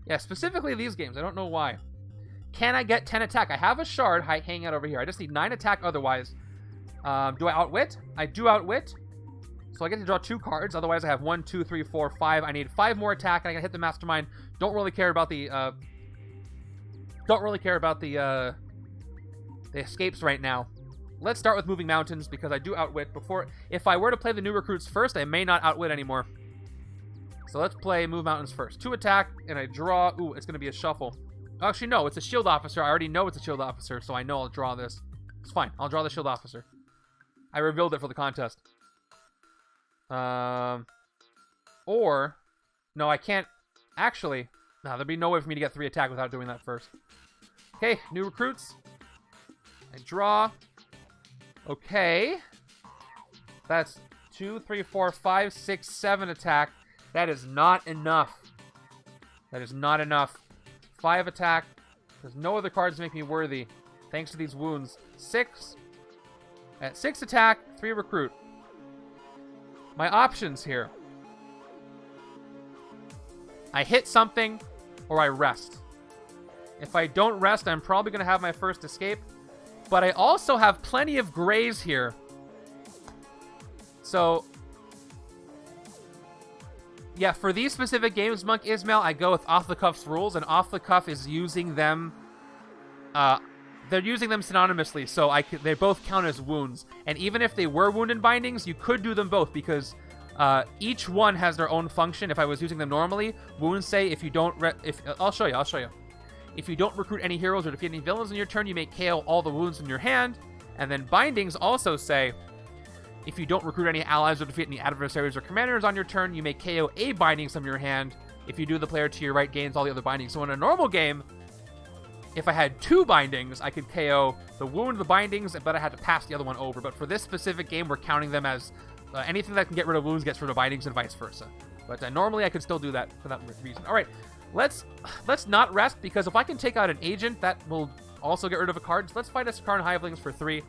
A: Yeah, specifically these games. I don't know why. Can I get 10 attack? I have a shard hanging out over here. I just need 9 attack otherwise. Do I outwit? I do outwit. So I get to draw 2 cards. Otherwise, I have 1, 2, 3, 4, 5. I need 5 more attack, and I can hit the Mastermind. Don't really care about the escapes right now. Let's start with moving mountains because I do outwit before. If I were to play the new recruits first, I may not outwit anymore. So let's play move mountains first. 2 attack, and I draw. Ooh, it's going to be a shuffle. Actually, no, it's a shield officer. I already know it's a shield officer, so I know I'll draw this. It's fine. I'll draw the shield officer. I revealed it for the contest. Or, no, I can't. Actually, no, there'd be no way for me to get 3 attack without doing that first. Okay, new recruits. I draw. Okay. That's 2, 3, 4, 5, 6, 7 attack. That is not enough. That is not enough. 5 attack. There's no other cards to make me worthy. Thanks to these wounds. 6. At 6 attack, 3 recruit. My options here. I hit something, or I rest. If I don't rest, I'm probably going to have my first escape. But I also have plenty of grays here. So, yeah, for these specific games, Monk Ismail, I go with off-the-cuff's rules, and off-the-cuff is using them... they're using them synonymously, so they both count as wounds. And even if they were wound and bindings, you could do them both, because each one has their own function. If I was using them normally, wounds say if you don't... I'll show you. If you don't recruit any heroes or defeat any villains in your turn, you may KO all the wounds in your hand. And then bindings also say, if you don't recruit any allies or defeat any adversaries or commanders on your turn, you may KO a bindings from your hand. If you do, the player to your right gains all the other bindings. So in a normal game, if I had 2 bindings, I could KO the wound, the bindings, but I had to pass the other one over. But for this specific game, we're counting them as anything that can get rid of wounds gets rid of bindings and vice versa. But normally I could still do that for that reason. All right. Let's not rest, because if I can take out an agent, that will also get rid of a card. So let's fight a Sakaaran Hivelings for 3.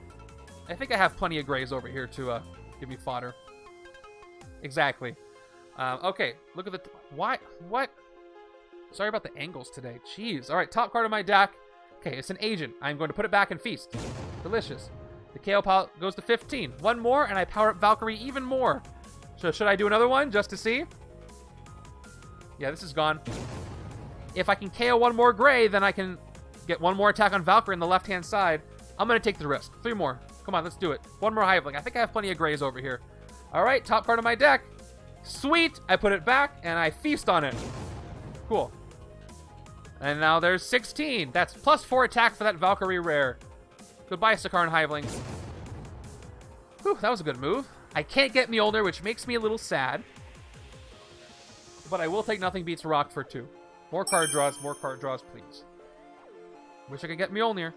A: I think I have plenty of grays over here to give me fodder. Exactly. Okay, look at the... Why? What? Sorry about the angles today. Jeez. All right, top card of my deck. Okay, it's an agent. I'm going to put it back in Feast. Delicious. The KO pile goes to 15. 1 more, and I power up Valkyrie even more. So should I do another one just to see? Yeah, this is gone. If I can KO one more gray, then I can get one more attack on Valkyrie on the left-hand side. I'm going to take the risk. 3 more. Come on, let's do it. One more Hiveling. I think I have plenty of grays over here. All right, top card of my deck. Sweet. I put it back, and I feast on it. Cool. And now there's 16. That's +4 attack for that Valkyrie rare. Goodbye, Sakaaran Hivelings. Whew, that was a good move. I can't get Mjolnir, which makes me a little sad. But I will take Nothing Beats Rock for 2. More card draws, please. Wish I could get Mjolnir.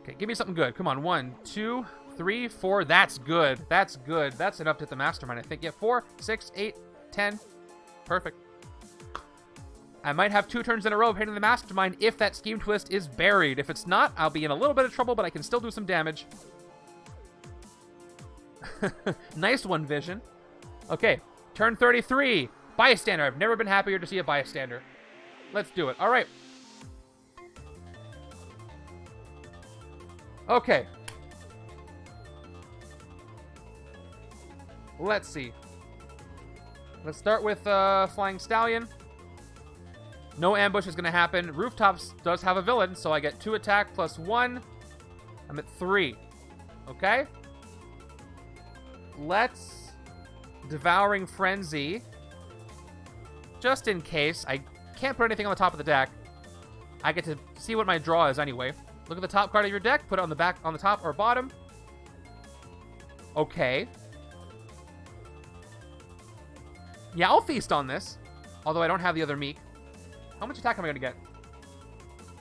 A: Okay, give me something good. Come on, 1, 2, 3, 4. That's good. That's good. That's enough to hit the Mastermind, I think. Yeah, 4, 6, 8, 10. Perfect. I might have 2 turns in a row of hitting the Mastermind if that Scheme Twist is buried. If it's not, I'll be in a little bit of trouble, but I can still do some damage. Nice one, Vision. Okay, turn 33. Bystander. I've never been happier to see a Bystander. Let's do it. All right. Okay. Let's see. Let's start with Flying Stallion. No ambush is going to happen. Rooftops does have a villain, so I get 2 attack plus 1. I'm at 3. Okay. Let's Devouring Frenzy. Just in case. I can't put anything on the top of the deck. I get to see what my draw is anyway. Look at the top card of your deck. Put it on the back, on the top or bottom. Okay. Yeah, I'll feast on this. Although I don't have the other Miek. How much attack am I going to get?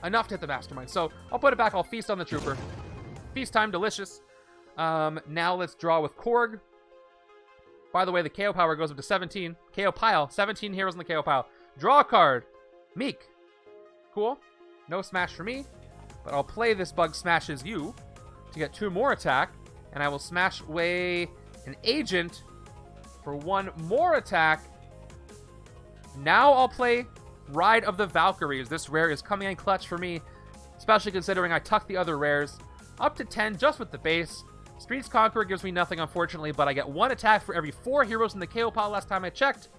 A: Enough to hit the Mastermind. So I'll put it back. I'll feast on the Trooper. Feast time, delicious. Now let's draw with Korg. By the way, the KO power goes up to 17. KO pile. 17 heroes in the KO pile. Draw a card. Miek. Cool. No smash for me. But I'll play this Bug Smashes You to get 2 more attack. And I will smash away an Agent for 1 more attack. Now I'll play Ride of the Valkyries. This rare is coming in clutch for me, especially considering I tucked the other rares. Up to 10 just with the base. Streets Conqueror gives me nothing, unfortunately, but I get 1 attack for every 4 heroes in the KO pile last time I checked.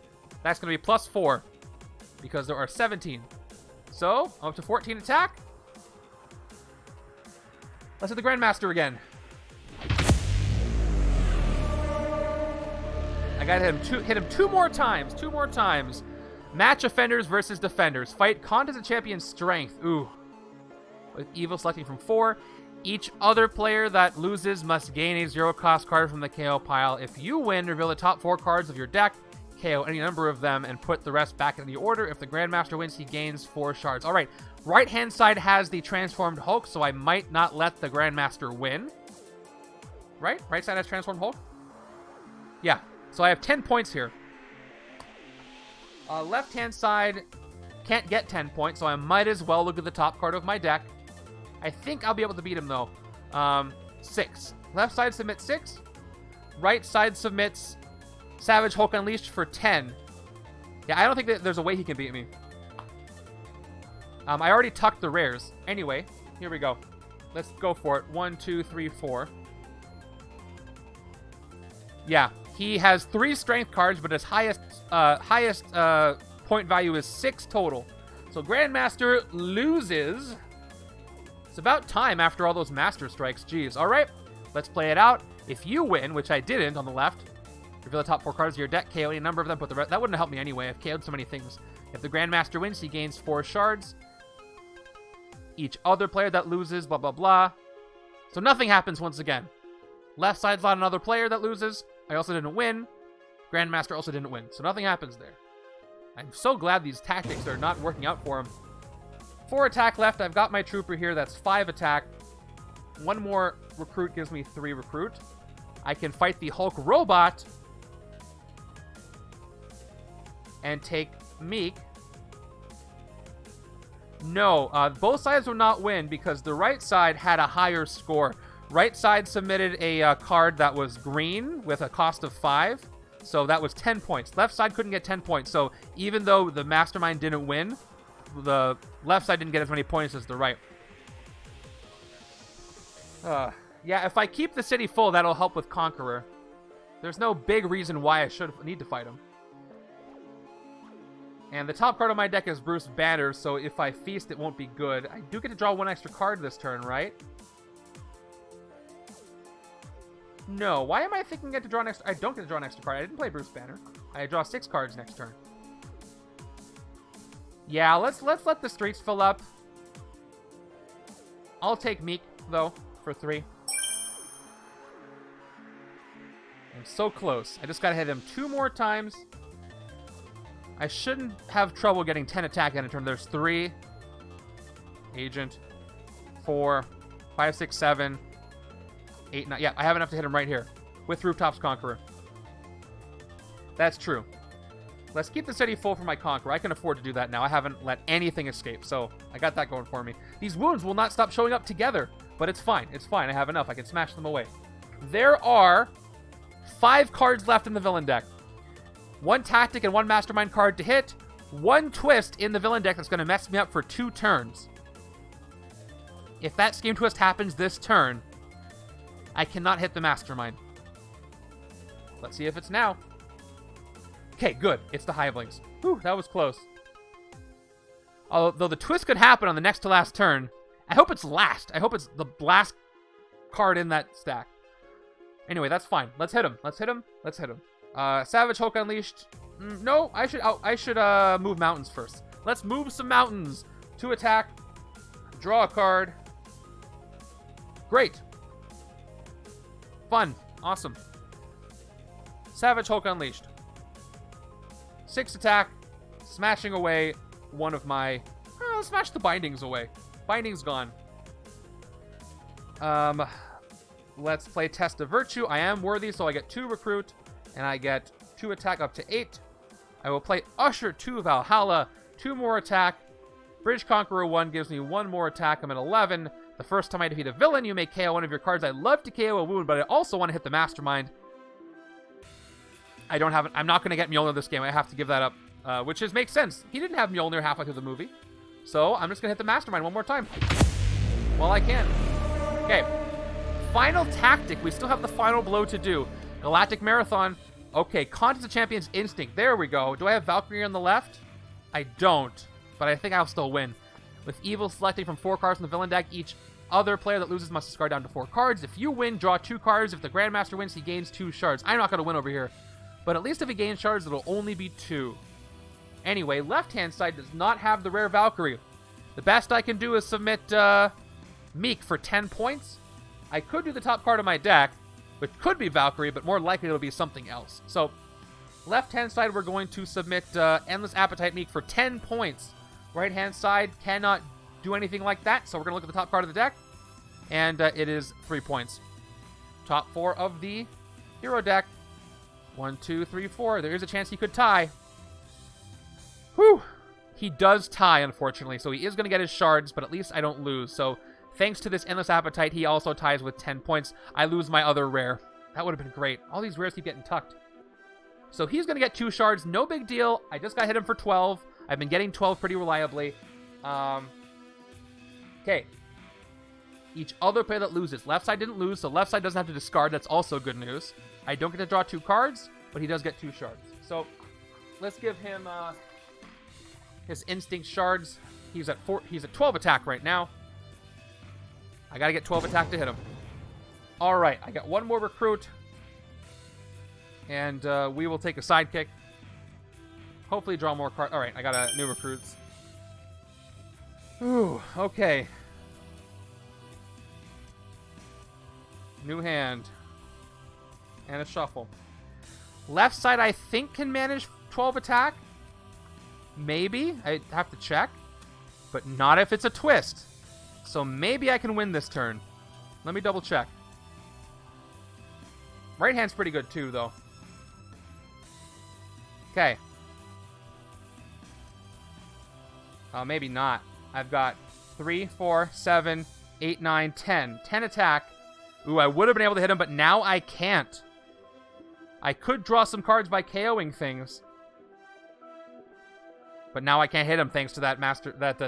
A: That's going to be +4 because there are 17. So, I'm up to 14 attack. Let's hit the Grandmaster again. I got to hit him 2 more times. 2 more times. Match offenders versus defenders. Fight contested champion strength. Ooh. With evil selecting from 4. Each other player that loses must gain a 0-cost card from the KO pile. If you win, reveal the top 4 cards of your deck, KO any number of them, and put the rest back in the order. If the Grandmaster wins, he gains 4 shards. All right. Right-hand side has the transformed Hulk, so I might not let the Grandmaster win. Right? Right side has transformed Hulk? Yeah. So I have 10 points here. Left-hand side can't get 10 points, so I might as well look at the top card of my deck. I think I'll be able to beat him, though. 6. Left side submits 6. Right side submits Savage Hulk Unleashed for 10. Yeah, I don't think that there's a way he can beat me. I already tucked the rares. Anyway, here we go. Let's go for it. 1, 2, 3, 4. Yeah, he has 3 strength cards, but his highest point value is 6 total. So Grandmaster loses. It's about time after all those Master Strikes. Jeez. All right, let's play it out. If you win, which I didn't on the left, reveal the top 4 cards of your deck, KO any number of them, but that wouldn't have helped me anyway. I've KO'd so many things. If the Grandmaster wins, he gains 4 shards. Each other player that loses, blah, blah, blah. So nothing happens once again. Left side's not another player that loses. I also didn't win. Grandmaster also didn't win. So nothing happens there. I'm so glad these tactics are not working out for him. 4 attack left. I've got my Trooper here. That's 5 attack. 1 more recruit gives me 3 recruit. I can fight the Hulk Robot and take Miek. No, both sides will not win because the right side had a higher score. Right side submitted a card that was green with a cost of 5. So that was 10 points. Left side couldn't get 10 points. So even though the Mastermind didn't win, the left side didn't get as many points as the right. Yeah, if I keep the city full, that'll help with Conqueror. There's no big reason why I should need to fight him. And the top card of my deck is Bruce Banner, so if I feast, it won't be good. I do get to draw one extra card this turn, right? No. Why am I thinking I get to draw an extra... I don't get to draw an extra card. I didn't play Bruce Banner. I draw 6 cards next turn. Yeah, let's let the streets fill up. I'll take Miek, though, for 3. I'm so close. I just gotta hit him 2 more times. I shouldn't have trouble getting 10 attack in a turn. There's 3. Agent. 4. 5, 6, 7. 8, 9. Yeah, I have enough to hit him right here. With Rooftops Conqueror. That's true. Let's keep the city full for my Conqueror. I can afford to do that now. I haven't let anything escape, so I got that going for me. These wounds will not stop showing up together, but it's fine. It's fine. I have enough. I can smash them away. There are 5 cards left in the villain deck. 1 tactic and 1 mastermind card to hit. 1 twist in the villain deck that's going to mess me up for 2 turns. If that scheme twist happens this turn, I cannot hit the mastermind. Let's see if it's now. Okay, good. It's the Hivelings. Whew, that was close. Although the twist could happen on the next to last turn, I hope it's last. I hope it's the last card in that stack. Anyway, that's fine. Let's hit him. Let's hit him. Let's hit him. Savage Hulk Unleashed. No, I should move mountains first. Let's move some mountains. 2 attack. Draw a card. Great. Fun. Awesome. Savage Hulk Unleashed. 6 attack. Smashing away one of my... smash the bindings away. Binding's gone. Let's play Test of Virtue. I am worthy, so I get 2 recruit. And I get 2 attack up to 8. I will play Usher 2 Valhalla. 2 more attack. Bridge Conqueror 1 gives me 1 more attack. I'm at 11. The first time I defeat a villain, you may KO one of your cards. I love to KO a wound, but I also want to hit the Mastermind. I'm not going to get Mjolnir this game. I have to give that up, which makes sense. He didn't have Mjolnir halfway through the movie. So I'm just going to hit the Mastermind one more time. Well, I can. Okay. Final tactic. We still have the final blow to do. Galactic Marathon. Okay, Contest of Champions Instinct. There we go. Do I have Valkyrie on the left? I don't, but I think I'll still win. With Evil selecting from 4 cards from the villain deck, each other player that loses must discard down to 4 cards. If you win, draw 2 cards. If the Grandmaster wins, he gains 2 shards. I'm not going to win over here, but at least if he gains shards, it'll only be 2. Anyway, left-hand side does not have the rare Valkyrie. The best I can do is submit Miek for 10 points. I could do the top card of my deck, which could be Valkyrie, but more likely it'll be something else. So, left-hand side, we're going to submit Endless Appetite Miek for 10 points. Right-hand side cannot do anything like that, so we're going to look at the top card of the deck, and it is 3 points. Top 4 of the hero deck. 1, 2, 3, 4. There is a chance he could tie. Whew! He does tie, unfortunately, so he is going to get his shards, but at least I don't lose. So, thanks to this Endless Appetite, he also ties with 10 points. I lose my other rare. That would have been great. All these rares keep getting tucked. So he's going to get 2 shards. No big deal. I just got hit him for 12. I've been getting 12 pretty reliably. Okay. Each other player that loses. Left side didn't lose, so left side doesn't have to discard. That's also good news. I don't get to draw 2 cards, but he does get 2 shards. So let's give him his Instinct shards. He's at 12 attack right now. I gotta get 12 attack to hit him. Alright, I got 1 more recruit. And we will take a sidekick. Hopefully draw more cards. Alright, I got a new recruits. Ooh, okay. New hand. And a shuffle. Left side, I think, can manage 12 attack. Maybe. I have to check. But not if it's a twist. So maybe I can win this turn. Let me double check. Right hand's pretty good too, though. Okay. Maybe not. I've got 3, 4, 7, 8, 9, 10. 10 attack. Ooh, I would have been able to hit him, but now I can't. I could draw some cards by KOing things. But now I can't hit him thanks to that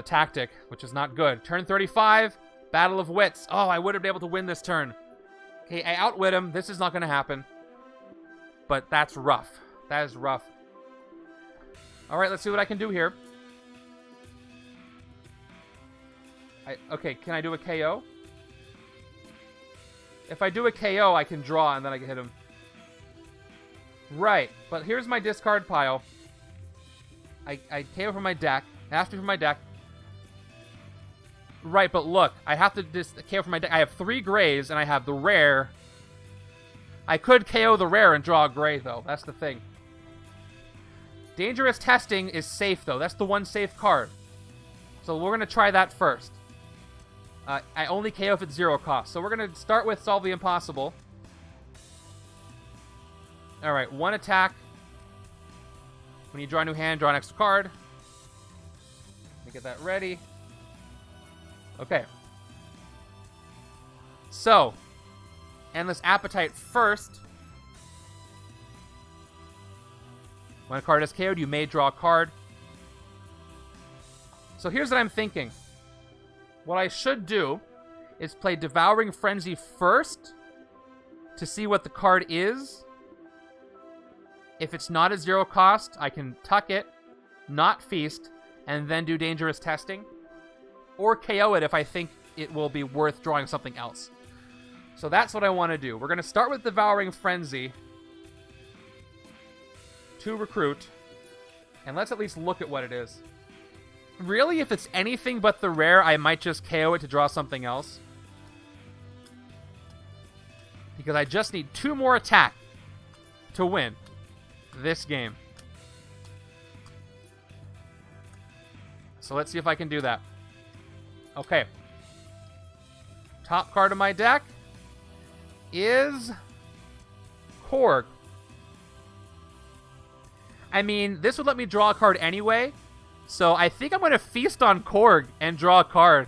A: tactic, which is not good. Turn 35, Battle of Wits. Oh, I would have been able to win this turn. Okay, I outwit him. This is not going to happen. But that's rough. That is rough. All right, let's see what I can do here. Okay, can I do a KO? If I do a KO, I can draw and then I can hit him. Right, but here's my discard pile. I KO from my deck. Ask me from my deck. Right, but look, I have to KO from my deck. I have 3 grays and I have the rare. I could KO the rare and draw a gray, though. That's the thing. Dangerous Testing is safe, though. That's the one safe card. So we're going to try that first. I only KO if it's 0 cost. So we're going to start with Solve the Impossible. Alright, 1 attack. When you draw a new hand, draw an extra card. Let me get that ready. Okay. So, Endless Appetite first. When a card is KO'd, you may draw a card. So here's what I'm thinking. What I should do is play Devouring Frenzy first to see what the card is. If it's not a 0 cost, I can tuck it, not feast, and then do Dangerous Testing. Or KO it if I think it will be worth drawing something else. So that's what I want to do. We're going to start with Devouring Frenzy to recruit. And let's at least look at what it is. Really, if it's anything but the rare, I might just KO it to draw something else. Because I just need 2 more attack to win this game. So let's see if I can do that. Okay. Top card of my deck is Korg. I mean, this would let me draw a card anyway, so I think I'm going to feast on Korg and draw a card.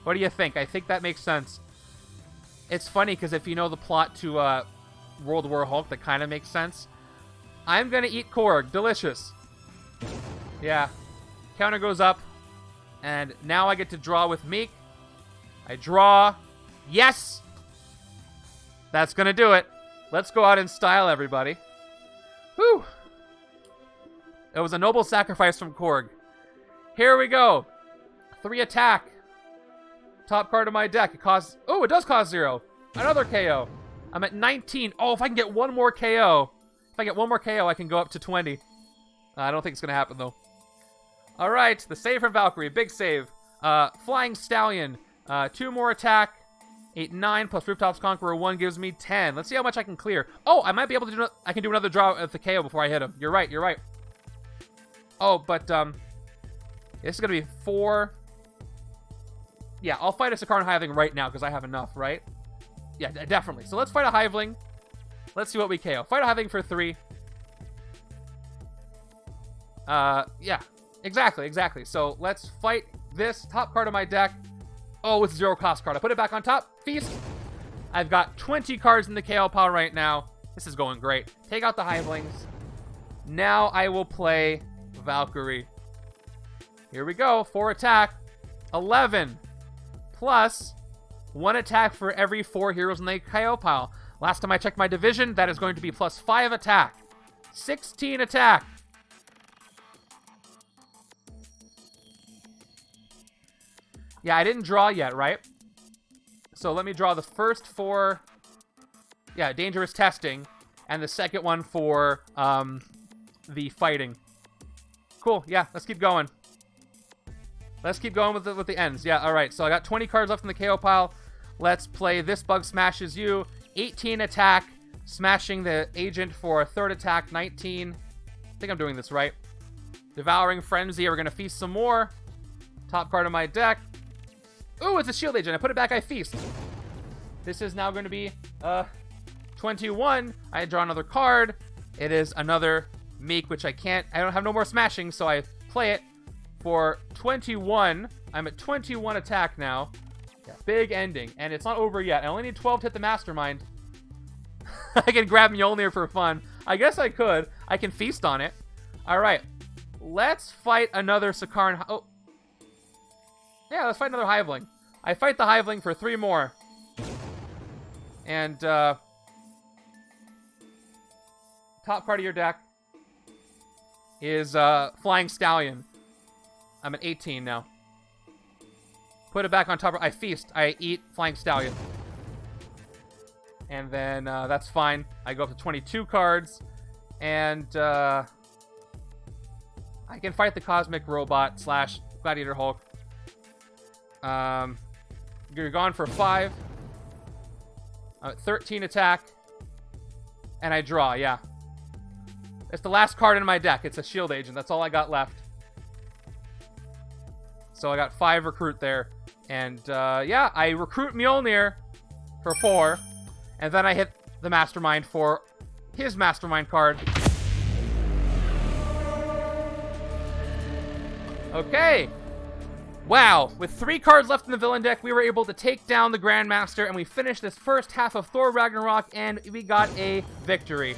A: What do you think? I think that makes sense. It's funny because if you know the plot to World War Hulk, that kind of makes sense. I'm going to eat Korg. Delicious. Yeah. Counter goes up. And now I get to draw with Miek. I draw. Yes! That's going to do it. Let's go out in style, everybody. Whew. It was a noble sacrifice from Korg. Here we go. 3 attack. Top card of my deck. It costs... Oh, it does cost 0. Another KO. I'm at 19. Oh, if I can get one more KO. If I get one more KO, I can go up to 20. I don't think it's going to happen, though. All right. The save from Valkyrie. Big save. Flying Stallion. 2 more attack. 8, 9 plus Rooftops Conqueror 1 gives me 10. Let's see how much I can clear. Oh, I might be able to do... I can do another draw at the KO before I hit him. You're right. You're right. Oh, but this is going to be 4. Yeah, I'll fight a Sakaaran Hiveling right now because I have enough, right? Yeah, definitely. So let's fight a Hiveling. Let's see what we KO. Fight a Hiveling for 3. Yeah, exactly. So let's fight this top card of my deck. Oh, it's a 0 cost card. I put it back on top. Feast. I've got 20 cards in the KO pile right now. This is going great. Take out the Hivelings. Now I will play Valkyrie. Here we go. 4 attack. 11. Plus 1 attack for every 4 heroes in the KO pile. Last time I checked my division, that is going to be plus 5 attack. 16 attack. Yeah, I didn't draw yet, right? So let me draw the first 4. Yeah, Dangerous Testing. And the second one for the fighting. Cool. Yeah, let's keep going. Let's keep going with the ends. Yeah, all right. So I got 20 cards left in the KO pile. Let's play This Bug Smashes You. 18 attack. Smashing the agent for a 3rd attack. 19. I think I'm doing this right. Devouring Frenzy. We're going to feast some more. Top card of my deck. Ooh, it's a shield agent. I put it back, I feast. This is now going to be 21. I draw another card. It is another Miek, which I don't have no more smashing, so I play it for 21. I'm at 21 attack now. Yeah, big ending. And it's not over yet. I only need 12 to hit the Mastermind. I can grab Mjolnir for fun. I guess I could. I can feast on it. All right. Let's fight another Sakaaran. Oh. Yeah, let's fight another Hiveling. I fight the Hiveling for 3 more. And, top card of your deck. is Flying Stallion. I'm at 18 now. Put it back on top. I feast. I eat Flying Stallion. And then that's fine. I go up to 22 cards. And I can fight the Cosmic Robot / Gladiator Hulk. You're gone for 5. 13 attack. And I draw, yeah. It's the last card in my deck. It's a Shield Agent. That's all I got left. So I got 5 recruit there. And, yeah, I recruit Mjolnir for 4. And then I hit the Mastermind for his Mastermind card. Okay. Wow. With 3 cards left in the villain deck, we were able to take down the Grandmaster, and we finished this first half of Thor Ragnarok, and we got a victory.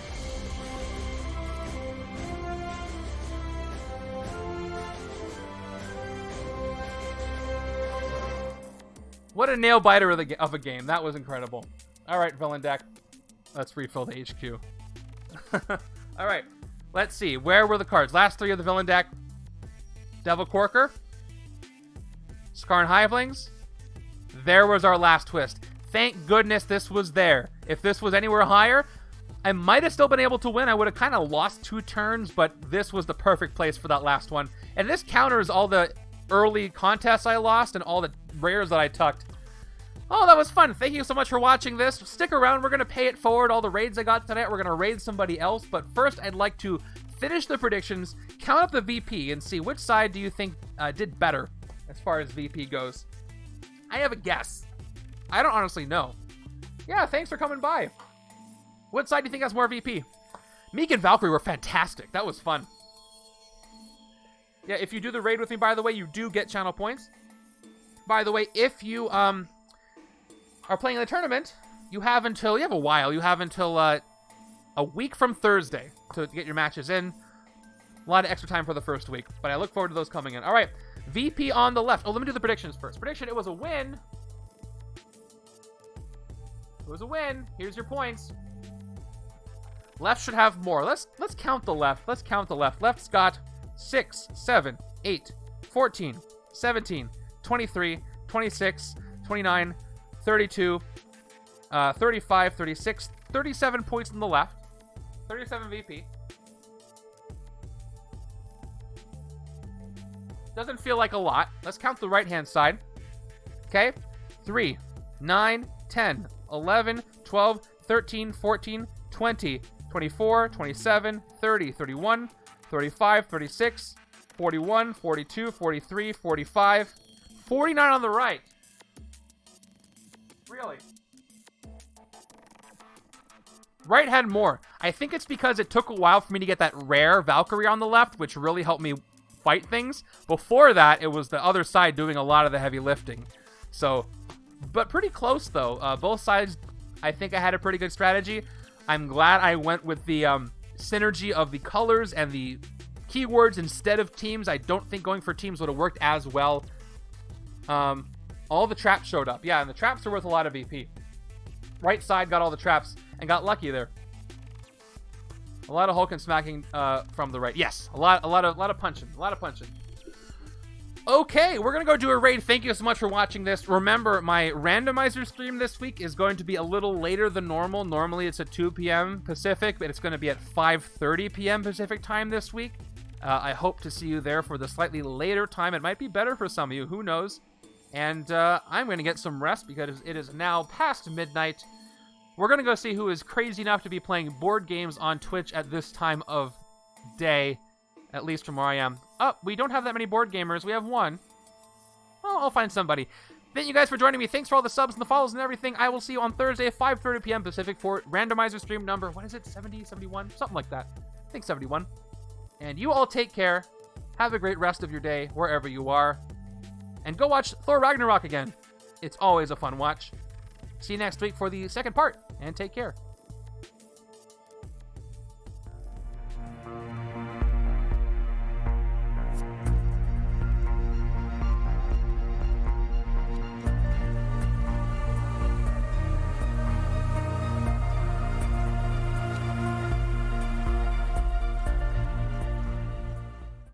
A: What a nail-biter of a game. That was incredible. All right, villain deck. Let's refill the HQ. All right. Let's see. Where were the cards? Last 3 of the villain deck. Devil Corker. Sakaaran Hivelings. There was our last twist. Thank goodness this was there. If this was anywhere higher, I might have still been able to win. I would have kind of lost 2 turns, but this was the perfect place for that last one. And this counters all the early contests I lost and all the rares that I tucked. Oh, that was fun. Thank you so much for watching this. Stick around. We're going to pay it forward. All the raids I got tonight, we're going to raid somebody else. But first, I'd like to finish the predictions, count up the VP, and see which side do you think did better as far as VP goes. I have a guess. I don't honestly know. Yeah, thanks for coming by. What side do you think has more VP? Miek and Valkyrie were fantastic. That was fun. Yeah, if you do the raid with me, by the way, you do get channel points. By the way, if you are playing in the tournament, you have a while. You have until a week from Thursday to get your matches in. A lot of extra time for the first week, but I look forward to those coming in. All right, VP on the left. Oh, let me do the predictions first. Prediction, it was a win. It was a win. Here's your points. Left should have more. Let's count the left. Let's count the left. Left's got 6, 7, 8, 14, 17, 23, 26, 29, 32, 35, 36, 37 points on the left. 37 VP. Doesn't feel like a lot. Let's count the right-hand side. Okay. 3, 9, 10, 11, 12, 13, 14, 20, 24, 27, 30, 31, 35, 36, 41, 42, 43, 45, 49 on the right. Really? Right had more. I think it's because it took a while for me to get that rare Valkyrie on the left, which really helped me fight things. Before that, it was the other side doing a lot of the heavy lifting. So, but pretty close though. Both sides, I think I had a pretty good strategy. I'm glad I went with the synergy of the colors and the keywords instead of teams. I don't think going for teams would have worked as well. All the traps showed up. Yeah, and the traps are worth a lot of VP. Right side got all the traps and got lucky there. A lot of Hulk and smacking from the right. Yes, a lot of punching. A lot of punching. Okay, we're going to go do a raid. Thank you so much for watching this. Remember, my randomizer stream this week is going to be a little later than normal. Normally, it's at 2 p.m. Pacific, but it's going to be at 5:30 p.m. Pacific time this week. I hope to see you there for the slightly later time. It might be better for some of you. Who knows? And I'm going to get some rest because it is now past midnight. We're going to go see who is crazy enough to be playing board games on Twitch at this time of day, at least from where I am. Oh, we don't have that many board gamers. We have one. Oh, I'll find somebody. Thank you guys for joining me. Thanks for all the subs and the follows and everything. I will see you on Thursday at 5:30 p.m. Pacific for randomizer stream number, what is it, 70, 71? Something like that. I think 71. And you all take care. Have a great rest of your day, wherever you are. And go watch Thor Ragnarok again. It's always a fun watch. See you next week for the second part, and take care.